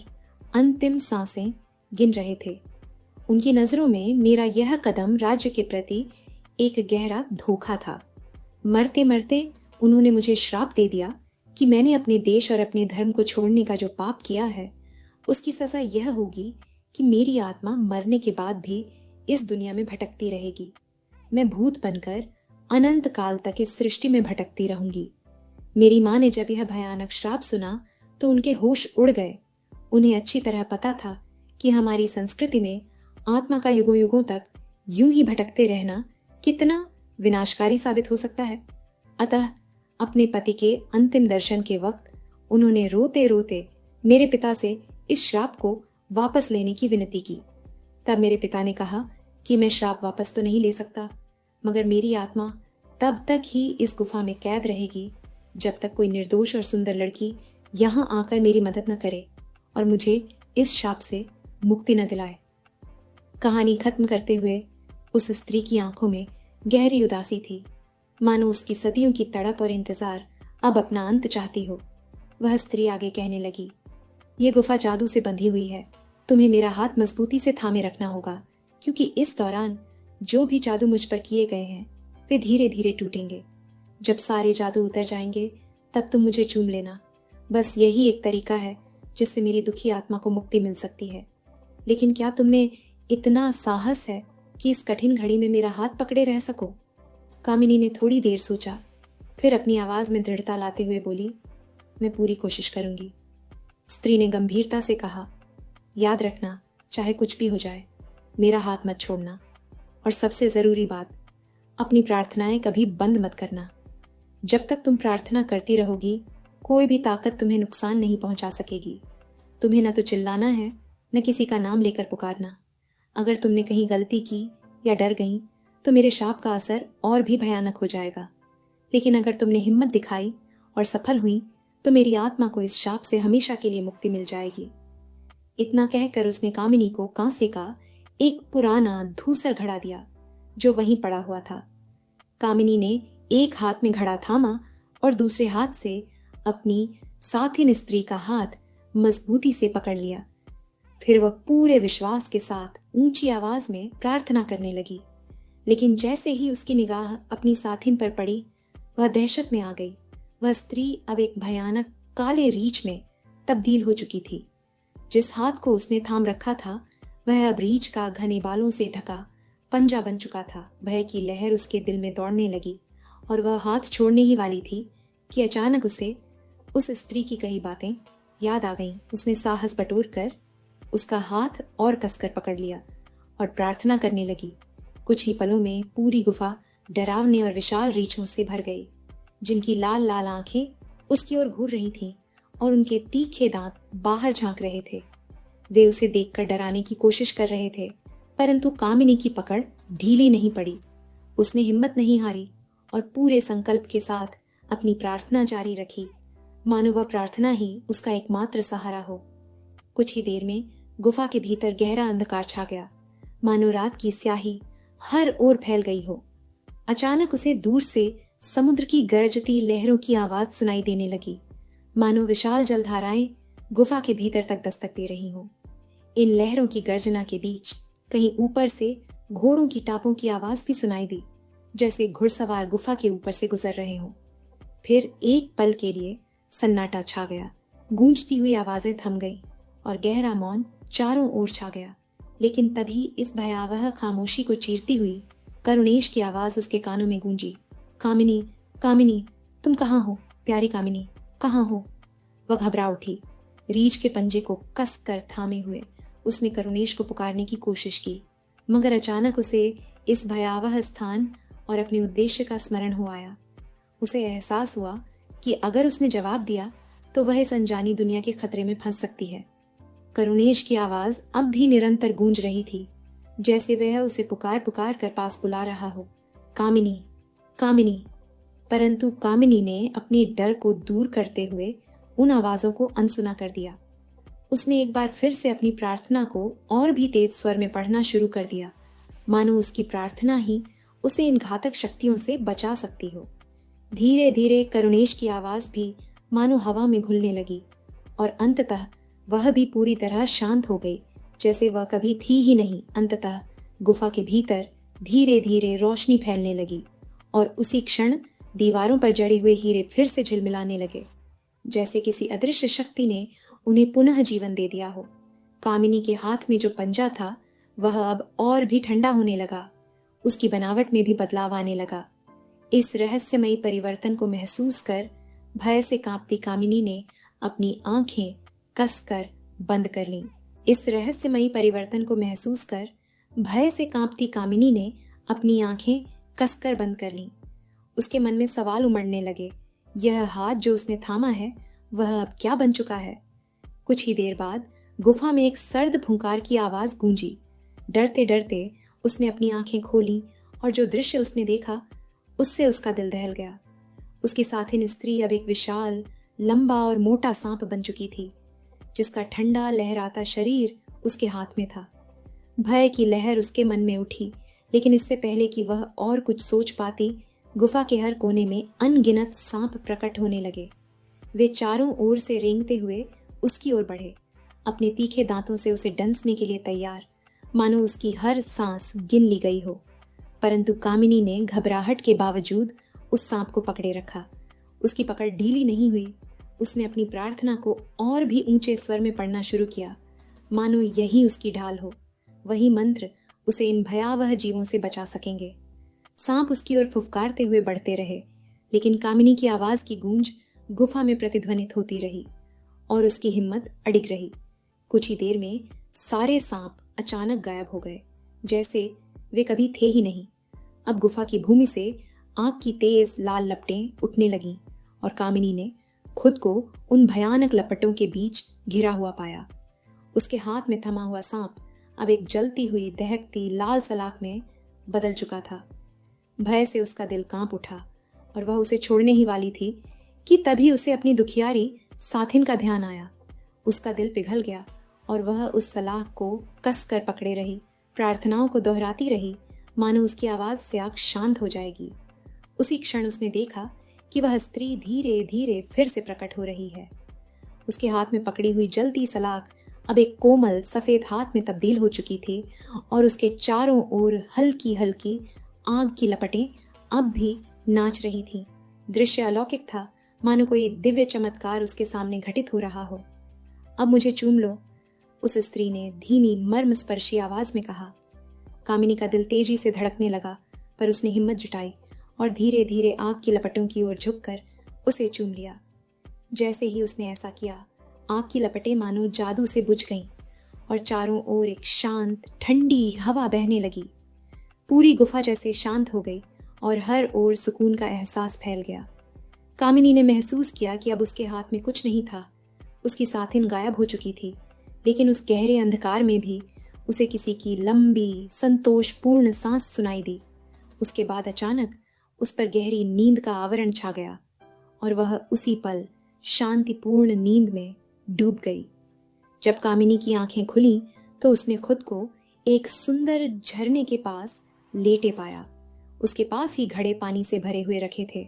Speaker 2: अंतिम सांसें गिन रहे थे। उनकी नजरों में मेरा यह कदम राज्य के प्रति एक गहरा धोखा था। मरते मरते उन्होंने मुझे श्राप दे दिया कि मैंने अपने देश और अपने धर्म को छोड़ने का जो पाप किया है, उसकी सजा यह होगी कि मेरी आत्मा मरने के बाद भी इस दुनिया में भटकती रहेगी। मैं भूत बनकर अनंत काल तक इस सृष्टि में भटकती रहूंगी। मेरी माँ ने जब यह भयानक श्राप सुना तो उनके होश उड़ गए। उन्हें अच्छी तरह पता था कि हमारी संस्कृति में आत्मा का युगों युगों तक यूं ही भटकते रहना कितना विनाशकारी साबित हो सकता है। अतः अपने पति के अंतिम दर्शन के वक्त उन्होंने रोते रोते मेरे पिता से इस श्राप को वापस लेने की विनती की। तब मेरे पिता ने कहा कि मैं श्राप वापस तो नहीं ले सकता, मगर मेरी आत्मा तब तक ही इस गुफा में कैद रहेगी जब तक कोई निर्दोष और सुंदर लड़की यहां आकर मेरी मदद न करे और मुझे इस शाप से मुक्ति न दिलाए। कहानी खत्म करते हुए उस स्त्री की आंखों में गहरी उदासी थी, मानो उसकी सदियों की तड़प और इंतजार अब अपना अंत चाहती हो। वह स्त्री आगे कहने लगी, ये गुफा जादू से बंधी हुई है। तुम्हें मेरा हाथ मजबूती से थामे रखना होगा, क्योंकि इस दौरान जो भी जादू मुझ पर किए गए हैं वे धीरे धीरे टूटेंगे। जब सारे जादू उतर जाएंगे तब तुम मुझे चूम लेना। बस यही एक तरीका है जिससे मेरी दुखी आत्मा को मुक्ति मिल सकती है। लेकिन क्या तुम में इतना साहस है कि इस कठिन घड़ी में मेरा हाथ पकड़े रह सको? कामिनी ने थोड़ी देर सोचा, फिर अपनी आवाज में दृढ़ता लाते हुए बोली, मैं पूरी कोशिश करूंगी। स्त्री ने गंभीरता से कहा, याद रखना, चाहे कुछ भी हो जाए, मेरा हाथ मत छोड़ना। और सबसे जरूरी बात, अपनी प्रार्थनाएं कभी बंद मत करना। जब तक तुम प्रार्थना करती रहोगी, कोई भी ताकत तुम्हें नुकसान नहीं पहुंचा सकेगी। तुम्हें न तो चिल्लाना है, न किसी का नाम लेकर पुकारना। अगर तुमने कहीं गलती की या डर गई तो मेरे शाप का असर और भी भयानक हो जाएगा। लेकिन अगर तुमने हिम्मत दिखाई और सफल हुई तो मेरी आत्मा को इस शाप से हमेशा के लिए मुक्ति मिल जाएगी। इतना कहकर उसने कामिनी को कांसे का एक पुराना धूसर घड़ा दिया जो वहीं पड़ा हुआ था। कामिनी ने एक हाथ में घड़ा थामा और दूसरे हाथ से अपनी साथिन स्त्री का हाथ मजबूती से पकड़ लिया। फिर वह पूरे विश्वास के साथ ऊंची आवाज में प्रार्थना करने लगी। लेकिन जैसे ही उसकी निगाह अपनी साथिन पर पड़ी, वह दहशत में आ गई। वह स्त्री अब एक भयानक काले रीछ में तब्दील हो चुकी थी। जिस हाथ को उसने थाम रखा था वह अब रीछ का घने बालों से ढका पंजा बन चुका था। भय की लहर उसके दिल में दौड़ने लगी और वह हाथ छोड़ने ही वाली थी कि अचानक उसे उस स्त्री की कही बातें याद आ गईं। उसने साहस बटोर कर उसका हाथ और कसकर पकड़ लिया और प्रार्थना करने लगी। कुछ ही पलों में पूरी गुफा डरावने और विशाल रीछों से भर गई, जिनकी लाल लाल आंखें उसकी ओर घूर रही थीं और उनके तीखे दांत बाहर झांक रहे थे। वे उसे देखकर डराने की कोशिश कर रहे थे, परंतु कामिनी की पकड़ ढीली नहीं पड़ी। उसने हिम्मत नहीं हारी और पूरे संकल्प के साथ अपनी प्रार्थना जारी रखी, मानो वह प्रार्थना ही उसका एकमात्र सहारा हो। कुछ ही देर में गुफा के भीतर गहरा अंधकार छा गया, मानो रात की स्याही हर ओर फैल गई हो। अचानक उसे दूर से समुद्र की गरजती लहरों की आवाज सुनाई देने लगी, मानो विशाल जलधाराएं गुफा के भीतर तक दस्तक दे रही हों। इन लहरों की गर्जना के बीच कहीं ऊपर से घोड़ों की टापों की आवाज भी सुनाई दी, जैसे घुड़सवार गुफा के ऊपर से गुजर रहे हों। फिर एक पल के लिए सन्नाटा छा गया, गूंजती हुई आवाजें थम गईं और गहरा मौन चारों ओर छा गया। लेकिन तभी इस भयावह खामोशी को चीरती हुई करुणेश की आवाज उसके कानों में गूंजी, कामिनी, कामिनी, तुम कहाँ हो? प्यारी कामिनी, कहाँ हो? वह घबरा उठी। रीछ के पंजे को कस कर थामे हुए उसने करुणेश को पुकारने की कोशिश की, मगर अचानक उसे इस भयावह स्थान और अपने उद्देश्य का स्मरण हो आया। उसे एहसास हुआ कि अगर उसने जवाब दिया तो वह इस अनजानी दुनिया के खतरे में फंस सकती है। करुणेश की आवाज अब भी निरंतर गूंज रही थी, जैसे वह उसे पुकार पुकार कर पास बुला रहा हो, कामिनी, कामिनी। परंतु कामिनी ने अपने डर को दूर करते हुए उन आवाजों को अनसुना कर दिया। उसने एक बार फिर से अपनी प्रार्थना को और भी तेज स्वर में पढ़ना शुरू कर दिया, मानो उसकी प्रार्थना ही उसे इन घातक शक्तियों से बचा सकती हो। धीरे धीरे करुणेश की आवाज भी मानो हवा में घुलने लगी और अंततः वह भी पूरी तरह शांत हो गई, जैसे वह कभी थी ही नहीं। अंततः गुफा के भीतर धीरे धीरे रोशनी फैलने लगी और उसी क्षण दीवारों पर जड़े हुए हीरे फिर से झिलमिलाने लगे, जैसे किसी अदृश्य शक्ति ने उन्हें पुनः जीवन दे दिया हो। कामिनी के हाथ में जो पंजा था वह अब और भी ठंडा होने लगा, उसकी बनावट में भी बदलाव आने लगा। इस रहस्यमयी परिवर्तन को महसूस कर भय से कांपती कामिनी ने अपनी आंखें कसकर बंद कर लीं। इस रहस्यमयी परिवर्तन को महसूस कर भय से कांपती कामिनी ने अपनी आंखें कसकर बंद कर लीं। उसके मन में सवाल उमड़ने लगे, यह हाथ जो उसने थामा है वह अब क्या बन चुका है? कुछ ही देर बाद गुफा में एक सर्द फुंकार की आवाज गूंजी। डरते डरते उसने अपनी आंखें खोलीं और जो दृश्य उसने देखा उससे उसका दिल दहल गया। उसकी साथिन स्त्री अब एक विशाल, लंबा और मोटा सांप बन चुकी थी, जिसका ठंडा लहराता शरीर उसके हाथ में था। भय की लहर उसके मन में उठी, लेकिन इससे पहले कि वह और कुछ सोच पाती, गुफा के हर कोने में अनगिनत सांप प्रकट होने लगे। वे चारों ओर से रेंगते हुए उसकी ओर बढ़े, अपने तीखे दांतों से उसे डंसने के लिए तैयार, मानो उसकी हर सांस गिन ली गई हो। परंतु कामिनी ने घबराहट के बावजूद उस सांप को पकड़े रखा। उसकी पकड़ ढीली नहीं हुई। उसने अपनी प्रार्थना को और भी ऊंचे स्वर में पढ़ना शुरू किया, मानो यही उसकी ढाल हो, वही मंत्र उसे इन भयावह जीवों से बचा सकेंगे। सांप उसकी ओर फुफकारते हुए बढ़ते रहे, लेकिन कामिनी की आवाज की गूंज गुफा में प्रतिध्वनित होती रही और उसकी हिम्मत अडिग रही। कुछ ही देर में सारे सांप अचानक गायब हो गए, जैसे वे कभी थे ही नहीं। अब गुफा की भूमि से आग की तेज लाल लपटें उठने लगीं और कामिनी ने खुद को उन भयानक लपटों के बीच घिरा हुआ पाया। उसके हाथ में थमा हुआ सांप अब एक जलती हुई दहकती लाल सलाख में बदल चुका था। भय से उसका दिल कांप उठा और वह उसे छोड़ने ही वाली थी कि तभी उसे अपनी दुखियारी साथिन का ध्यान आया। उसका दिल पिघल गया और वह उस सलाख को कसकर पकड़े रही, प्रार्थनाओं को दोहराती रही, मानो उसकी आवाज से आग शांत हो जाएगी। उसी क्षण उसने देखा कि वह स्त्री धीरे धीरे फिर से प्रकट हो रही है। उसके हाथ में पकड़ी हुई जलती सलाख अब एक कोमल सफेद हाथ में तब्दील हो चुकी थी और उसके चारों ओर हल्की हल्की आग की लपटें अब भी नाच रही थीं। दृश्य अलौकिक था, मानो कोई दिव्य चमत्कार उसके सामने घटित हो रहा हो। अब मुझे चूम लो, उस स्त्री ने धीमी मर्मस्पर्शी आवाज में कहा। कामिनी का दिल तेजी से धड़कने लगा, पर उसने हिम्मत जुटाई और धीरे धीरे आग की लपटों की ओर झुककर उसे चूम लिया। जैसे ही उसने ऐसा किया, आग की लपटें मानो जादू से बुझ गईं और चारों ओर एक शांत ठंडी हवा बहने लगी। पूरी गुफा जैसे शांत हो गई और हर ओर सुकून का एहसास फैल गया। कामिनी ने महसूस किया कि अब उसके हाथ में कुछ नहीं था। उसकी साथिन गायब हो चुकी थी, लेकिन उस गहरे अंधकार में भी उसे किसी की लंबी संतोषपूर्ण सांस सुनाई दी। उसके बाद अचानक उस पर गहरी नींद का आवरण छा गया और वह उसी पल शांतिपूर्ण नींद में डूब गई। जब कामिनी की आंखें खुलीं तो उसने खुद को एक सुंदर झरने के पास लेटे पाया। उसके पास ही घड़े पानी से भरे हुए रखे थे।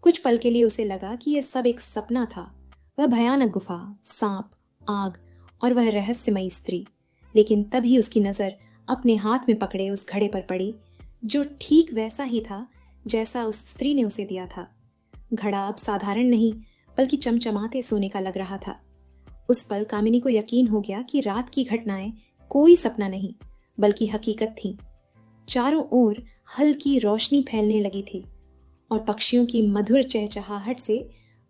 Speaker 2: कुछ पल के लिए उसे लगा कि यह सब एक सपना था, वह भयानक गुफा, सांप, आग और वह रहस्यमयी स्त्री। लेकिन तभी उसकी नजर अपने हाथ में पकड़े उस घड़े पर पड़ी, जो ठीक वैसा ही था जैसा उस स्त्री ने उसे दिया था। घड़ा अब साधारण नहीं बल्कि चमचमाते सोने का लग रहा था। उस पल कामिनी को यकीन हो गया कि रात की घटनाएं कोई सपना नहीं बल्कि हकीकत थी। चारों ओर हल्की रोशनी फैलने लगी थी और पक्षियों की मधुर चहचहाहट से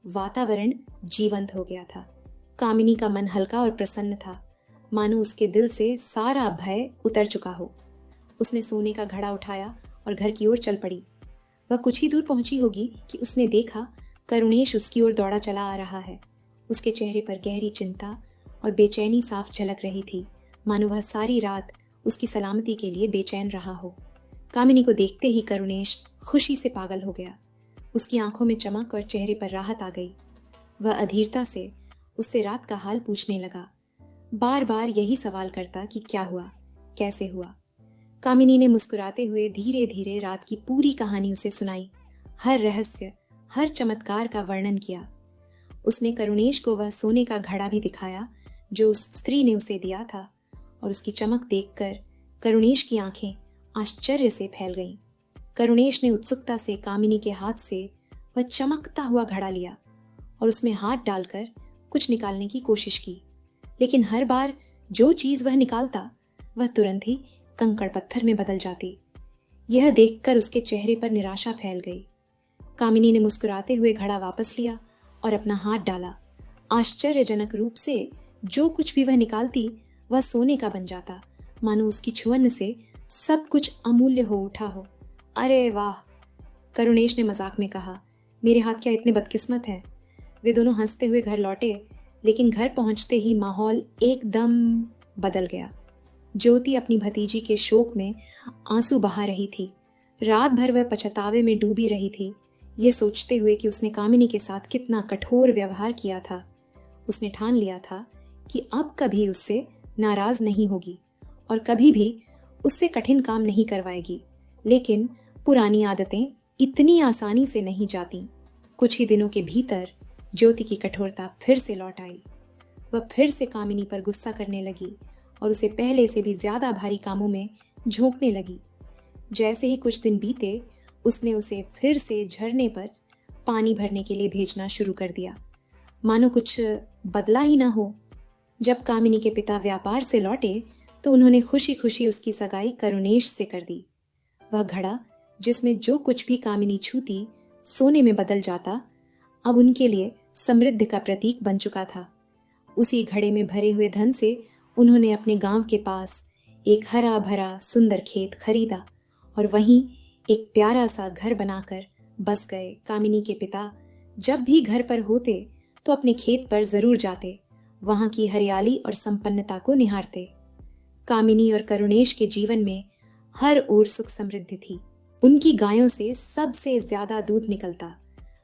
Speaker 2: वातावरण जीवंत हो गया था। कामिनी का मन हल्का और प्रसन्न था, मानो उसके दिल से सारा भय उतर चुका हो। उसने सोने का घड़ा उठाया और घर की ओर चल पड़ी। वह कुछ ही दूर पहुंची होगी कि उसने देखा करुणेश उसकी ओर दौड़ा चला आ रहा है। उसके चेहरे पर गहरी चिंता और बेचैनी साफ झलक रही थी, मानो वह सारी रात उसकी सलामती के लिए बेचैन रहा हो। कामिनी को देखते ही करुणेश खुशी से पागल हो गया। उसकी आंखों में चमक और चेहरे पर राहत आ गई। वह अधीरता से उससे रात का हाल पूछने लगा, बार बार यही सवाल करता कि क्या हुआ, कैसे हुआ। कामिनी ने मुस्कुराते हुए धीरे धीरे रात की पूरी कहानी उसे सुनाई, हर रहस्य, हर चमत्कार का वर्णन किया। उसने करुणेश को वह सोने का घड़ा भी दिखाया जो उस स्त्री ने उसे दिया था, और उसकी चमक देखकर करुणेश की आंखें आश्चर्य से फैल गईं। करुणेश ने उत्सुकता से कामिनी के हाथ से वह चमकता हुआ घड़ा लिया और उसमें हाथ डालकर कुछ निकालने की कोशिश की, लेकिन हर बार जो चीज वह निकालता वह तुरंत ही कंकड़ पत्थर में बदल जाती। यह देखकर उसके चेहरे पर निराशा फैल गई। कामिनी ने मुस्कुराते हुए घड़ा वापस लिया और अपना हाथ डाला। आश्चर्यजनक रूप से जो कुछ भी वह निकालती वह सोने का बन जाता, मानो उसकी छुअन से सब कुछ अमूल्य हो उठा हो। अरे वाह, करुणेश ने मजाक में कहा, मेरे हाथ क्या इतने बदकिस्मत हैं। वे दोनों हंसते हुए घर लौटे, लेकिन घर पहुंचते ही माहौल एकदम बदल गया। ज्योति अपनी भतीजी के शोक में आंसू बहा रही थी। रात भर वह पछतावे में डूबी रही थी, ये सोचते हुए कि उसने कामिनी के साथ कितना कठोर व्यवहार किया था। उसने ठान लिया था कि अब कभी उससे नाराज नहीं होगी और कभी भी उससे कठिन काम नहीं करवाएगी। लेकिन पुरानी आदतें इतनी आसानी से नहीं जाती। कुछ ही दिनों के भीतर ज्योति की कठोरता फिर से लौट आई। वह फिर से कामिनी पर गुस्सा करने लगी और उसे पहले से भी ज्यादा भारी कामों में झोंकने लगी। जैसे ही कुछ दिन बीते, उसने उसे फिर से झरने पर पानी भरने के लिए भेजना शुरू कर दिया, मानो कुछ बदला ही ना हो। जब कामिनी के पिता व्यापार से लौटे तो उन्होंने खुशी खुशी उसकी सगाई करुणेश से कर दी। वह घड़ा जिसमें जो कुछ भी कामिनी छूती सोने में बदल जाता, अब उनके लिए समृद्धि का प्रतीक बन चुका था। उसी घड़े में भरे हुए धन से उन्होंने अपने गांव के पास एक हरा भरा सुंदर खेत खरीदा और वहीं एक प्यारा सा घर बनाकर बस गए। कामिनी के पिता जब भी घर पर होते तो अपने खेत पर जरूर जाते, वहां की हरियाली और संपन्नता को निहारते। कामिनी और करुणेश के जीवन में हर ओर सुख समृद्धि थी। उनकी गायों से सबसे ज्यादा दूध निकलता,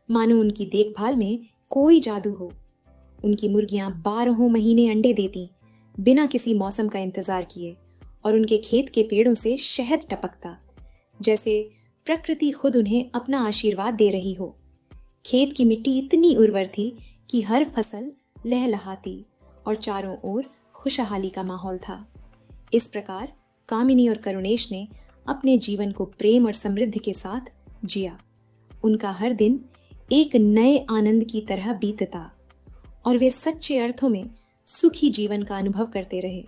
Speaker 2: मानो उनकी देखभाल में कोई जादू हो। उनकी मुर्गियां 12 महीने अंडे देती बिना किसी मौसम का इंतजार किए, और उनके खेत के पेड़ों से शहद टपकता जैसे प्रकृति खुद उन्हें अपना आशीर्वाद दे रही हो। खेत की मिट्टी इतनी उर्वर थी कि हर फसल लहलहाती और चारों ओर खुशहाली का माहौल था। इस प्रकार कामिनी और करुणेश ने अपने जीवन को प्रेम और समृद्धि के साथ जिया। उनका हर दिन एक नए आनंद की तरह बीतता और वे सच्चे अर्थों में सुखी जीवन का अनुभव करते रहे।